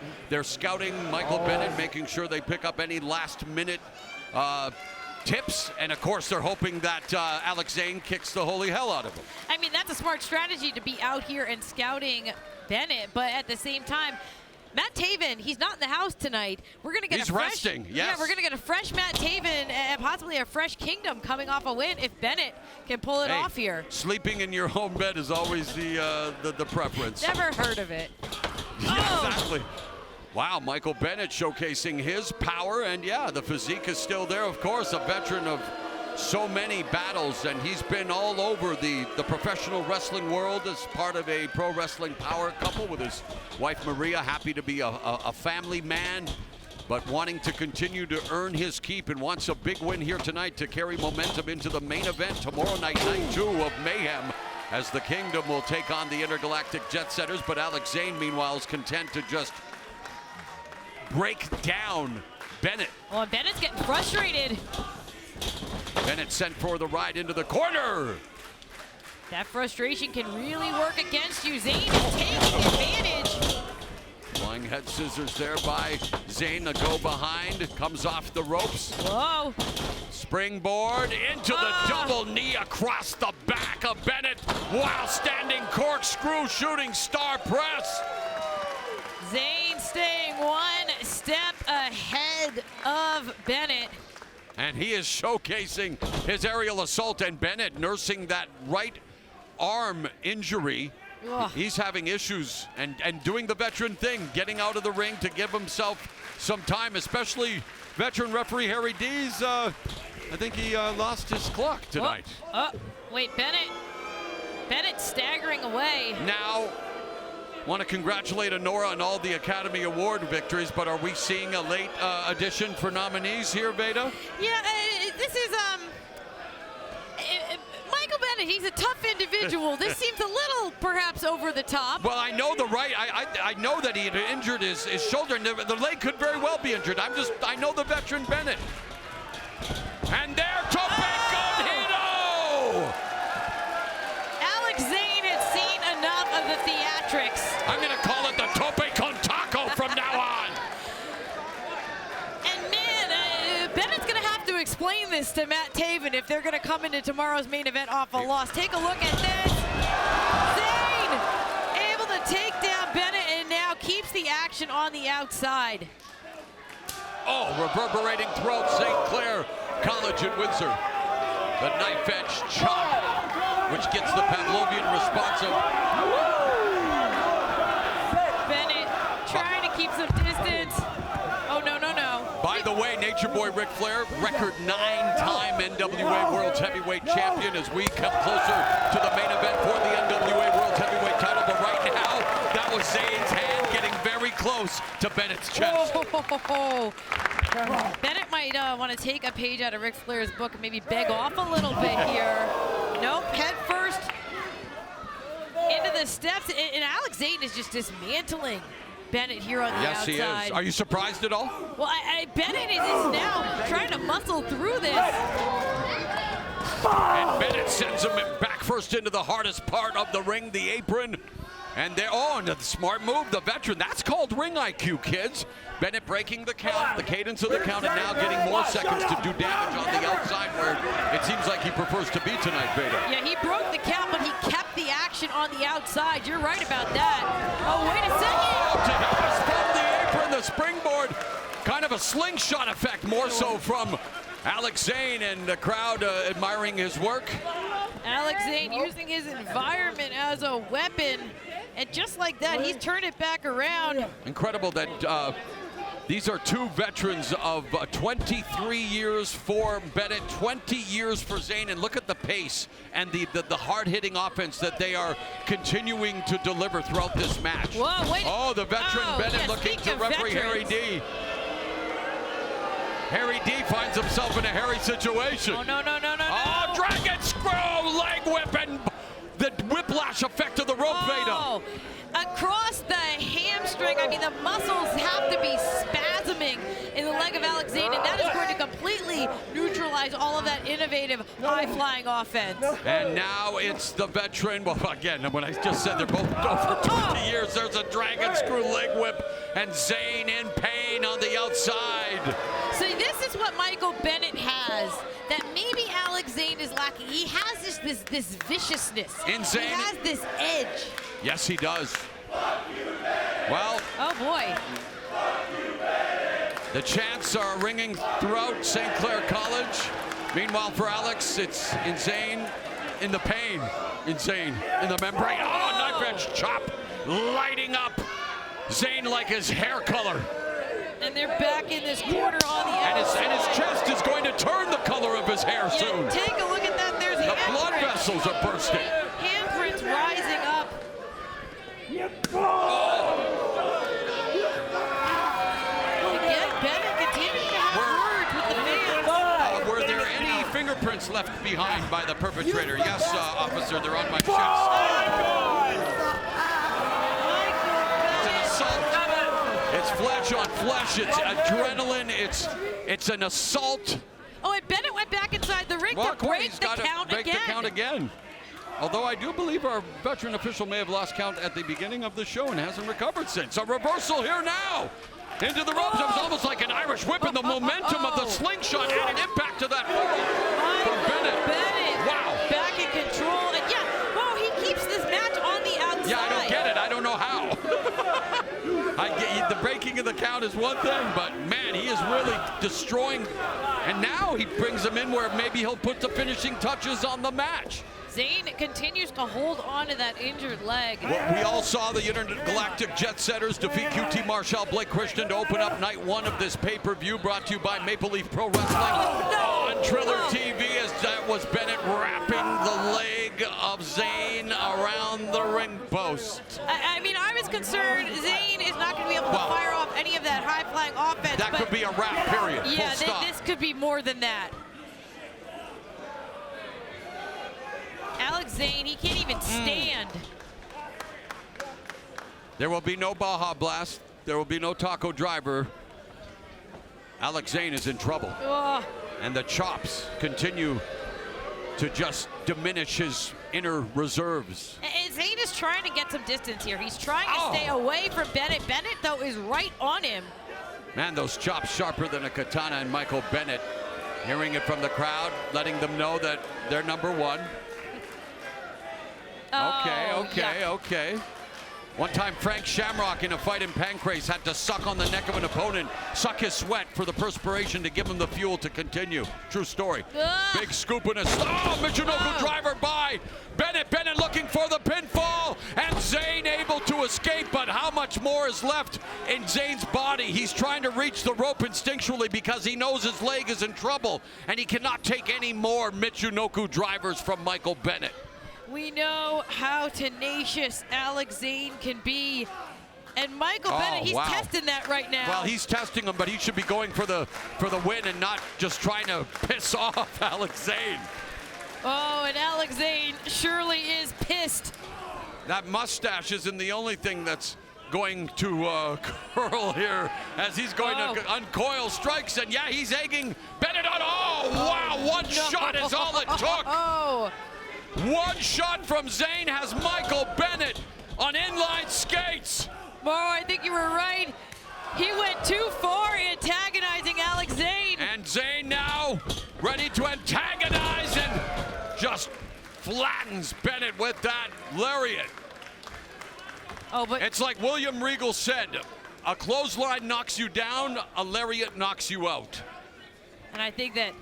Michael Bennett, making sure they pick up any last-minute tips, and of course they're hoping that Zayne kicks the holy hell out of him. I mean, that's a smart strategy to be out here and scouting Bennett, but at the same time, Matt Taven, he's not in the house tonight. We're gonna get resting, yes. Yeah, we're gonna get a fresh Matt Taven and possibly a fresh Kingdom coming off a win if Bennett can pull it off here. Sleeping in your home bed is always the preference. Never heard of it. Yeah, exactly. Wow, Michael Bennett showcasing his power, and yeah, the physique is still there, of course, a veteran of so many battles, and he's been all over the professional wrestling world as part of a pro wrestling power couple with his wife Maria, happy to be a family man, but wanting to continue to earn his keep, and wants a big win here tonight to carry momentum into the main event tomorrow night, night 2 of Mayhem, as the Kingdom will take on the Intergalactic Jet Setters, but Zayne, meanwhile, is content to just break down Bennett. Well, Bennett's getting frustrated. Bennett sent for the ride into the corner. That frustration can really work against you. Zayne is taking advantage. Flying head scissors there by Zayne. A go behind, comes off the ropes. Whoa. Springboard into the double knee across the back of Bennett while standing corkscrew shooting star press. Zayne staying one step ahead of Bennett. And he is showcasing his aerial assault, and Bennett nursing that right arm injury. Ugh. He's having issues and doing the veteran thing, getting out of the ring to give himself some time, especially veteran referee Harry Dees. I think he lost his clock tonight. Wait, Bennett staggering away. Now, want to congratulate Aurora on all the Academy Award victories, but are we seeing a late addition for nominees here, Veda? Yeah, this is Michael Bennett. He's a tough individual. This seems a little, perhaps, over the top. Well, I know I know that he had injured his shoulder, and the leg could very well be injured. I know the veteran Bennett. And there, Tope con Hilo! Zayne had seen enough of the theatrics. I'm going to call it the Tope con Taco from now on. And man, Bennett's going to have to explain this to Matt Taven if they're going to come into tomorrow's main event off a loss. Take a look at this. Zayne able to take down Bennett and now keeps the action on the outside. Oh, reverberating throat, St. Clair College in Windsor. The knife edge chop, which gets the Pavlovian response of Bennett trying to keep some distance. Oh, no. By the way, Nature Boy Ric Flair, record 9-time NWA World Heavyweight Champion, as we come closer to the main event for the NWA World Heavyweight title. But right now, that was Zayne's hand getting very close to Bennett's chest. Bennett might want to take a page out of Ric Flair's book and maybe beg off a little bit here. Nope, head first into the steps, and Zayne is just dismantling Bennett here on the outside. Yes, he is. Are you surprised at all? Well, Bennett is now trying to muscle through this. And Bennett sends him back first into the hardest part of the ring, the apron. And they're on the smart move, the veteran. That's called ring IQ, kids. Bennett breaking the count, the cadence of the count, and now getting more seconds to do damage on the outside where it seems like he prefers to be tonight, Beaa. Yeah, he broke the count, but he kept the action on the outside. You're right about that. Oh, wait a second. From the apron, the springboard. Kind of a slingshot effect, more so from Alex Zayne, and the crowd admiring his work. Alex Zayne using his environment as a weapon. And just like that, he's turned it back around. Incredible that these are two veterans of 23 years for Bennett, 20 years for Zayne, and look at the pace and the hard-hitting offense that they are continuing to deliver throughout this match. Whoa, wait. Oh, the veteran Bennett looking to referee Harry D. Harry D finds himself in a hairy situation. Oh, no. Oh, dragon screw, leg whip, and the whiplash effect of the rope Beaa. Across the hamstring, I mean, the muscles have to be spasming in the leg of Alex Zayne, and that is going to completely neutralize all of that innovative high-flying offense. And now it's the veteran. Well, again, when I just said they're both over 20 years, there's a dragon screw leg whip, and Zayne in pain on the outside. See, this is what Michael Bennett has that maybe Alex Zayne is lacking. He has this viciousness. Insane. He has this edge. Yes, he does. Well. Oh, boy. The chants are ringing throughout St. Clair College. Meanwhile, for Alex, it's insane in the pain. Insane in the membrane. Oh, knife edge chop. Lighting up Zayne like his hair color. And they're back in this corner on the outside. And his chest is going to turn the color of his hair soon. Take a look at that. There's the blood vessels are bursting. Handprints rising up. Again, Bennett continues to have words with the fans. Were there any fingerprints left behind by the perpetrator? Yes, officer, they're on my chest. It's an assault. It's flesh on flesh. It's adrenaline. It's an assault. Oh, and Bennett went back inside the ring to break the count again. Although I do believe our veteran official may have lost count at the beginning of the show and hasn't recovered since. A reversal here now. Into the ropes. It was almost like an Irish whip, and the momentum of the slingshot added impact to that for Bennett. Wow. Back in control. And yeah, whoa, he keeps this match on the outside. Yeah, I don't get it. I don't know how. The breaking of the count is one thing, but man, he is really destroying. And now he brings him in where maybe he'll put the finishing touches on the match. Zayne continues to hold on to that injured leg. Well, we all saw the Intergalactic Jet Setters defeat QT Marshall Blake Christian to open up night one of this pay-per-view, brought to you by Maple Leaf Pro Wrestling on Triller TV, as that was Bennett wrapping the leg of Zayne around the ring post. I mean, I was concerned Zayne is not going to be able to fire off any of that high-flying offense. That could be a wrap, period. Yeah, this could be more than that. Alex Zayne, he can't even stand. There will be no Baja Blast. There will be no Taco Driver. Alex Zayne is in trouble. And the chops continue to just diminish his inner reserves. And Zayne is trying to get some distance here. He's trying to stay away from Bennett. Bennett, though, is right on him. Man, those chops sharper than a katana, and Michael Bennett hearing it from the crowd, letting them know that they're number one. Okay. One time Frank Shamrock in a fight in Pancrase had to suck on the neck of an opponent, suck his sweat for the perspiration to give him the fuel to continue. True story. Big scoop and a Michinoku driver by Bennett. Bennett looking for the pinfall, and Zayne able to escape, but how much more is left in Zayne's body? He's trying to reach the rope instinctually because he knows his leg is in trouble, and he cannot take any more Michinoku drivers from Michael Bennett. We know how tenacious Alex Zayne can be. And Michael Bennett, he's testing that right now. Well, he's testing him, but he should be going for the win and not just trying to piss off Alex Zayne. Oh, and Alex Zayne surely is pissed. That mustache isn't the only thing that's going to curl here as he's going to uncoil strikes, and yeah, he's egging Bennett on. Oh, wow, one shot is all it took. Oh. One shot from Zayne has Michael Bennett on inline skates. Morrow, I think you were right. He went too far antagonizing Alex Zayne. And Zayne now ready to antagonize and just flattens Bennett with that lariat. Oh, but it's like William Regal said, a clothesline knocks you down, a lariat knocks you out. And I think that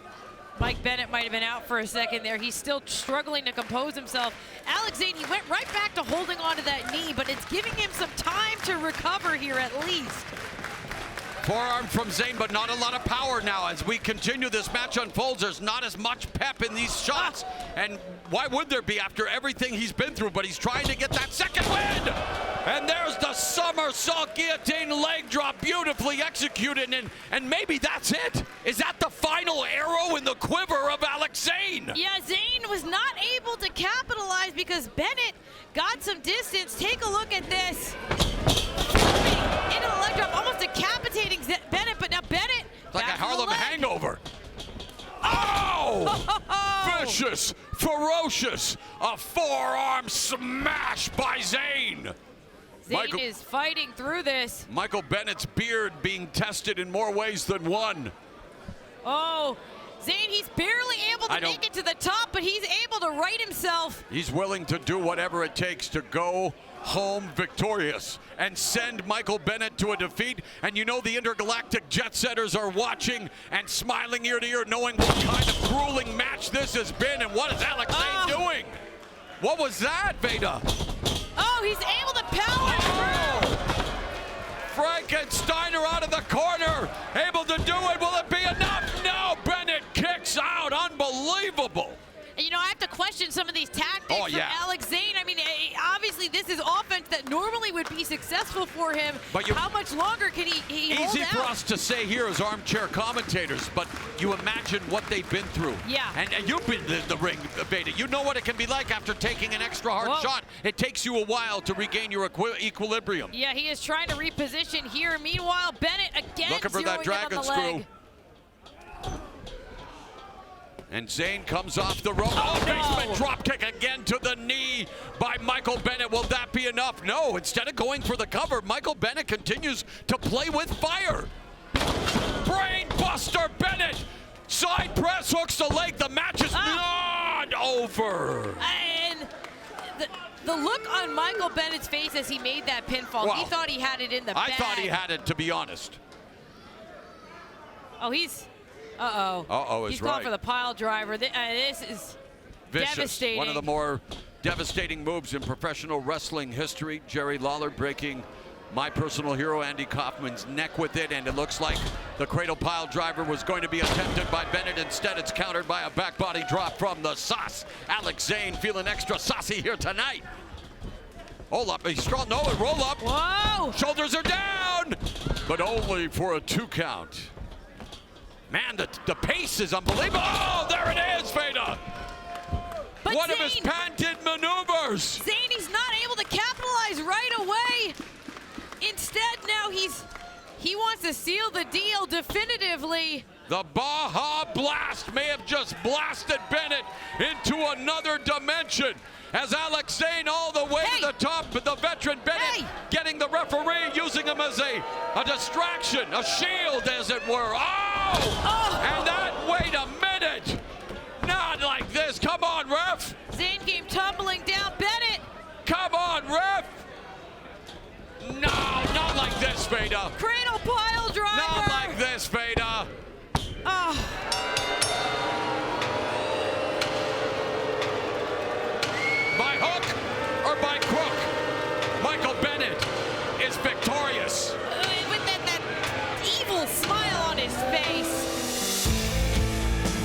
Mike Bennett might have been out for a second there. He's still struggling to compose himself. Alex Zayne, he went right back to holding onto that knee, but it's giving him some time to recover here at least. Forearm from Zayne, but not a lot of power now. As we continue, this match unfolds, there's not as much pep in these shots. And why would there be after everything he's been through? But he's trying to get that second win. And there's the somersault guillotine leg drop, beautifully executed. And maybe that's it. Is that the final arrow in the quiver of Alex Zayne? Yeah, Zayne was not able to capitalize because Bennett got some distance. Take a look at this. Into the leg drop, almost decapitating Bennett, but now Bennett like a Harlem hangover. Oh! Vicious, ferocious, a forearm smash by Zayne. Zayne is fighting through this. Michael Bennett's beard being tested in more ways than one. Oh, Zayne, he's barely able to make it to the top, but he's able to right himself. He's willing to do whatever it takes to go home victorious and send Michael Bennett to a defeat. And you know the intergalactic jet setters are watching and smiling ear to ear, knowing what kind of grueling match this has been. And what is Alex Zayne doing? What was that, Beaa? Oh, he's able to power through. Frankensteiner out of the corner, able to do it. Will it be enough? No, Bennett kicks out. Unbelievable. And you know, I have to question some of these tactics from Alex Zayne. I mean, obviously this is offense that normally would be successful for him. But how much longer can he hold out? Easy for us to say here as armchair commentators, but you imagine what they've been through. Yeah. And you've been in the ring, Beaa. You know what it can be like after taking an extra hard shot. It takes you a while to regain your equilibrium. Yeah, he is trying to reposition here. Meanwhile, Bennett again looking for that dragon screw. And Zayne comes off the rope. Oh, basement drop kick again to the knee by Michael Bennett. Will that be enough? No, instead of going for the cover, Michael Bennett continues to play with fire. Brain buster Bennett. Side press hooks the leg. The match is not over. And the look on Michael Bennett's face as he made that pinfall, he thought he had it in the bag. I thought he had it, to be honest. Oh, he's... Uh-oh. Uh-oh is He's right. going for the pile driver. This is vicious. devastating. One of the more devastating moves in professional wrestling history. Jerry Lawler breaking my personal hero Andy Kaufman's neck with it, and it looks like the cradle pile driver was going to be attempted by Bennett. Instead, it's countered by a back body drop from the sauce. Alex Zayne feeling extra saucy here tonight. Hold up, he's strong. No, roll up. Whoa! Shoulders are down, but only for a 2 count. Man, the pace is unbelievable. Oh, there it is, Beaa. One of his patented maneuvers. Zayne, he's not able to capitalize right away. Instead, now he wants to seal the deal definitively. The Baja Blast may have just blasted Bennett into another dimension. As Alex Zayne all the way to the top, but the veteran Bennett getting the referee, using him as a distraction, a shield, as it were. And that, wait a minute. Not like this. Come on, ref. Zayne came tumbling down. Bennett. Come on, ref. No, not like this, Beaa. Cradle pile driver. Not like this, Beaa. By hook or by crook, Michael Bennett is victorious. With that evil smile on his face.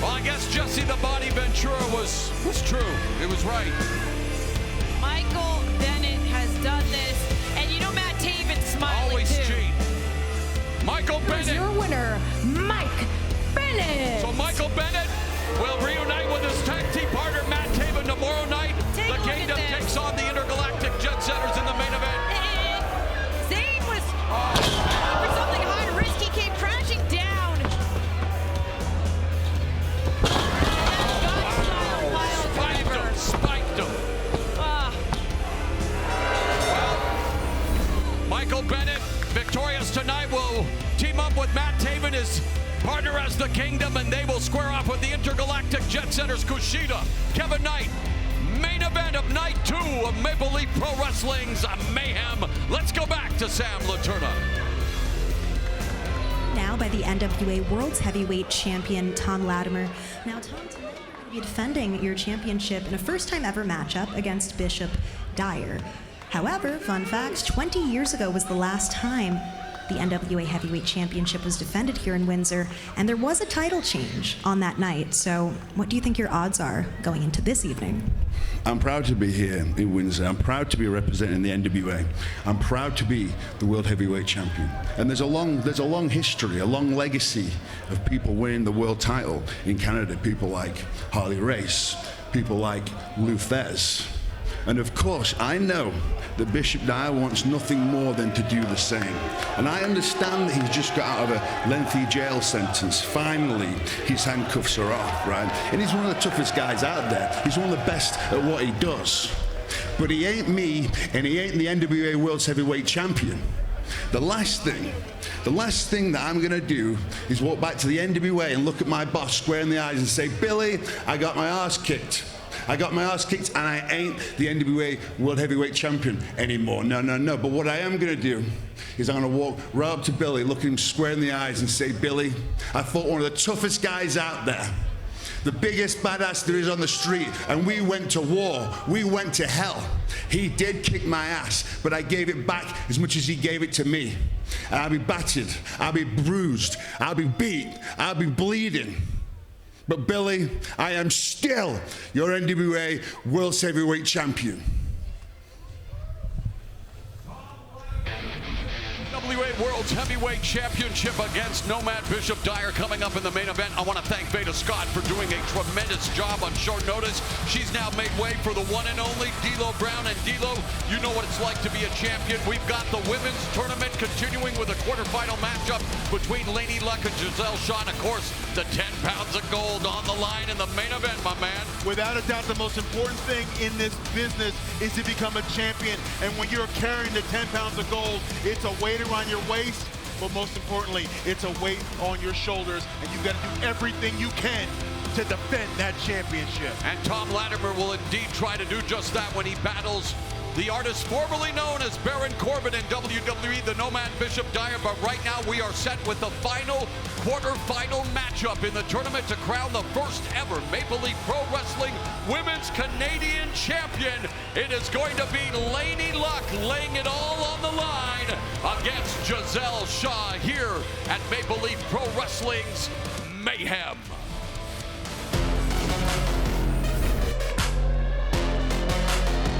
Well, I guess Jesse the Body Ventura was true. It was right. Michael Bennett has done this. And you know Matt Taven's smiling always too. cheat. Michael Here's Bennett. your winner, Mike Bennett. So Michael Bennett will reunite with his tag team partner Matt Taven tomorrow night. The Kingdom takes on the intergalactic jet setters in the main event. Zayne was for something high risk. He came crashing down. Bennett, victorious tonight, will team up with Matt Taven, his partner as the Kingdom, and they will square off with the intergalactic jet setters Kushida, Kevin Knight. Main event of night 2 of Maple Leaf Pro Wrestling's Mayhem. Let's go back to Sam Laterna. Now by the NWA World's Heavyweight Champion, Thom Latimer. Now, Thom, tonight you're going to be defending your championship in a first-time ever matchup against Bishop Dyer. However, fun fact, 20 years ago was the last time the NWA Heavyweight Championship was defended here in Windsor, and there was a title change on that night. So what do you think your odds are going into this evening? I'm proud to be here in Windsor. I'm proud to be representing the NWA. I'm proud to be the World Heavyweight Champion. And there's a long history, a long legacy of people winning the world title in Canada. People like Kylie Rae, people like Lou Thesz. And of course, I know that Bishop Dyer wants nothing more than to do the same. And I understand that he's just got out of a lengthy jail sentence. Finally, his handcuffs are off, right? And he's one of the toughest guys out there. He's one of the best at what he does. But he ain't me, and he ain't the NWA World's Heavyweight Champion. The last thing that I'm gonna do is walk back to the NWA and look at my boss square in the eyes and say, Billy, I got my ass kicked. I got my ass kicked, and I ain't the NWA World Heavyweight Champion anymore. No. But what I am going to do is I'm going to walk right up to Billy, look him square in the eyes, and say, Billy, I fought one of the toughest guys out there, the biggest badass there is on the street, and we went to war. We went to hell. He did kick my ass, but I gave it back as much as he gave it to me. And I'll be battered. I'll be bruised. I'll be beat. I'll be bleeding. But Billy, I am still your NWA World Heavyweight Champion. NWA World's Heavyweight Championship against Nomad Bishop Dyer coming up in the main event. I want to thank Beta Scott for doing a tremendous job on short notice. She's now made way for the one and only D'Lo Brown. And D'Lo, you know what it's like to be a champion. We've got the women's tournament continuing with a quarterfinal matchup between Laynie Luck and Gisele Shaw. And of course, the 10 pounds of gold on the line in the main event, my man. Without a doubt, the most important thing in this business is to become a champion. And when you're carrying the 10 pounds of gold, it's a weight around your waist, but most importantly, it's a weight on your shoulders, and you've got to do everything you can to defend that championship. And Thom Latimer will indeed try to do just that when he battles the artist formerly known as Baron Corbin in WWE, the Nomad Bishop Dyer. But right now we are set with the final quarterfinal matchup in the tournament to crown the first ever Maple Leaf Pro Wrestling Women's Canadian Champion. It is going to be Laynie Luck laying it all on the line against Gisele Shaw here at Maple Leaf Pro Wrestling's Mayhem.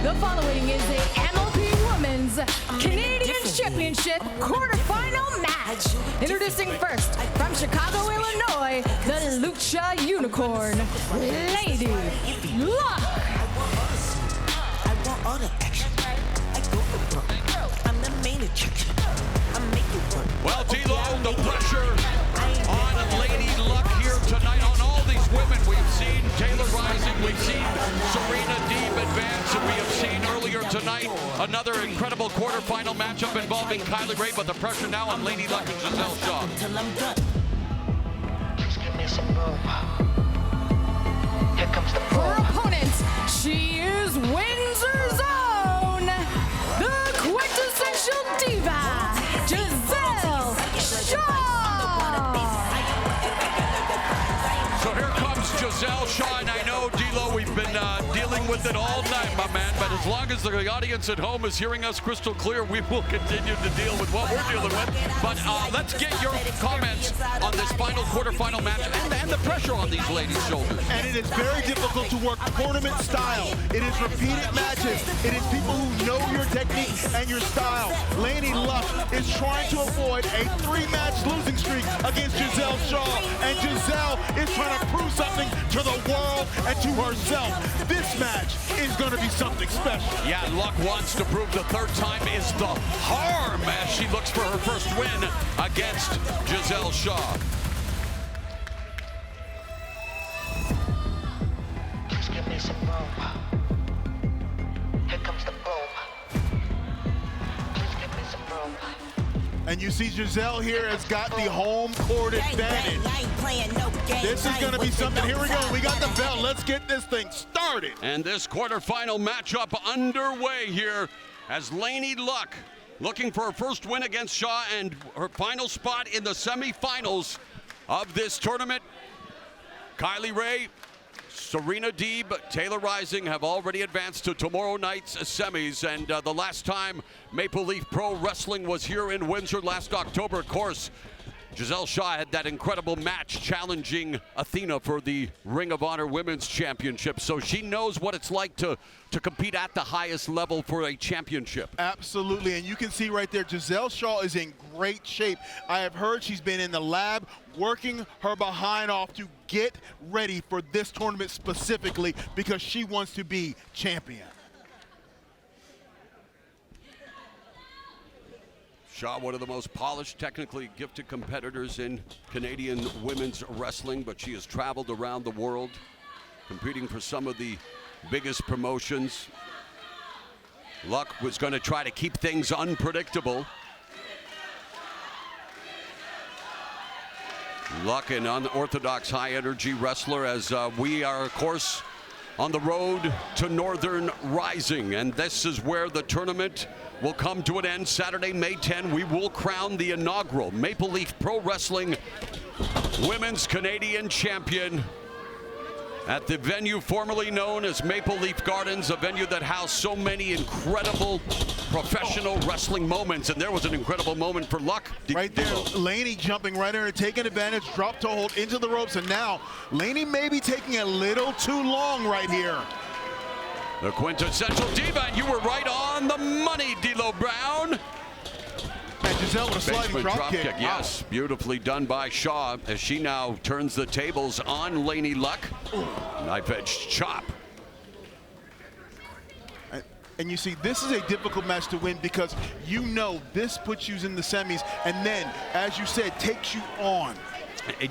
The following is a MLP Women's Canadian Championship quarterfinal match. Introducing first, from Chicago, Illinois, the Lucha Unicorn, Laynie Luck. I want all the action. I go for broke. I'm the main attraction. I make it work. Well, D'Lo, the pressure on Laynie Luck here tonight on all these women. We've seen Taylor Rising, we've seen Serena, Deeb advance, and we have seen earlier tonight another incredible quarterfinal matchup involving Kylie Rae, but the pressure now on Laynie Luck and Gisele Shaw. Until I'm done. Just give me some room. Here comes the Her opponent, she is Windsor's own, the quintessential diva, Gisele Shaw. So here comes Gisele Shaw, and I know, D'Lo, we've been dealing with it all night, my man, but as long as the audience at home is hearing us crystal clear, we will continue to deal with what we're dealing with. But let's get your comments on this final quarterfinal match and the pressure on these ladies' shoulders. And it is very difficult to work tournament style. It is repeated matches. It is people who know your technique and your style. Laynie Luck is trying to avoid a 3-match losing streak against Gisele Shaw, and Gisele is trying to prove something to the world and to herself. This match is going to be something special. Yeah, Luck wants to prove the third time is the harm as she looks for her first win against Gisele Shaw. Just give me some room. Here comes the boom. Please give me some room. And you see Gisele here has got the home court advantage. This is going to be something. Here we go. We got the bell. Let's get this thing started. And this quarterfinal matchup underway here as Laynie Luck looking for her first win against Shaw and her final spot in the semifinals of this tournament. Kylie Rae, Serena, Deeb, Taylor Rising have already advanced to tomorrow night's semis. And the last time Maple Leaf Pro Wrestling was here in Windsor last October, of course, Gisele Shaw had that incredible match challenging Athena for the Ring of Honor Women's Championship. So she knows what it's like to compete at the highest level for a championship. Absolutely, and you can see right there, Gisele Shaw is in great shape. I have heard she's been in the lab working her behind off to get ready for this tournament specifically because she wants to be champion. Shaw, one of the most polished, technically gifted competitors in Canadian women's wrestling, but she has traveled around the world, competing for some of the biggest promotions. Luck was going to try to keep things unpredictable. Luck, an unorthodox high-energy wrestler, as we are, of course, on the road to Northern Rising, and this is where the tournament will come to an end. Saturday, May 10, we will crown the inaugural Maple Leaf Pro Wrestling Women's Canadian Champion at the venue formerly known as Maple Leaf Gardens, a venue that housed so many incredible professional wrestling moments, and there was an incredible moment for Luck. Right there, Laynie jumping right in, taking advantage, drop toe hold into the ropes, and now Laynie may be taking a little too long right here. The quintessential diva, and you were right on the money, D'Lo Brown. And Gisele with a sliding drop kick. Wow. Yes, beautifully done by Shaw as she now turns the tables on Laynie Luck. Knife edge chop. And you see, this is a difficult match to win because you know this puts you in the semis, and then, as you said, takes you on.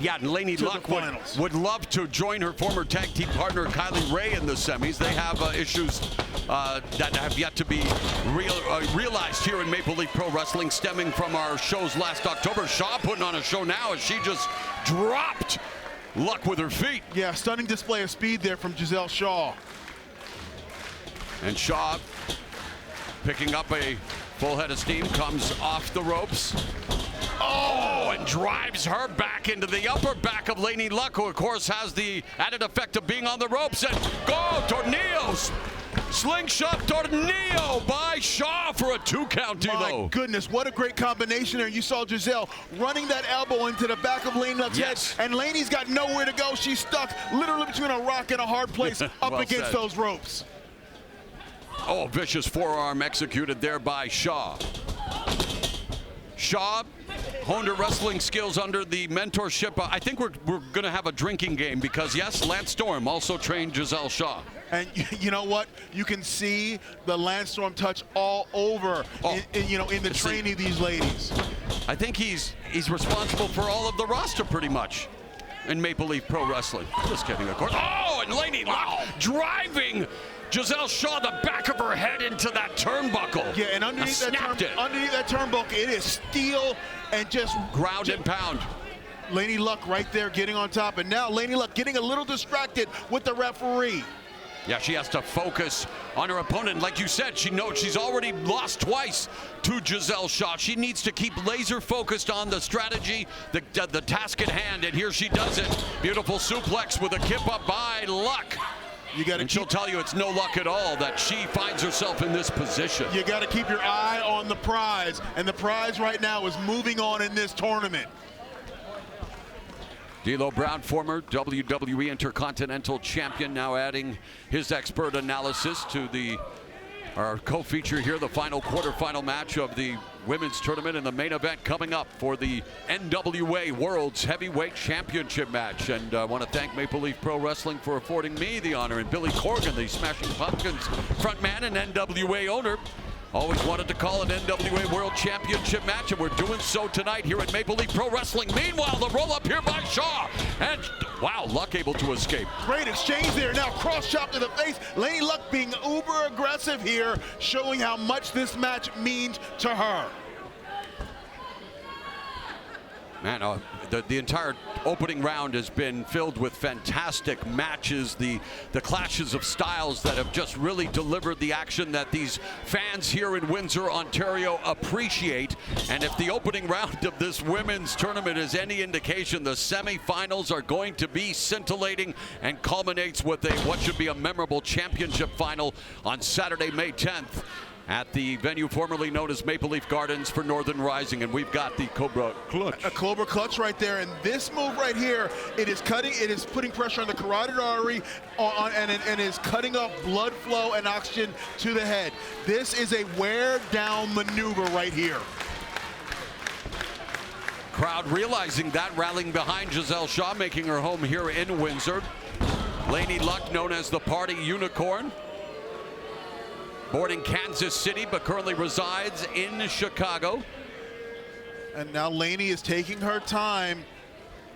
Yeah, and Laynie Luck would love to join her former tag team partner Kylie Rae in the semis. They have issues that have yet to be realized here in Maple Leaf Pro Wrestling, stemming from our shows last October. Shaw putting on a show now as she just dropped Luck with her feet. Yeah, stunning display of speed there from Gisele Shaw. And Shaw, picking up a full head of steam, comes off the ropes. Oh, and drives her back into the upper back of Laynie Luck, who of course has the added effect of being on the ropes. And go, tornillos! Slingshot tornillo by Shaw for a 2 count, D'Lo. My goodness, what a great combination there. You saw Gisele running that elbow into the back of Laynie Luck's head, and Laynie's got nowhere to go. She's stuck literally between a rock and a hard place up against those ropes. Oh, vicious forearm executed there by Shaw. Shaw honed her wrestling skills under the mentorship. I think we're going to have a drinking game because, yes, Lance Storm also trained Gisele Shaw. And you know what? You can see the Lance Storm touch all over, in the training of these ladies. I think he's responsible for all of the roster pretty much in Maple Leaf Pro Wrestling. Just kidding, of course. Oh, and Laynie Luck driving Gisele Shaw the back of her head into that turnbuckle. Yeah, and underneath that turnbuckle, it is steel and just ground and pound. Laynie Luck right there getting on top, and now Laynie Luck getting a little distracted with the referee. Yeah, she has to focus on her opponent. Like you said, she knows she's already lost twice to Gisele Shaw. She needs to keep laser focused on the strategy, the task at hand, and here she does it. Beautiful suplex with a kip up by Luck. And she'll tell you it's no luck at all that she finds herself in this position. You got to keep your eye on the prize, and the prize right now is moving on in this tournament. D'Lo Brown, former WWE Intercontinental Champion, now adding his expert analysis to our co-feature here, the final quarterfinal match of the women's tournament and the main event coming up for the NWA World's Heavyweight Championship match. And I want to thank Maple Leaf Pro Wrestling for affording me the honor, and Billy Corgan, the Smashing Pumpkins frontman and NWA owner, always wanted to call an NWA World Championship match, and we're doing so tonight here at Maple Leaf Pro Wrestling. Meanwhile, the roll-up here by Shaw, and wow, Luck able to escape. Great exchange there. Now cross chop to the face. Laynie Luck being uber aggressive here, showing how much this match means to her. Man, the entire opening round has been filled with fantastic matches, the clashes of styles that have just really delivered the action that these fans here in Windsor, Ontario appreciate. And if the opening round of this women's tournament is any indication, the semifinals are going to be scintillating and culminates with what should be a memorable championship final on Saturday, May 10th. At the venue formerly known as Maple Leaf Gardens for Northern Rising, and we've got the Cobra Clutch. A Cobra Clutch right there, and this move right here, it is putting pressure on the carotid artery and is cutting off blood flow and oxygen to the head. This is a wear down maneuver right here. Crowd realizing that, rallying behind Gisele Shaw, making her home here in Windsor. Laynie Luck, known as the Party Unicorn. Born in Kansas City, but currently resides in Chicago. And now Laynie is taking her time,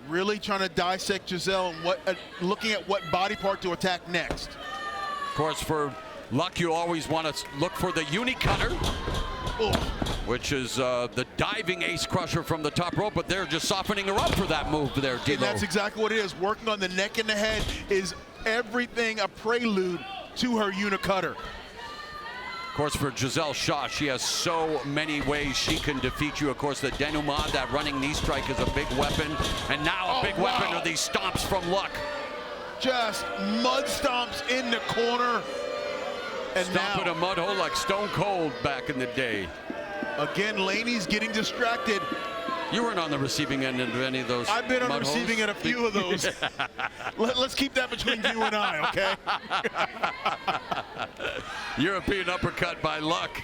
really trying to dissect Gisele and looking at what body part to attack next. Of course, for Luck, you always want to look for the uni-cutter, which is the diving ace crusher from the top rope, but they're just softening her up for that move there, D-Lo. And that's exactly what it is. Working on the neck and the head is everything a prelude to her uni-cutter. Of course, for Gisele Shaw, she has so many ways she can defeat you. Of course, the denouement, that running knee strike, is a big weapon. And now a big weapon are these stomps from Luck. Just mud stomps in the corner. And Stomping a mud hole like Stone Cold back in the day. Again, Laynie's getting distracted. You weren't on the receiving end of any of those. I've been on the receiving end of a few of those. Let's keep that between you and I, okay? European uppercut by Luck.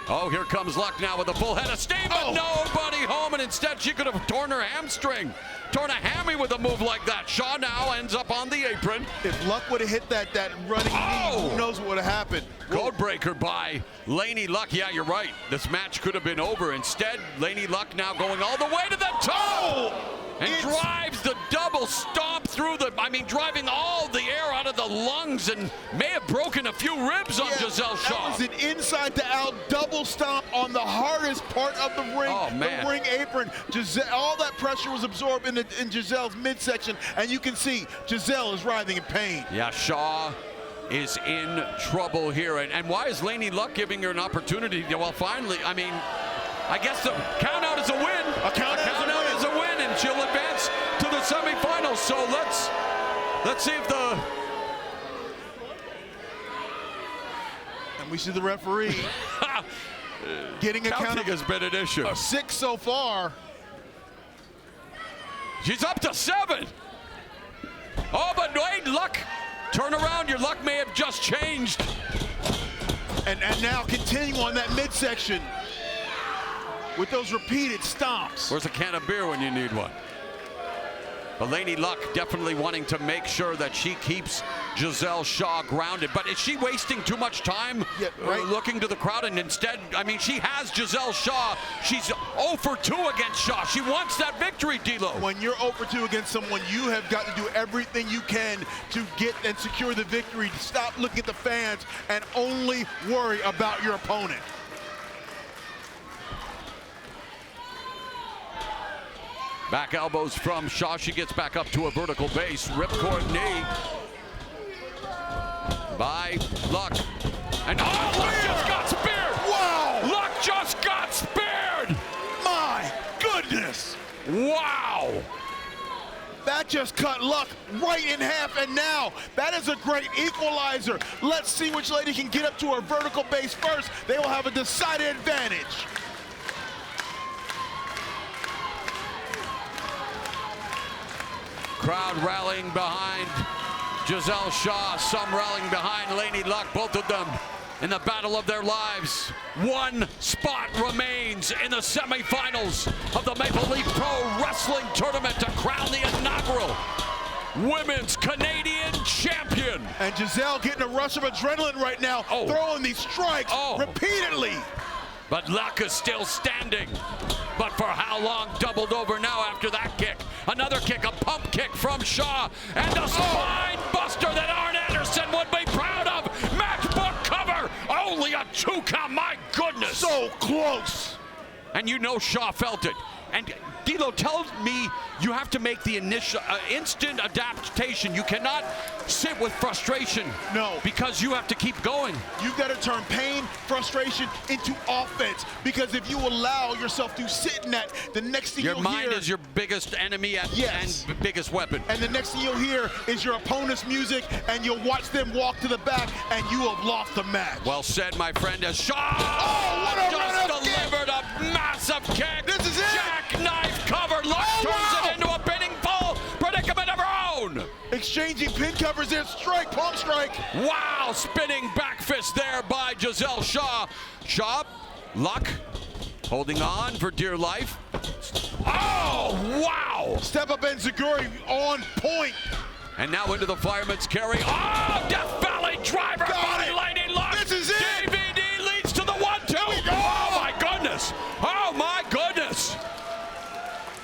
Oh, here comes Luck now with a full head of steam, but nobody home, and instead she could have torn her hamstring. Torn a hammy with a move like that. Shaw now ends up on the apron. If Luck would have hit that running knee, who knows what would have happened. Codebreaker by Laynie Luck. Yeah, you're right. This match could have been over. Instead, Laynie Luck now going all the way to the top. And drives the double stomp through driving all the air out of the lungs, and may have broken a few ribs on Gisele Shaw. That was an inside to out double stomp on the hardest part of the ring, the ring apron. All that pressure was absorbed in Gisele's midsection, and you can see Gisele is writhing in pain. Yeah, Shaw is in trouble here. And why is Laynie Luck giving her an opportunity? Well, finally, I guess the count out is a win. A count out is a win, and she'll advance to the semifinals. So let's see if the... And we see the referee getting a count. Has been an issue. 6 so far. She's up to 7. Oh, but wait, Luck, turn around. Your luck may have just changed. And now continuing on that midsection with those repeated stomps. Where's a can of beer when you need one? But Laynie Luck definitely wanting to make sure that she keeps Gisele Shaw grounded. But is she wasting too much time looking to the crowd? And instead, she has Gisele Shaw. She's 0 for 2 against Shaw. She wants that victory, D-Lo. When you're 0 for 2 against someone, you have got to do everything you can to get and secure the victory. Stop looking at the fans and only worry about your opponent. Back elbows from Shaw. She gets back up to a vertical base. Ripcord knee by Luck. And Luck just got speared! Wow! Luck just got speared! My goodness! Wow! That just cut Luck right in half, and now that is a great equalizer. Let's see which lady can get up to her vertical base first. They will have a decided advantage. Crowd rallying behind Gisele Shaw, some rallying behind Laynie Luck, both of them in the battle of their lives. One spot remains in the semifinals of the Maple Leaf Pro Wrestling Tournament to crown the inaugural Women's Canadian Champion. And Gisele getting a rush of adrenaline right now, throwing these strikes repeatedly. But Luck is still standing. But for how long? Doubled over now after that kick. Another kick, a pump kick from Shaw. And a spine buster that Arn Anderson would be proud of. Matchbook cover. Only a 2 count. My goodness. So close. And you know Shaw felt it. And D'Lo tells me you have to make the initial instant adaptation. You cannot sit with frustration. No. Because you have to keep going. You've got to turn pain, frustration into offense. Because if you allow yourself to sit in that, the next thing your you'll mind hear is your biggest enemy and biggest weapon. And the next thing you'll hear is your opponent's music, and you'll watch them walk to the back, and you have lost the match. Well said, my friend. As Shaw just delivered a massive kick. This is it. Jackknife cover. Luck turns it into a pinning pole predicament of her own. Exchanging pin covers there. Strike, palm strike. Wow, spinning back fist there by Gisele Shaw. Shaw, Luck holding on for dear life. Oh, wow. Step up Enziguri on point. And now into the fireman's carry. Oh, Death Valley driver by Laynie Luck. This is it. DVD leads to the 1-2. Oh, my goodness. Oh, my goodness.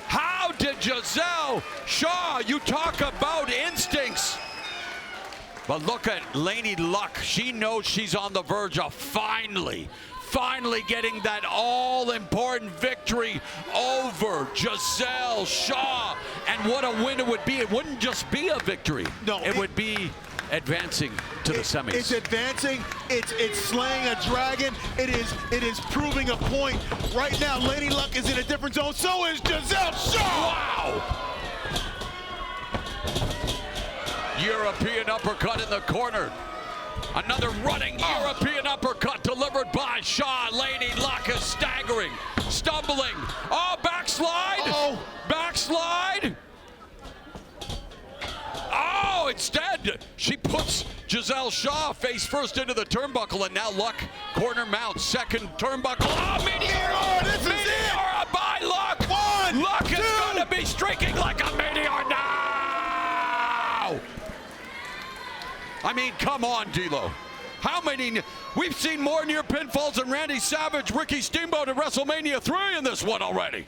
How did Gisele Shaw, you talk about instincts. But look at Laynie Luck. She knows she's on the verge of finally getting that all-important victory over Gisele Shaw. And what a win it would be. It wouldn't just be a victory. No, it would be advancing to the semis. It's advancing. It's slaying a dragon. It is proving a point. Right now, Laynie Luck is in a different zone. So is Gisele Shaw. Wow. European uppercut in the corner. Another running European uppercut delivered by Shaw. Laynie Luck is staggering, stumbling. Oh, backslide. Uh-oh. Backslide. Oh, instead, she puts Gisele Shaw face first into the turnbuckle, and now Luck corner mount, second turnbuckle. Oh, Meteor! This is it! Meteor by Luck! One, Luck is two. going to be streaking like a meteor now! I mean, come on, D'Lo. How many? We've seen more near pinfalls than Randy Savage, Ricky Steamboat at WrestleMania 3 in this one already.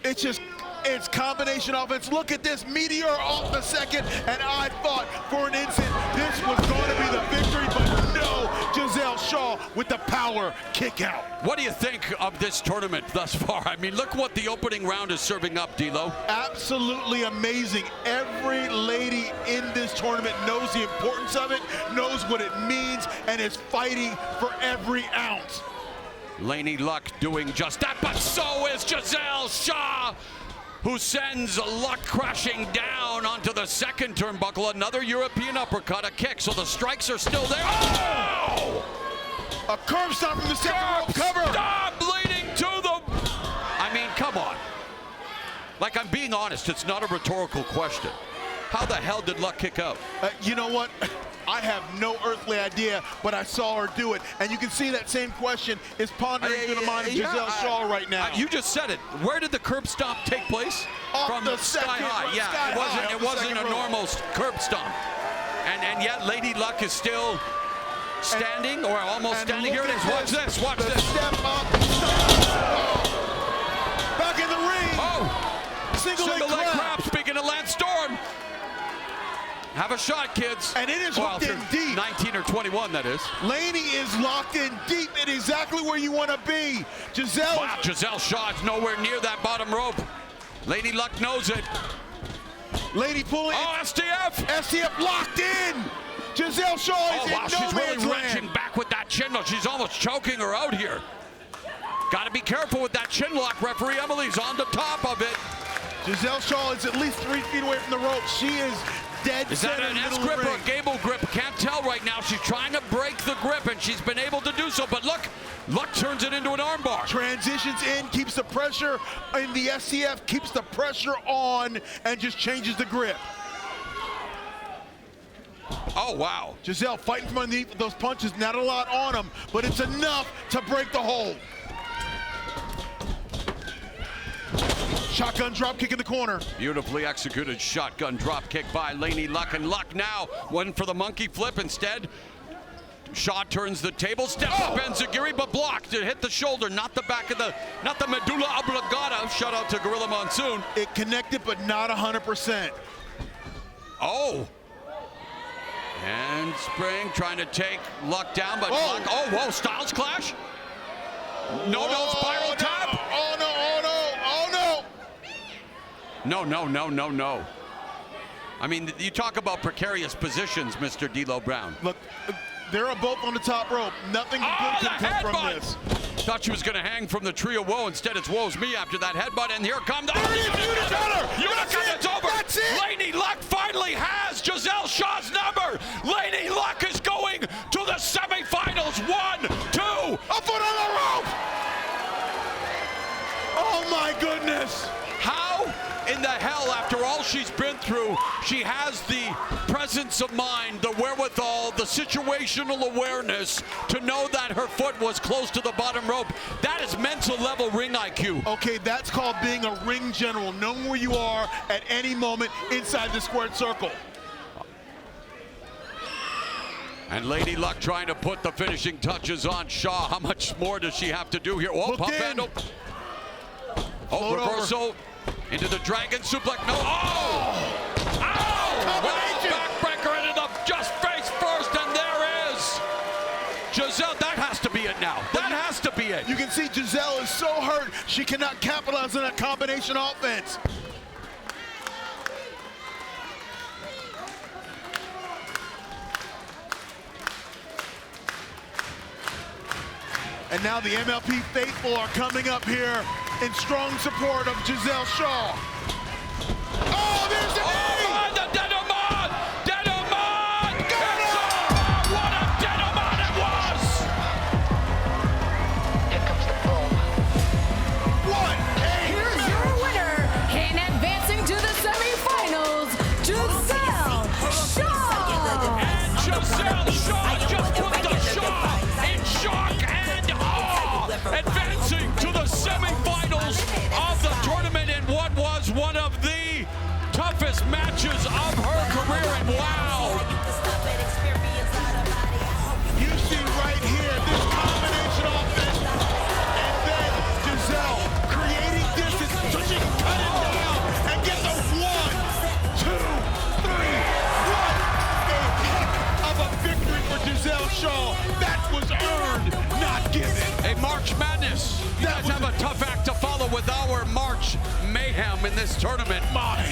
It's combination offense. Look at this meteor off the second, and I thought for an instant this was going to be the victory, but no, Gisele Shaw with the power kick out. What do you think of this tournament thus far? I mean, look what the opening round is serving up, D'Lo. Absolutely amazing. Every lady in this tournament knows the importance of it, knows what it means, and is fighting for every ounce. Laynie Luck doing just that, but so is Gisele Shaw, who sends Luck crashing down onto the second turnbuckle. Another European uppercut, a kick, so the strikes are still there. Oh! A curb stop from the second rope cover. Stop leading to the... I mean, come on. Like, I'm being honest, it's not a rhetorical question. How the hell did Luck kick out? You know what? I have no earthly idea, but I saw her do it. And you can see that same question is pondering through the mind of Gisele Shaw right now. You just said it. Where did the curb stomp take place? From the sky second, high. Yeah, sky it wasn't a normal curb stomp. And yet Laynie Luck is still standing, or almost standing. Here it is. Watch this. Watch this. Step up. Back in the ring. Oh. Single leg crab. Speaking of Lance Storm. Have a shot, kids. And it is hooked in deep. 19 or 21, that is. Laynie is locked in deep and exactly where you want to be. Gisele Shaw is nowhere near that bottom rope. Laynie Luck knows it. Laynie pulling. Oh, STF. STF locked in. Gisele Shaw is in no she's really man's wrenching land. back with that chin lock. She's almost choking her out here. Got to be careful with that chin lock. Referee Emily's on the top of it. Gisele Shaw is at least 3 feet away from the rope. She is dead. Is that an S grip or a Gable grip? Can't tell right now. She's trying to break the grip, and she's been able to do so. But look, Luck turns it into an armbar. Transitions in, keeps the pressure in the STF, keeps the pressure on, and just changes the grip. Oh, wow. Gisele fighting from underneath those punches. Not a lot on him, but it's enough to break the hold. Shotgun drop kick in the corner. Beautifully executed shotgun drop kick by Laynie Luck. And Luck now went for the monkey flip instead. Shaw turns the table, step up Enziguri, but blocked. It hit the shoulder, not the back of the, not the medulla oblongata. Shout out to Gorilla Monsoon. It connected, but not 100%. Oh. And Spring trying to take Luck down, but Luck, whoa, Styles clash? No, spiral tap. Oh, no. No, no, no, no, no. I mean, you talk about precarious positions, Mr. D'Lo Brown. Look, they're both on the top rope. Nothing good can come from this. Thought she was going to hang from the tree of woe. Instead, it's woe's me after that headbutt. And here comes the it's over. That's it. Laynie Luck finally has Gisele Shaw's number. Laynie Luck is going to the semifinals. 1, 2. A foot on the rope. Oh my goodness. How in the hell, after all she's been through, she has the presence of mind, the wherewithal, the situational awareness to know that her foot was close to the bottom rope? That is mental level ring IQ. Okay, that's called being a ring general, knowing where you are at any moment inside the squared circle. And Laynie Luck trying to put the finishing touches on Shaw. How much more does she have to do here? Oh, pump handle. Oh, reversal. Into the dragon suplex. No. Oh! Oh! Wow, backbreaker into the just face first, and there is Gisele. That has to be it now. That has to be it. You can see Gisele is so hurt, she cannot capitalize on that combination offense. And now the MLP faithful are coming up here in strong support of Gisele Shaw. Oh, there's the knee! The Denimon! Denimon! What a Denimon it was! Here comes the boom. What a Here's your winner, and advancing to the semifinals, Gisele Shaw! And Gisele Shaw just put the Shaw in shock and awe, advancing to the semifinals of the tournament in what was one of the toughest matches of her career. And wow, You see right here this combination offense, and then Gisele creating distance so she can cut it down and get the 1, 2, 3. What a heck of a victory for Gisele Shaw. That was earned, not given. a March Madness. You guys have a tough act to follow with our March Mayhem in this tournament.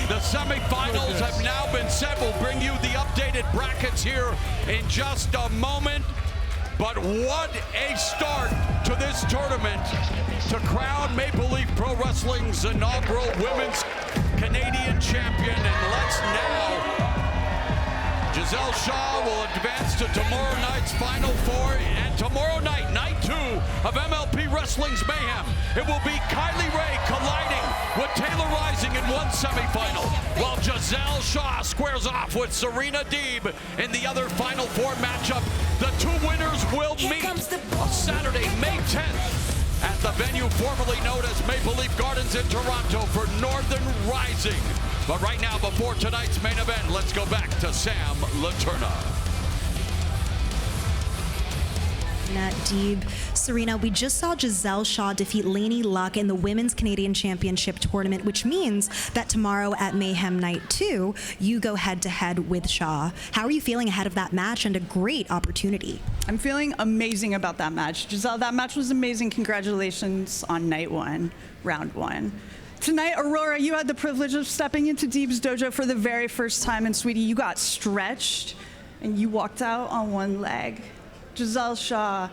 The semifinals have now been set. We'll bring you the updated brackets here in just a moment. But what a start to this tournament to crown Maple Leaf Pro Wrestling's inaugural Women's Canadian Champion. And let's now, Gisele Shaw will advance to tomorrow night's Final Four. And tomorrow night, night 2 of MLP Wrestling's Mayhem, it will be Kylie Rae colliding with Taylor Rising in one semifinal, while Gisele Shaw squares off with Serena Deeb in the other Final Four matchup. The two winners will meet on Saturday, May 10th at the venue formerly known as Maple Leaf Gardens in Toronto for Northern Rising. But right now, before tonight's main event, let's go back to Sam Laterna. Deeb. Serena, we just saw Gisele Shaw defeat Laynie Luck in the Women's Canadian Championship tournament, which means that tomorrow at Mayhem Night 2, you go head-to-head with Shaw. How are you feeling ahead of that match and a great opportunity? I'm feeling amazing about that match. Gisele, that match was amazing. Congratulations on night 1, round 1. Tonight, Aurora, you had the privilege of stepping into Deeb's dojo for the very first time, and sweetie, you got stretched and you walked out on one leg. Gisele Shaw,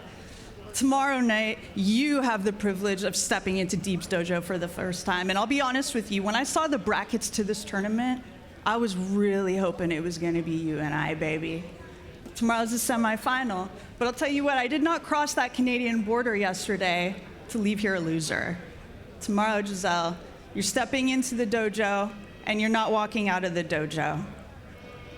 tomorrow night, you have the privilege of stepping into Deeb's dojo for the first time. And I'll be honest with you, when I saw the brackets to this tournament, I was really hoping it was gonna be you and I, baby. Tomorrow's the semifinal, but I'll tell you what, I did not cross that Canadian border yesterday to leave here a loser. Tomorrow, Gisele, you're stepping into the dojo and you're not walking out of the dojo.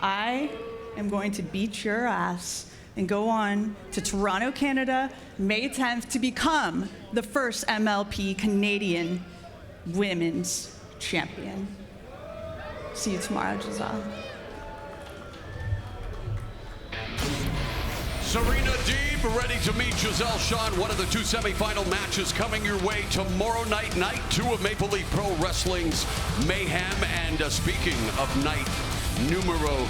I am going to beat your ass and go on to Toronto, Canada, May 10th to become the first MLP Canadian Women's Champion. See you tomorrow, Gisele. Serena Deeb ready to meet Gisele Shaw in one of the 2 semifinal matches coming your way tomorrow night, night 2 of Maple Leaf Pro Wrestling's Mayhem. And speaking of night numero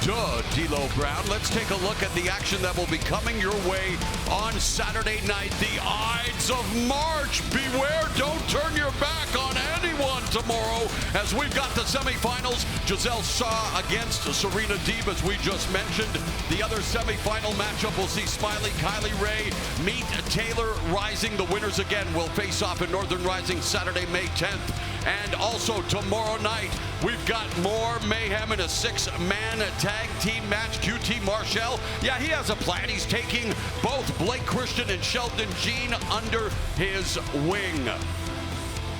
2, D'Lo Brown, let's take a look at the action that will be coming your way on Saturday night. The Ides of March. Beware, don't turn your back on anyone tomorrow as we've got the semifinals. Gisele Shaw against Serena Deeb, as we just mentioned. The other semifinal matchup will see Smiley, Kylie Rae meet Taylor Rising. The winners again will face off in Northern Rising Saturday, May 10th. And also tomorrow night, we've got more Mayhem in a 6-man tag team match. QT Marshall, yeah, he has a plan. He's taking both Blake Christian and Sheldon Jean under his wing.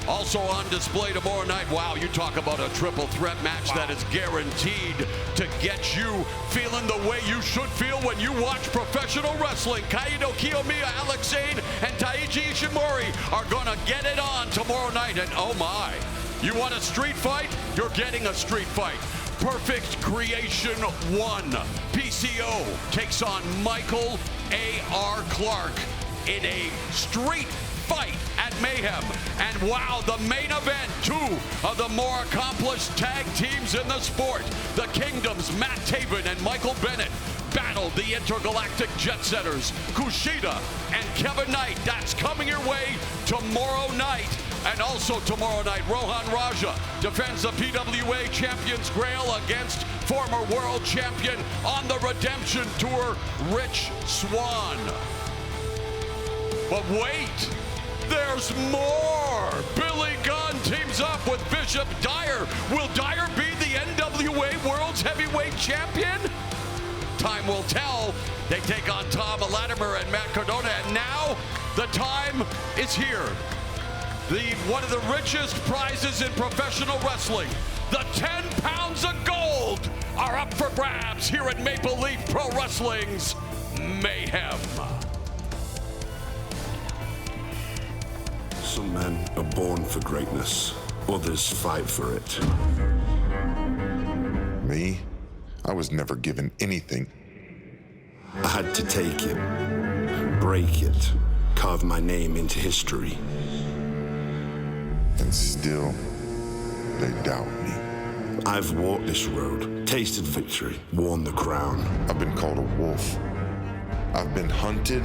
Also on display tomorrow night, wow, you talk about a triple threat match that is guaranteed to get you feeling the way you should feel when you watch professional wrestling. Kaito, Kiyomiya, Zayne, and Taiji Ishimori are gonna get it on tomorrow night. And oh my, you want a street fight? You're getting a street fight. Perfect Creation 1. PCO takes on Michael A.R. Clark in a street fight at Mayhem. And wow, the main event, 2 of the more accomplished tag teams in the sport. The Kingdoms, Matt Taven and Michael Bennett, battle the intergalactic jet setters, KUSHIDA and Kevin Knight. That's coming your way tomorrow night. And also tomorrow night, Rohan Raja defends the PWA Champions Grail against former world champion on the Redemption Tour, Rich Swann. But wait, there's more! Billy Gunn teams up with Bishop Dyer. Will Dyer be the NWA World's Heavyweight Champion? Time will tell. They take on Thom, Latimer, and Matt Cardona, and now the time is here. One of the richest prizes in professional wrestling, the 10 pounds of gold, are up for grabs here at Maple Leaf Pro Wrestling's Mayhem. Some men are born for greatness, others fight for it. Me? I was never given anything. I had to take it, break it, carve my name into history. And still, they doubt me. I've walked this road, tasted victory, worn the crown. I've been called a wolf. I've been hunted,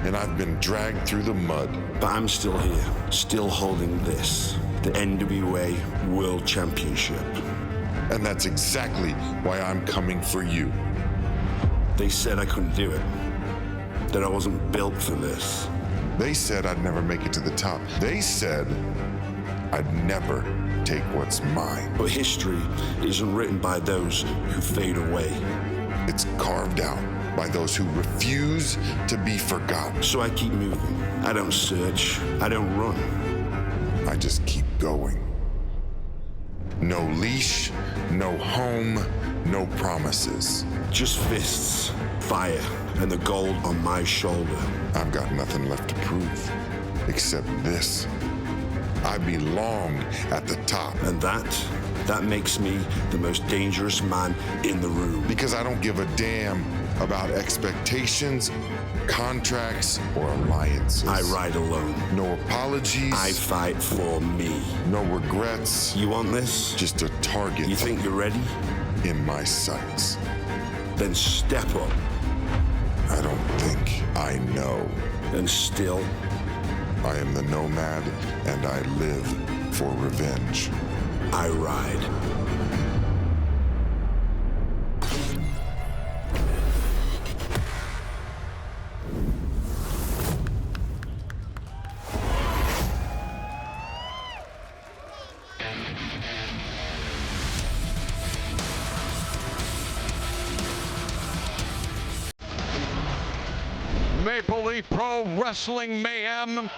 and I've been dragged through the mud. But I'm still here, still holding this, the NWA World Championship. And that's exactly why I'm coming for you. They said I couldn't do it, that I wasn't built for this. They said I'd never make it to the top. They said I'd never take what's mine. But history isn't written by those who fade away. It's carved out by those who refuse to be forgotten. So I keep moving. I don't search. I don't run. I just keep going. No leash, no home, no promises. Just fists, fire, and the gold on my shoulder. I've got nothing left to prove, except this. I belong at the top. And that makes me the most dangerous man in the room. Because I don't give a damn about expectations, contracts, or alliances. I ride alone. No apologies. I fight for me. No regrets. You want this? Just a target. You think you're ready? In my sights. Then step up. I don't think I know. And still, I am the nomad, and I live for revenge. I ride. Maple Leaf Pro Wrestling Mayhem.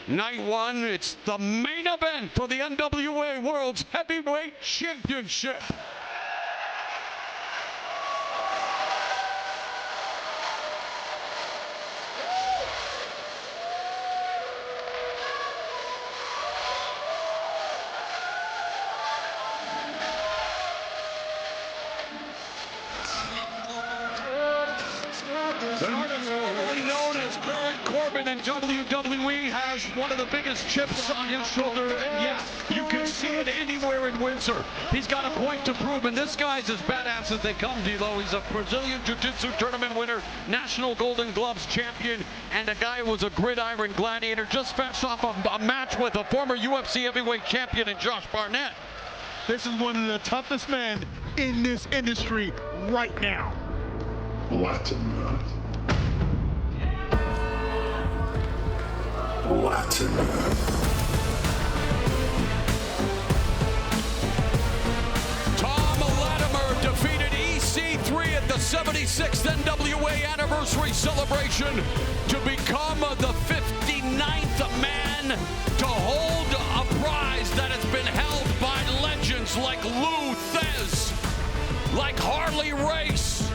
Night 1, it's the main event for the NWA World's Heavyweight Championship. The artist formerly known as Baron Corbin champion in WWE has one of the biggest chips on his shoulder, and yeah, you can see it anywhere in Windsor. He's got a point to prove, and this guy's as badass as they come, D-Lo. He's a Brazilian Jiu-Jitsu tournament winner, National Golden Gloves champion, and a guy who was a gridiron gladiator, just finished off a match with a former UFC heavyweight champion in Josh Barnett. This is one of the toughest men in this industry right now. Latimer. Latimer. Thom Latimer defeated EC3 at the 76th NWA anniversary celebration to become the 59th man to hold a prize that has been held by legends like Lou Thez, like Harley Race,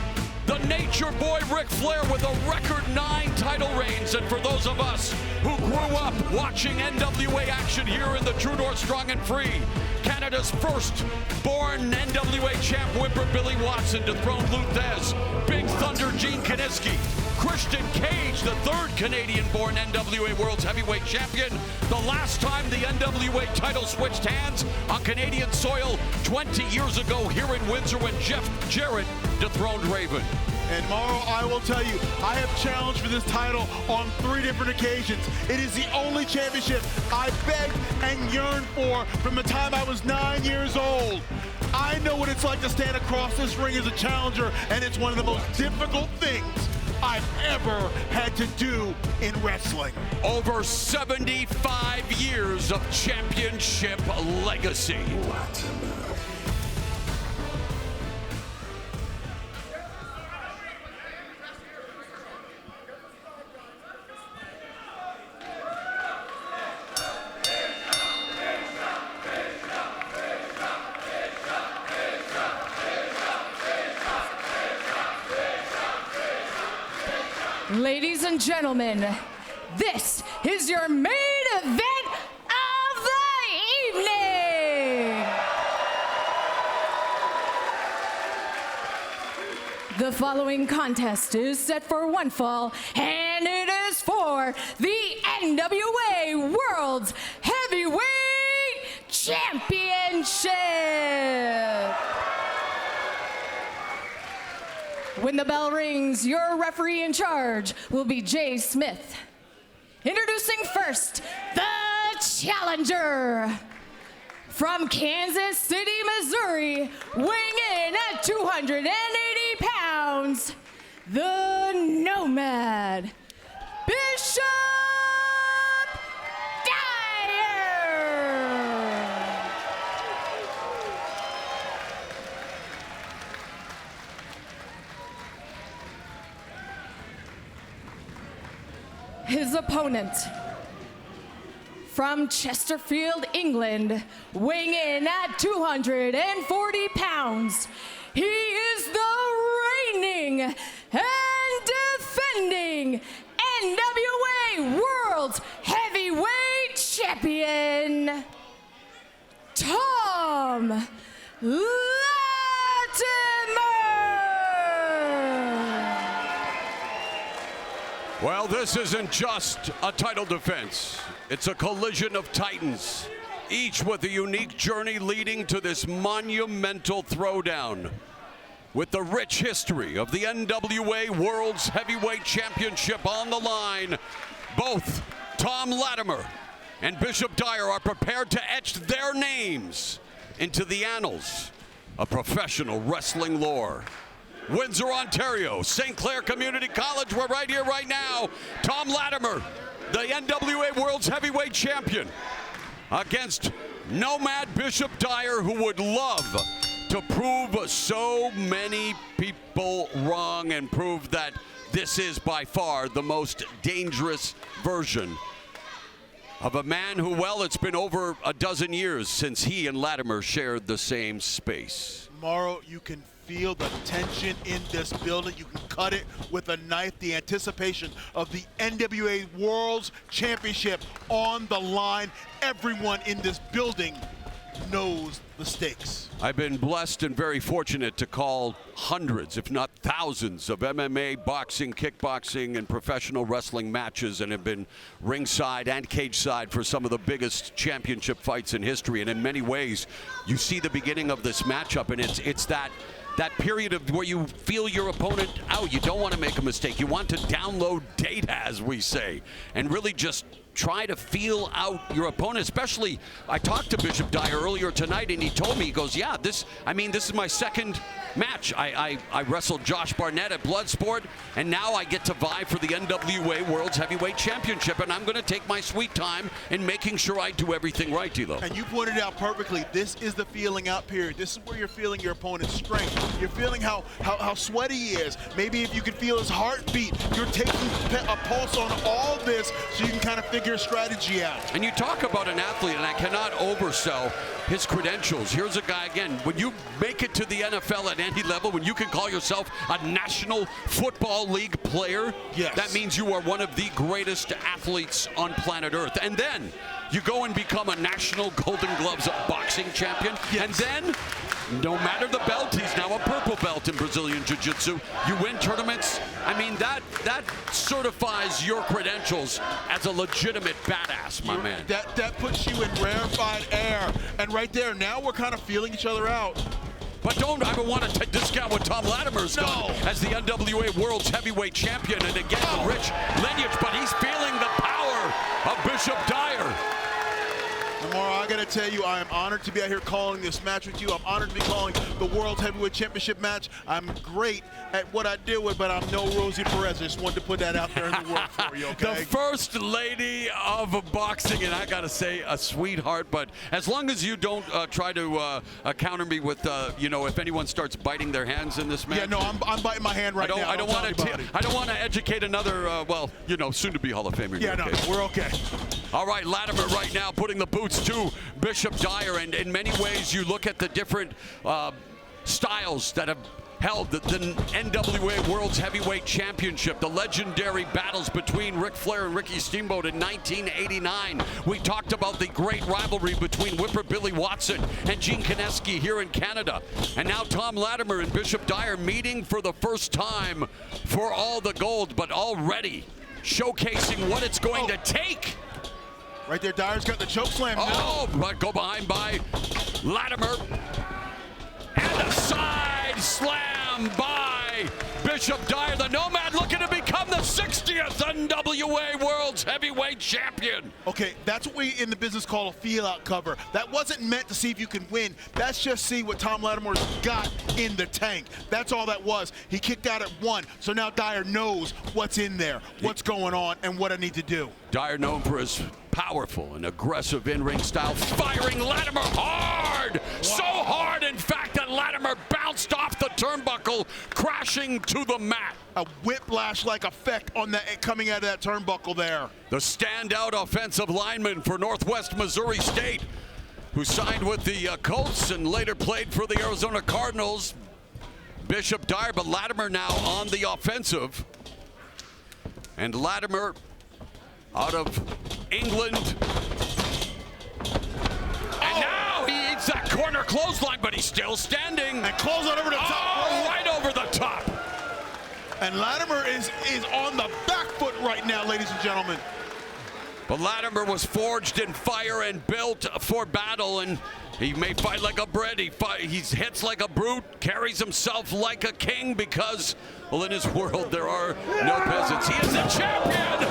the Nature Boy Ric Flair with a record 9 title reigns. And for those of us who grew up watching NWA action here in the True North Strong and Free, Canada's first born NWA champ whipper Billy Watson dethroned Lou Thez, Big Thunder Gene Kiniski, Christian Cage, the third Canadian-born NWA World's Heavyweight Champion. The last time the NWA title switched hands on Canadian soil 20 years ago here in Windsor when Jeff Jarrett dethroned Raven. And Mauro, I will tell you, I have challenged for this title on 3 different occasions. It is the only championship I begged and yearned for from the time I was 9 years old. I know what it's like to stand across this ring as a challenger, and it's one of the most difficult things I've ever had to do in wrestling. Over 75 years of championship legacy. Ladies and gentlemen, this is your main event of the evening. The following contest is set for one fall, and it is for the NWA World's Heavyweight Championship. When the bell rings, your referee in charge will be Jay Smith. Introducing first, the challenger. From Kansas City, Missouri, weighing in at 280 pounds, the Nomad, Bishop Dyer. His opponent, from Chesterfield, England, weighing in at 240 pounds, he is the reigning and defending NWA World's Heavyweight Champion, Thom Latimer. Well, this isn't just a title defense. It's a collision of titans, each with a unique journey leading to this monumental throwdown. With the rich history of the NWA World's Heavyweight Championship on the line, both Thom Latimer and Bishop Dyer are prepared to etch their names into the annals of professional wrestling lore. Windsor, Ontario, St. Clair Community College, we're right here, right now. Thom Latimer, the NWA World's Heavyweight Champion, against Nomad Bishop Dyer, who would love to prove so many people wrong and prove that this is by far the most dangerous version of a man who, well, it's been over a dozen years since he and Latimer shared the same space. Mauro, you can feel the tension in this building. You can cut it with a knife. The anticipation of the NWA World's Championship on the line. Everyone in this building knows the stakes. I've been blessed and very fortunate to call hundreds, if not thousands, of MMA, boxing, kickboxing, and professional wrestling matches, and have been ringside and cage side for some of the biggest championship fights in history. And in many ways, you see the beginning of this matchup, and it's that period of where you feel your opponent out. You don't want to make a mistake. You want to download data, as we say, and really just try to feel out your opponent. Especially, I talked to Bishop Dyer earlier tonight, and he told me, he goes, yeah, this is my second match. I wrestled Josh Barnett at Bloodsport, and now I get to vie for the NWA World's Heavyweight Championship, and I'm going to take my sweet time in making sure I do everything right, D'Lo. And you pointed out perfectly, this is the feeling out period. This is where you're feeling your opponent's strength. You're feeling how sweaty he is. Maybe if you can feel his heartbeat, you're taking a pulse on all this so you can kind of figure a strategy out. And you talk about an athlete, and I cannot oversell his credentials. Here's a guy, again, when you make it to the NFL at any level, when you can call yourself a National Football League player, yes, that means you are one of the greatest athletes on planet Earth. And then you go and become a National Golden Gloves boxing champion. Yes. And then, no matter the belt, he's now a purple belt in Brazilian Jiu-Jitsu. You win tournaments. I mean, that certifies your credentials as a legitimate badass, my man. That puts you in rarefied air. And right there, now we're kind of feeling each other out. But I don't want to discount what Tom Latimer's done as the NWA World's Heavyweight Champion, and again, the rich lineage, but he's feeling the power of Bishop Dyer. Lamar, I gotta tell you, I am honored to be out here calling this match with you. I'm honored to be calling the World Heavyweight Championship match. I'm great at what I deal with, but I'm no Rosie Perez. I just wanted to put that out there in the world for you, okay? The first lady of boxing, and I gotta say, a sweetheart, but as long as you don't try to counter me with, if anyone starts biting their hands in this match. Yeah, no, I'm biting my hand right now. I don't want to educate another, soon-to-be Hall of Famer. Yeah, no, we're okay. All right, Latimer right now putting the boots to Bishop Dyer, and in many ways you look at the different styles that have held the NWA World's Heavyweight Championship, the legendary battles between Ric Flair and Ricky Steamboat in 1989. We talked about the great rivalry between Whipper Billy Watson and Gene Kineski here in Canada. And now Tom Latimer and Bishop Dyer meeting for the first time for all the gold, but already showcasing what it's going to take. Right there, Dyer's got the choke slam. But go behind by Latimer. And a side slam by Bishop Dyer, the Nomad, looking to become the 60th NWA World's Heavyweight Champion. Okay, that's what we in the business call a feel-out cover. That wasn't meant to see if you can win. That's just see what Tom Latimer's got in the tank. That's all that was. He kicked out at 1, so now Dyer knows what's in there, what's going on, and what I need to do. Dyer known for his powerful and aggressive in-ring style, firing Latimer hard! Wow. So hard, in fact, that Latimer bounced off the turnbuckle, crashing to the mat. A whiplash-like effect on that coming out of that turnbuckle there. The standout offensive lineman for Northwest Missouri State, who signed with the Colts and later played for the Arizona Cardinals, Bishop Dyer, but Latimer now on the offensive. And Latimer out of England. And now he eats that corner clothesline, but he's still standing. And clothesline over the top. Right over the top. And Latimer is on the back foot right now, ladies and gentlemen. But Latimer was forged in fire and built for battle, and he may fight like a Brit, he hits like a brute, carries himself like a king because, well, in his world there are no peasants. He is the champion,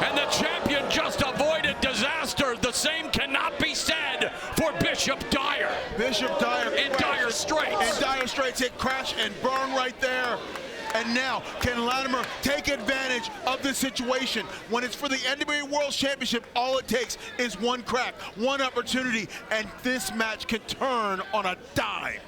and the champion just avoided disaster. The same cannot be said for Bishop Dyer. Bishop Dyer in Dire Straits. In Dire Straits, hit crash and burn right there. And now, can Latimer take advantage of this situation? When it's for the NWA World Championship, all it takes is one crack, one opportunity, and this match can turn on a dime.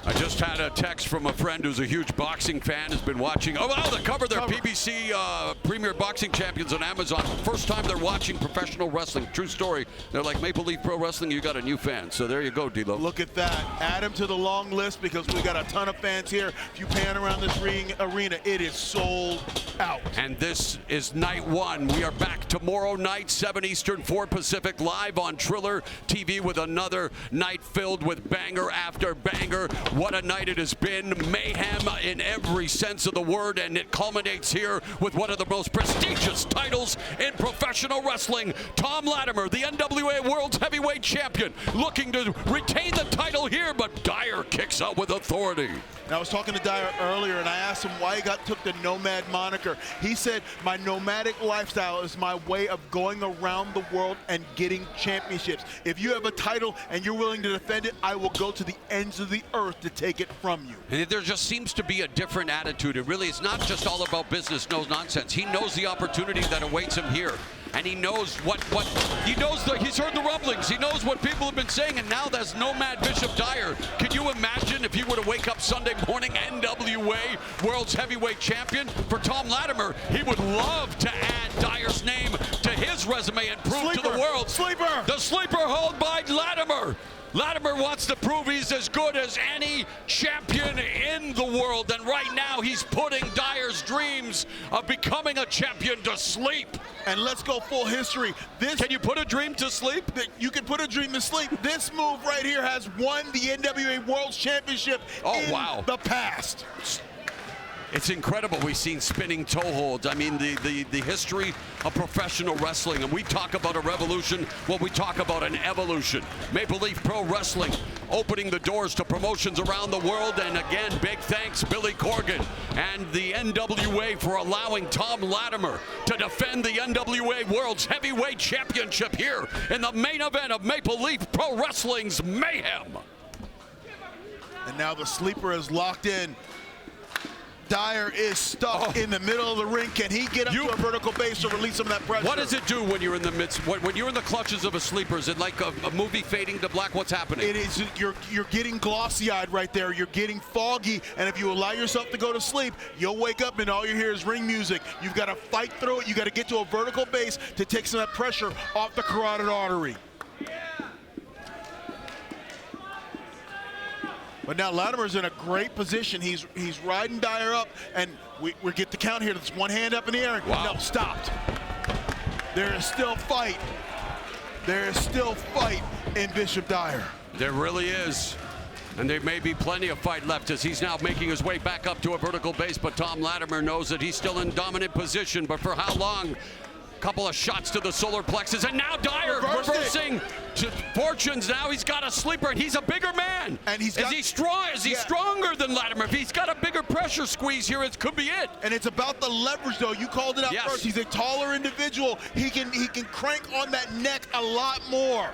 I Just had a text from a friend who's a huge boxing fan, has been watching. Oh, wow, the cover there, PBC Premier Boxing Champions on Amazon. First time they're watching professional wrestling. True story. They're like, Maple Leaf Pro Wrestling, you got a new fan. So there you go, D-Lo. Look at that. Add him to the long list because we got a ton of fans here. If you pan around this arena, it is sold out. And this is night one. We are back tomorrow night, 7 Eastern, 4 Pacific, live on Triller TV with another night filled with banger after banger. What a night it has been. Mayhem in every sense of the word, and it culminates here with one of the most prestigious titles in professional wrestling. Thom Latimer, the NWA World's Heavyweight Champion, looking to retain the title here, but Dyer kicks out with authority. And I was talking to Dyer earlier, and I asked him why he took the Nomad moniker. He said, my nomadic lifestyle is my way of going around the world and getting championships. If you have a title and you're willing to defend it, I will go to the ends of the earth to take it from you. And there just seems to be a different attitude. It really is not just all about business, no nonsense. He knows the opportunity that awaits him here. And he knows he's heard the rumblings. He knows what people have been saying, and now there's Nomad Bishop Dyer. Can you imagine if he were to wake up Sunday morning NWA World's Heavyweight Champion? For Thom Latimer, he would love to add Dyer's name to his resume and prove to the world. The sleeper hold by Latimer. Latimer wants to prove he's as good as any champion in the world, and right now he's putting Dyer's dreams of becoming a champion to sleep. And let's go full history. Can you put a dream to sleep? You can put a dream to sleep. This move right here has won the NWA World Championship in the past. It's incredible. We've seen spinning toe holds. I mean, the history of professional wrestling. And we talk about a revolution, well, we talk about an evolution. Maple Leaf Pro Wrestling opening the doors to promotions around the world. And again, big thanks, Billy Corgan and the NWA for allowing Thom Latimer to defend the NWA World's Heavyweight Championship here in the main event of Maple Leaf Pro Wrestling's Mayhem. And now the sleeper is locked in. Dyer is stuck in the middle of the ring. Can he get up to a vertical base to release some of that pressure? What does it do when you're in the midst, when you're in the clutches of a sleeper? Is it like a movie fading to black? What's happening? It is, you're getting glossy-eyed right there. You're getting foggy, and if you allow yourself to go to sleep, you'll wake up and all you hear is ring music. You've got to fight through it. You got to get to a vertical base to take some of that pressure off the carotid artery. But now Latimer's in a great position. He's riding Dyer up, and we get the count here. There's one hand up in the air. Wow. No, stopped. There is still fight. There is still fight in Bishop Dyer. There really is. And there may be plenty of fight left as he's now making his way back up to a vertical base, but Thom Latimer knows that he's still in dominant position. But for how long? Couple of shots to the solar plexus, and now Dyer reversing to fortunes. Now he's got a sleeper, and he's a bigger man. And is he strong? Is he stronger than Latimer? If he's got a bigger pressure squeeze here, it could be it. And it's about the leverage, though. You called it out first. He's a taller individual. He can crank on that neck a lot more.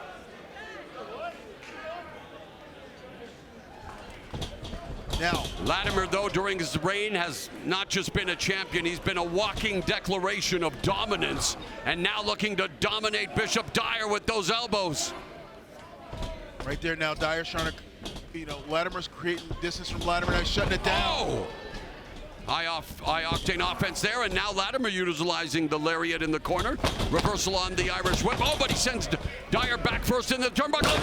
Now, Latimer, though, during his reign has not just been a champion, he's been a walking declaration of dominance. And now looking to dominate Bishop Dyer with those elbows. Right there now, Dyer's trying to, Latimer's creating distance from Latimer, now he's shutting it down. Oh! High octane offense there, and now Latimer utilizing the lariat in the corner. Reversal on the Irish whip. Oh, but he sends Dyer back first in the turnbuckle.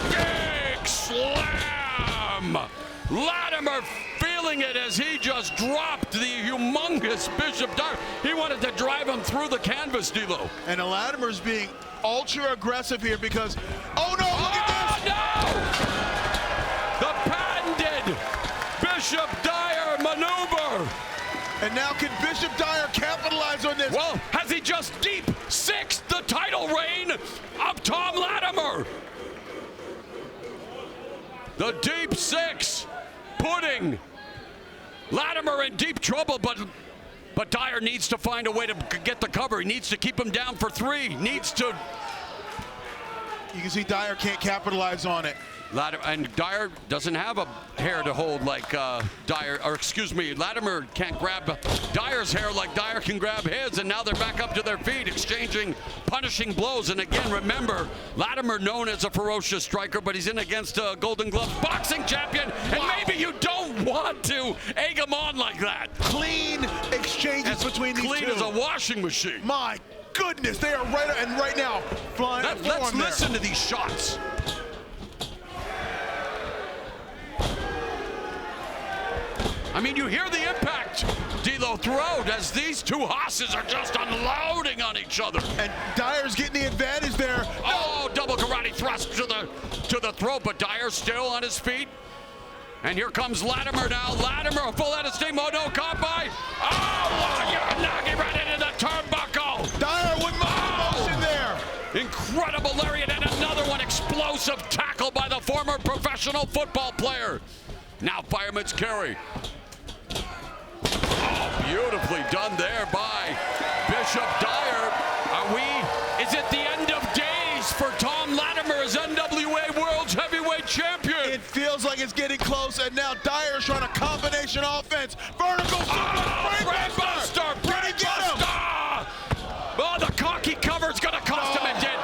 Big slam! Latimer feeling it as he just dropped the humongous Bishop Dyer. He wanted to drive him through the canvas, D-Lo. And Latimer's being ultra aggressive here because, oh no, look at this! No! The patented Bishop Dyer maneuver. And now can Bishop Dyer capitalize on this? Well, has he just deep sixed the title reign of Thom Latimer? The deep six. Putting Latimer in deep trouble, but Dyer needs to find a way to get the cover. He needs to keep him down for 3. Needs to. You can see Dyer can't capitalize on it. And Dyer doesn't have a hair to hold like Dyer, or excuse me, Latimer can't grab Dyer's hair like Dyer can grab his, and now they're back up to their feet, exchanging punishing blows. And again, remember, Latimer known as a ferocious striker, but he's in against a Golden Glove boxing champion, and maybe you don't want to egg him on like that. Clean exchanges between these two. Clean as a washing machine. My goodness, they are right now flying. Let's listen to these shots. I mean, you hear the impact D'Lo throat as these two hosses are just unloading on each other. And Dyer's getting the advantage there. Oh, double karate thrust to the throat, but Dyer's still on his feet. And here comes Latimer now. Latimer, full out of steam. Oh, no, caught by. Oh, knocking right into the turnbuckle. Dyer with motion there. Incredible lariat, and another one. Explosive tackle by the former professional football player. Now fireman's carry. Oh, beautifully done there by Bishop Dyer. Is it the end of days for Thom Latimer as NWA World's Heavyweight Champion? It feels like it's getting close, and now Dyer's trying a combination offense. Vertical Brainbuster! Oh, the cocky cover's gonna cost him a dent.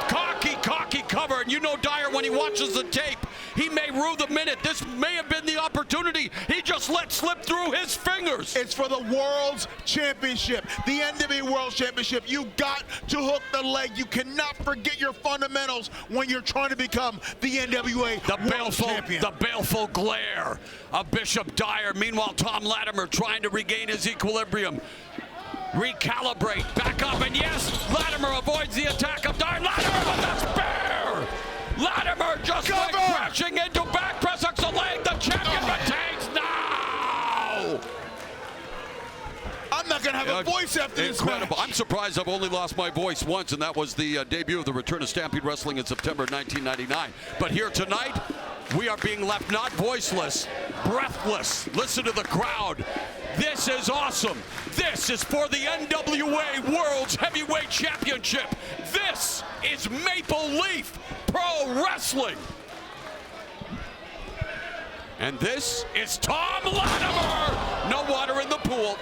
Cocky cover, and you know Dyer, when he watches the tape, he may rue the minute. This may have been the opportunity he just let slip through his fingers. It's for the World's Championship, the NWA World Championship. You got to hook the leg. You cannot forget your fundamentals when you're trying to become the NWA World Champion. The baleful glare of Bishop Dyer. Meanwhile, Thom Latimer trying to regain his equilibrium. Recalibrate, back up, and yes, Latimer avoids the attack of Dyer. Latimer with the spear! Latimer just went crashing into back press, hooks the leg, the champion retains now! I'm not gonna have a voice after this Incredible. match. I'm surprised I've only lost my voice once, and that was the debut of the return of Stampede Wrestling in September 1999. But here tonight, we are being left not voiceless, breathless. Listen to the crowd. This is awesome. This is for the NWA World's Heavyweight Championship. This is Maple Leaf Pro Wrestling. And this is Thom Latimer. No water in the pool.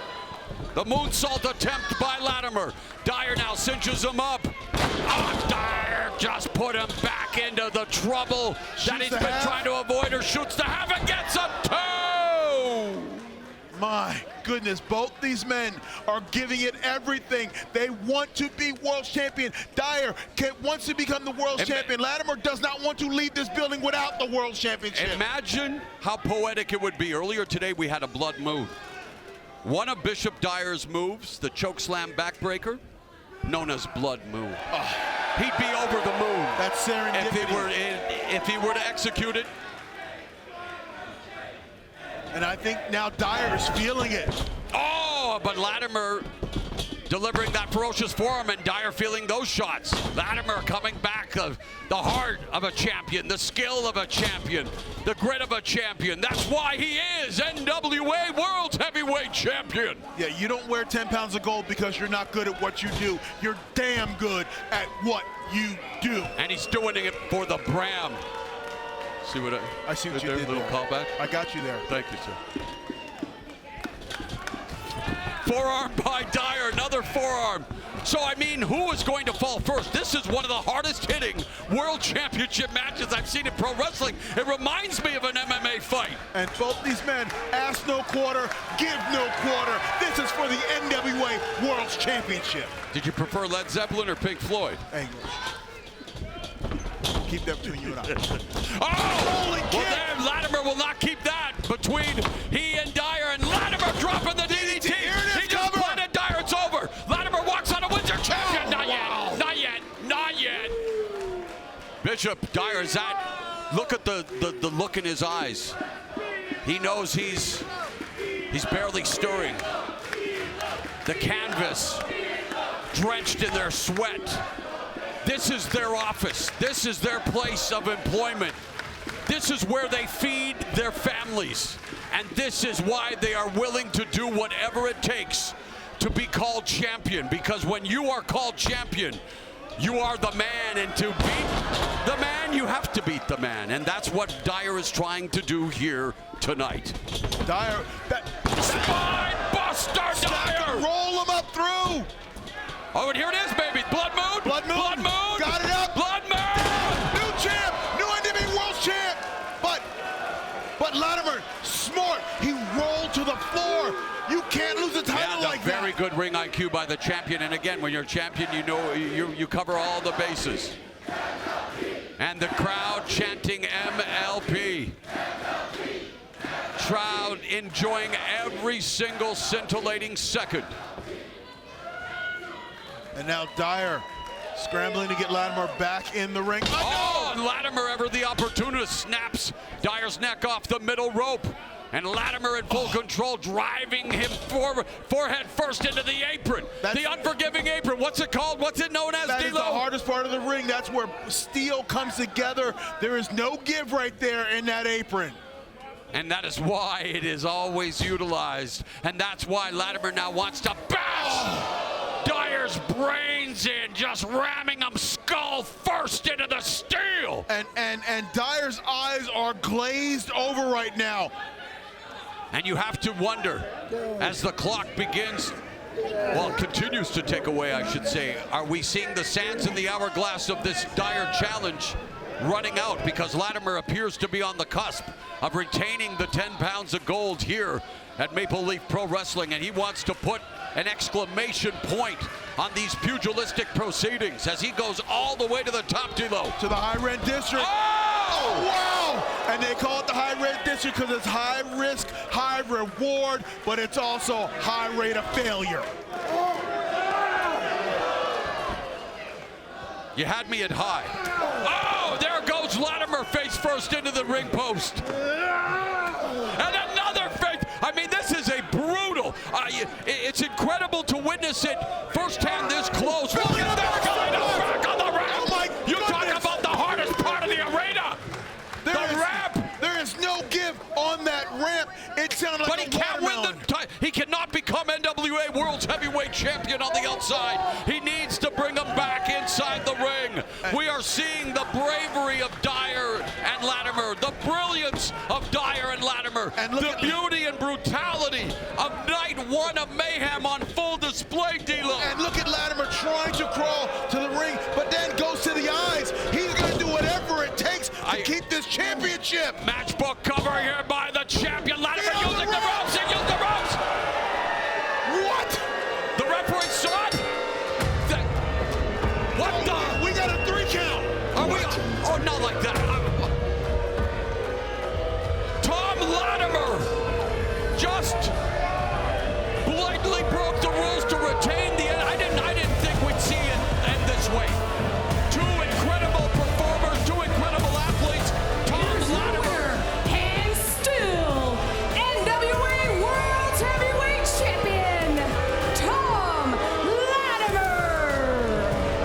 The moonsault attempt by Latimer. Dyer now cinches him up. Oh, Dyer just put him back into the trouble that he's been trying to avoid, or shoots the half and gets a two. My goodness, both these men are giving it everything. They want to be world champion. Dyer wants to become the world champion. Latimer does not want to leave this building without the world championship. Imagine how poetic it would be. Earlier today, we had a blood move. One of Bishop Dyer's moves, the chokeslam backbreaker, known as blood move. He'd be over the moon. That's serendipity. If he were to execute it. And I think now Dyer is feeling it. Oh, but Latimer delivering that ferocious forearm, and Dyer feeling those shots. Latimer coming back, the heart of a champion, the skill of a champion, the grit of a champion. That's why he is NWA World's Heavyweight Champion. Yeah, you don't wear 10 pounds of gold because you're not good at what you do. You're damn good at what you do. And he's doing it for the Bram. See what I see what you did little there. Callback. I got you there. Thank you, sir. Forearm by Dyer, another forearm. So, I mean, who is going to fall first? This is one of the hardest hitting world championship matches I've seen in pro wrestling. It reminds me of an MMA fight. And both these men, ask no quarter, give no quarter. This is for the NWA World Championship. Did you prefer Led Zeppelin or Pink Floyd? English. Keep that between you and I. Holy well, then Latimer will not keep that between he and Dyer, and Latimer dropping the DDT. He just planted Dyer. It's over. Latimer walks on a Windsor champion. Not yet. Not yet. Not yet. Bishop Dyer is at. Look at the look in his eyes. He knows he's barely stirring. The canvas drenched in their sweat. This is their office. This is their place of employment. This is where they feed their families. And this is why they are willing to do whatever it takes to be called champion. Because when you are called champion, You are the man, and to beat the man, you have to beat the man. And that's what Dyer is trying to do here tonight. Dyer, Spine buster, Dyer! Roll him up through! Oh, and here it is, baby. Blood Moon. Blood Moon. Blood Moon. Got it up. Blood Moon. New champ. New NWA World Champ. But Latimer, smart. He rolled to the floor. You can't lose a title like that. Very good ring IQ by the champion. And again, when you're a champion, you know you cover all the bases. And the crowd chanting MLP. Crowd enjoying every single scintillating second. And now Dyer scrambling to get Latimer back in the ring. Oh, and Latimer, ever the opportunist, snaps Dyer's neck off the middle rope. And Latimer in full control, driving him forehead first into the apron. The unforgiving apron. What's it called? What's it known as, That is the D-Lo? hardest part of the ring. That's where steel comes together. There is no give right there in that apron. And that is why it is always utilized. And that's why Latimer now wants to bash Dyer's brains in, just ramming him skull first into the steel. And Dyer's eyes are glazed over right now. And you have to wonder, as the clock begins, well, continues to tick away, I should say, are we seeing the sands in the hourglass of this Dyer challenge running out? Because Latimer appears to be on the cusp of retaining the 10 pounds of gold here at Maple Leaf Pro Wrestling, and he wants to put an exclamation point on these pugilistic proceedings as he goes all the way to the top, D-Lo. To the high rent district. Oh, wow! And they call it the high rent district because it's high risk, high reward, but it's also high rate of failure. You had me at high. Oh, there goes Latimer face first into the ring post. And another face. I mean, this is a brutal. It's incredible to witness it firsthand this close. Look at that guy back on the ramp. Oh my you talk about the hardest part of the arena. The ramp. There is no give on that ramp. It sounded like but he can't win he cannot become NWA World's Heavyweight Champion on the outside. He needs to bring him back inside the ring. We are seeing the bravery of Dyer and Latimer, the brilliance of Dyer and Latimer, and the beauty and brutality of night one of Mayhem on full display, D-Lo. And look at Latimer trying to crawl to the ring, but then goes to the eyes. He's going to do whatever it takes to keep this championship. Matchbook cover here by the champion. Latimer using the ropes. He used the ropes. What? The referee saw it. What the? We got a 3 count. Are we? Oh, not like that. Thom Latimer just blatantly broke the rules to retain the end. I didn't think we'd see it end this way. Two incredible performers, two incredible athletes. Thom Latimer. And still NWA World Heavyweight Champion, Thom Latimer.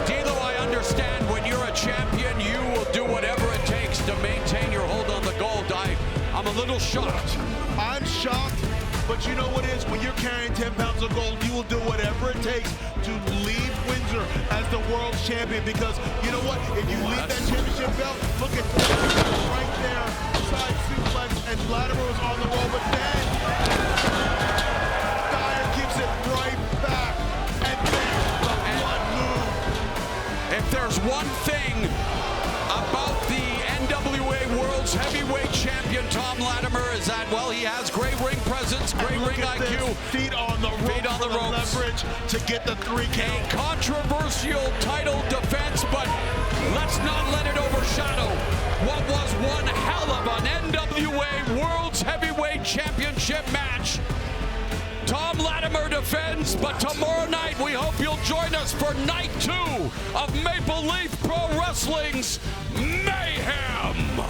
D-Lo, I understand when you're a champion, you will do whatever it takes to maintain your hold on the gold. I'm a little shocked. I'm shocked, but you know what is? When you're carrying 10 pounds of gold, you will do whatever it takes to leave Windsor as the world champion, because you know what? If you leave that championship belt, look at right there, side suplex, and Latimer was on the roll, but then Dyer gives it right back, and then the blood move. If there's one thing about the NWA World's Heavyweight Champion, Thom Latimer, is that, well, he has great ring presence, great ring IQ. Feet on the ropes. Leverage to get the 3 count. A controversial title defense, but let's not let it overshadow what was one hell of an NWA World's Heavyweight Championship match. Thom Latimer defends, but tomorrow night we hope you'll join us for night 2 of Maple Leaf Pro Wrestling's Mayhem.